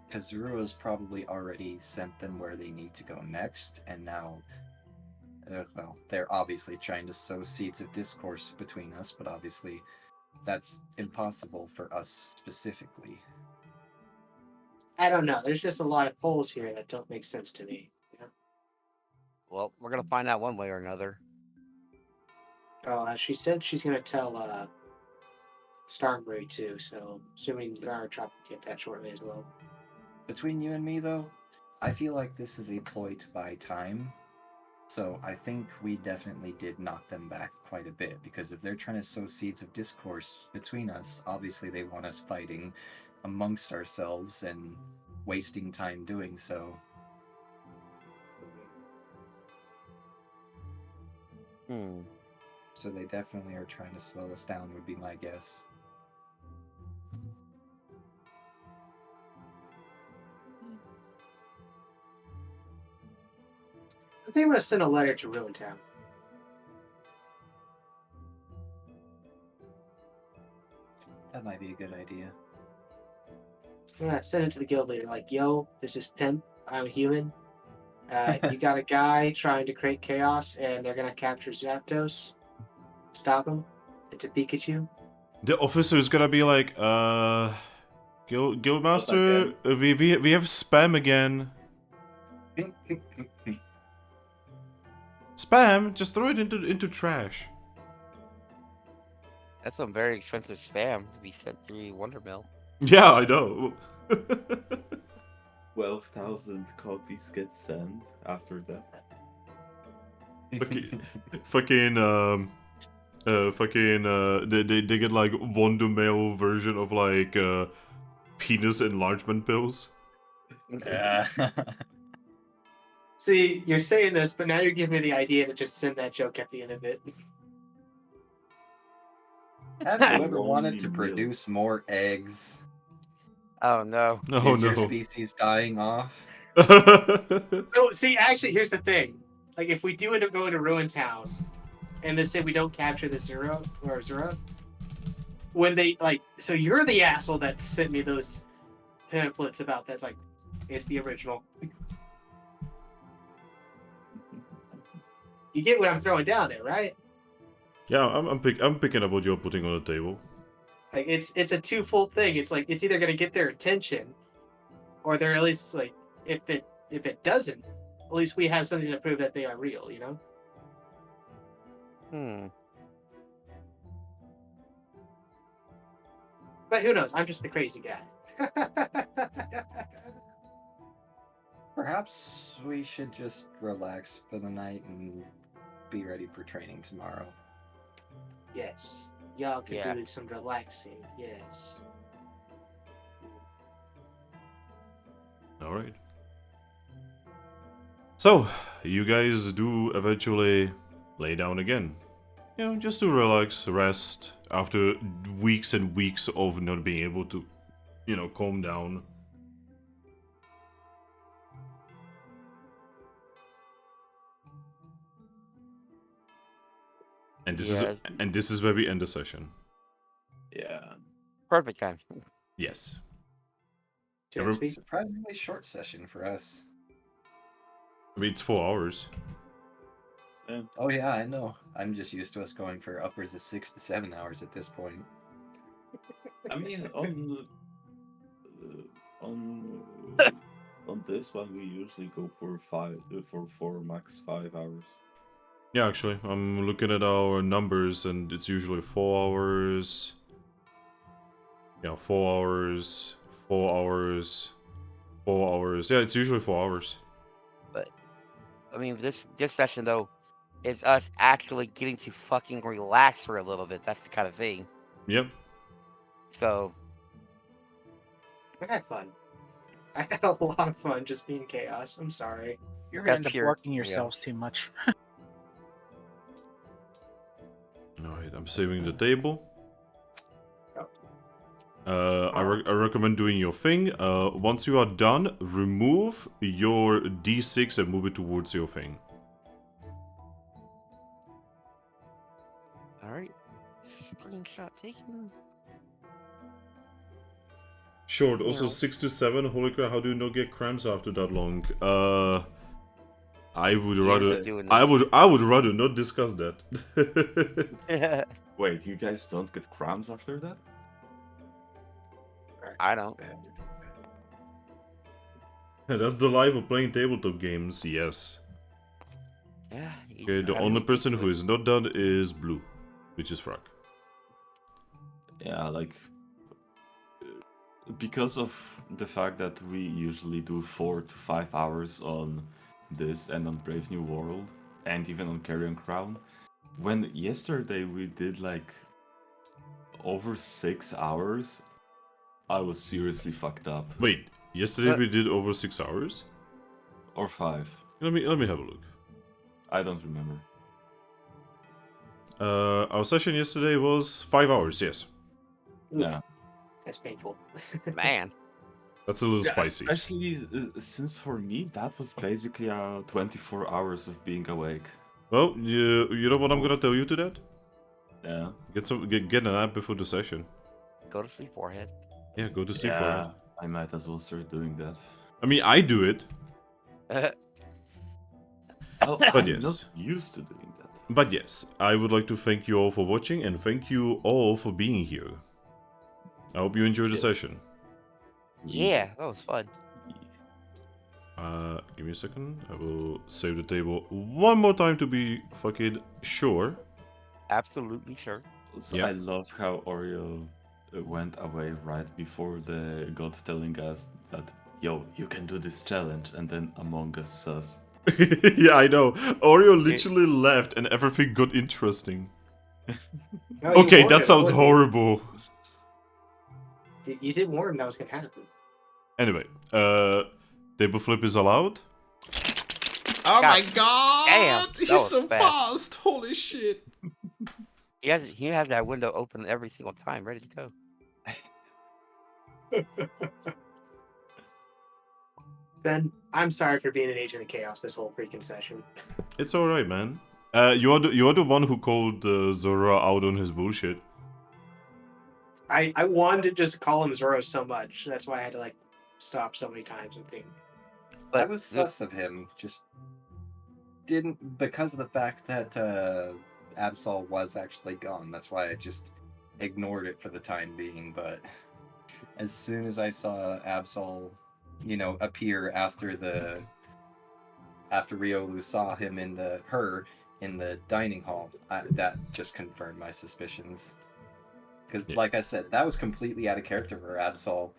Because Zorua's probably already sent them where they need to go next, and now, well, they're obviously trying to sow seeds of discourse between us, but obviously that's impossible for us specifically. I don't know. There's just a lot of holes here that don't make sense to me. You know? Well, we're gonna find out one way or another. Oh, she said she's gonna tell Starbury too, so assuming Garchomp will get that shortly as well. Between you and me, though, I feel like this is a ploy to buy time. So I think we definitely did knock them back quite a bit, because if they're trying to sow seeds of discourse between us, obviously they want us fighting amongst ourselves and wasting time doing so. So they definitely are trying to slow us down, would be my guess. I think I'm gonna send a letter to Ruintown. That might be a good idea. I'm gonna send it to the guild leader, like, yo, this is Pimp, I'm a human. You got a guy trying to create chaos, and they're gonna capture Zapdos. Stop him. It's a Pikachu. The officer is gonna be like, Guildmaster, we have spam again. Spam? Just throw it into trash. That's some very expensive spam to be sent through Wondermill. Yeah, I know. 12,000 copies get sent after that. They get like Wondermail version of like penis enlargement pills. Yeah. See, you're saying this, but now you're giving me the idea to just send that joke at the end of it. Have you ever wanted to produce more eggs? Oh no. Oh Is your no. species dying off? No, see, actually, here's the thing. Like, if we do end up going to Ruin Town, and they say we don't capture the Zero, when they, like, so you're the asshole that sent me those pamphlets about that's like, it's the original. You get what I'm throwing down there, right? Yeah, I'm picking up what you're putting on the table. Like, it's a twofold thing. It's like, it's either gonna get their attention, or they're at least like, if it doesn't, at least we have something to prove that they are real, you know? But who knows? I'm just the crazy guy. Perhaps we should just relax for the night and be ready for training tomorrow. Yes. Y'all can Yeah. do some relaxing. Yes. Alright. So, you guys do eventually lay down again. You know, just to relax, rest, after weeks and weeks of not being able to, you know, calm down. And this is where we end the session. Yeah. Perfect time. Yes. Do you want to speak? Surprisingly short session for us. I mean, it's 4 hours. Oh yeah, I know. I'm just used to us going for upwards of 6 to 7 hours at this point. I mean, on this one, we usually go for 4 max 5 hours. Yeah, actually, I'm looking at our numbers, and it's usually 4 hours. Yeah, 4 hours, 4 hours, 4 hours. Yeah, it's usually 4 hours. But I mean, this session though is us actually getting to fucking relax for a little bit. That's the kind of thing. Yep. So I had fun. I had a lot of fun just being chaos. I'm sorry. You're Step gonna end up here. working Yeah. yourselves too much. Alright, I'm saving the table. Oh. I recommend doing your thing. Once you are done, remove your D6 and move it towards your thing. all right, screenshot taken. Short, also Yeah. 6 to 7. Holy crap, how do you not get cramps after that long? I would Years rather of doing I this. would rather not discuss that. Wait, you guys don't get cramps after that? I don't. That's the life of playing tabletop games, yes. Yeah. you Okay, the gotta only get used person to who it. is not done is Blue, which is Thrack. Yeah, like because of the fact that we usually do 4 to 5 hours on this and on Brave New World, and even on Carrion Crown. When yesterday we did like over 6 hours, I was seriously fucked up. Wait, yesterday we did over 6 hours? Or 5. Let me have a look. I don't remember. Our session yesterday was 5 hours, yes. Oof, Yeah. that's painful. Man. That's a little Yeah, spicy. especially since for me that was basically 24 hours of being awake. Well, you know what I'm gonna tell you to that? Yeah. Get a nap before the session. Go to sleep, warhead. Yeah, go to sleep for Yeah, it. I might as well start doing that. I mean, I do it, Well, but I'm yes. not used to doing that. But yes, I would like to thank you all for watching and thank you all for being here. I hope you enjoyed the Yeah. session. Yeah, that was fun. Give me a second. I will save the table one more time to be fucking sure. Absolutely sure. So Yep. I love how Oreo went away right before the god telling us that, yo, you can do this challenge, and then Among Us sus. Yeah, I know. Oreo literally left and everything got interesting. No, you Okay, warned that him, sounds wouldn't you? horrible. You did warn him that was gonna happen. Anyway, table flip is allowed. Oh God my god! damn, that He's was so fast. fast! Holy shit! He has that window open every single time, ready to go. Ben, I'm sorry for being an agent of chaos this whole freaking session. It's alright, man. You're the one who called Zora out on his bullshit. I wanted to just call him Zoro so much. That's why I had to like stop so many times and think. I But was sus of him, just didn't because of the fact that Absol was actually gone. That's why I just ignored it for the time being. But as soon as I saw Absol, appear after Riolu saw him in the dining hall, that just confirmed my suspicions. Because, Yeah. like I said, that was completely out of character for Absol.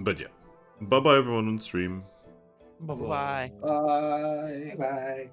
But yeah. Bye bye everyone on stream. bye. Bye. Bye.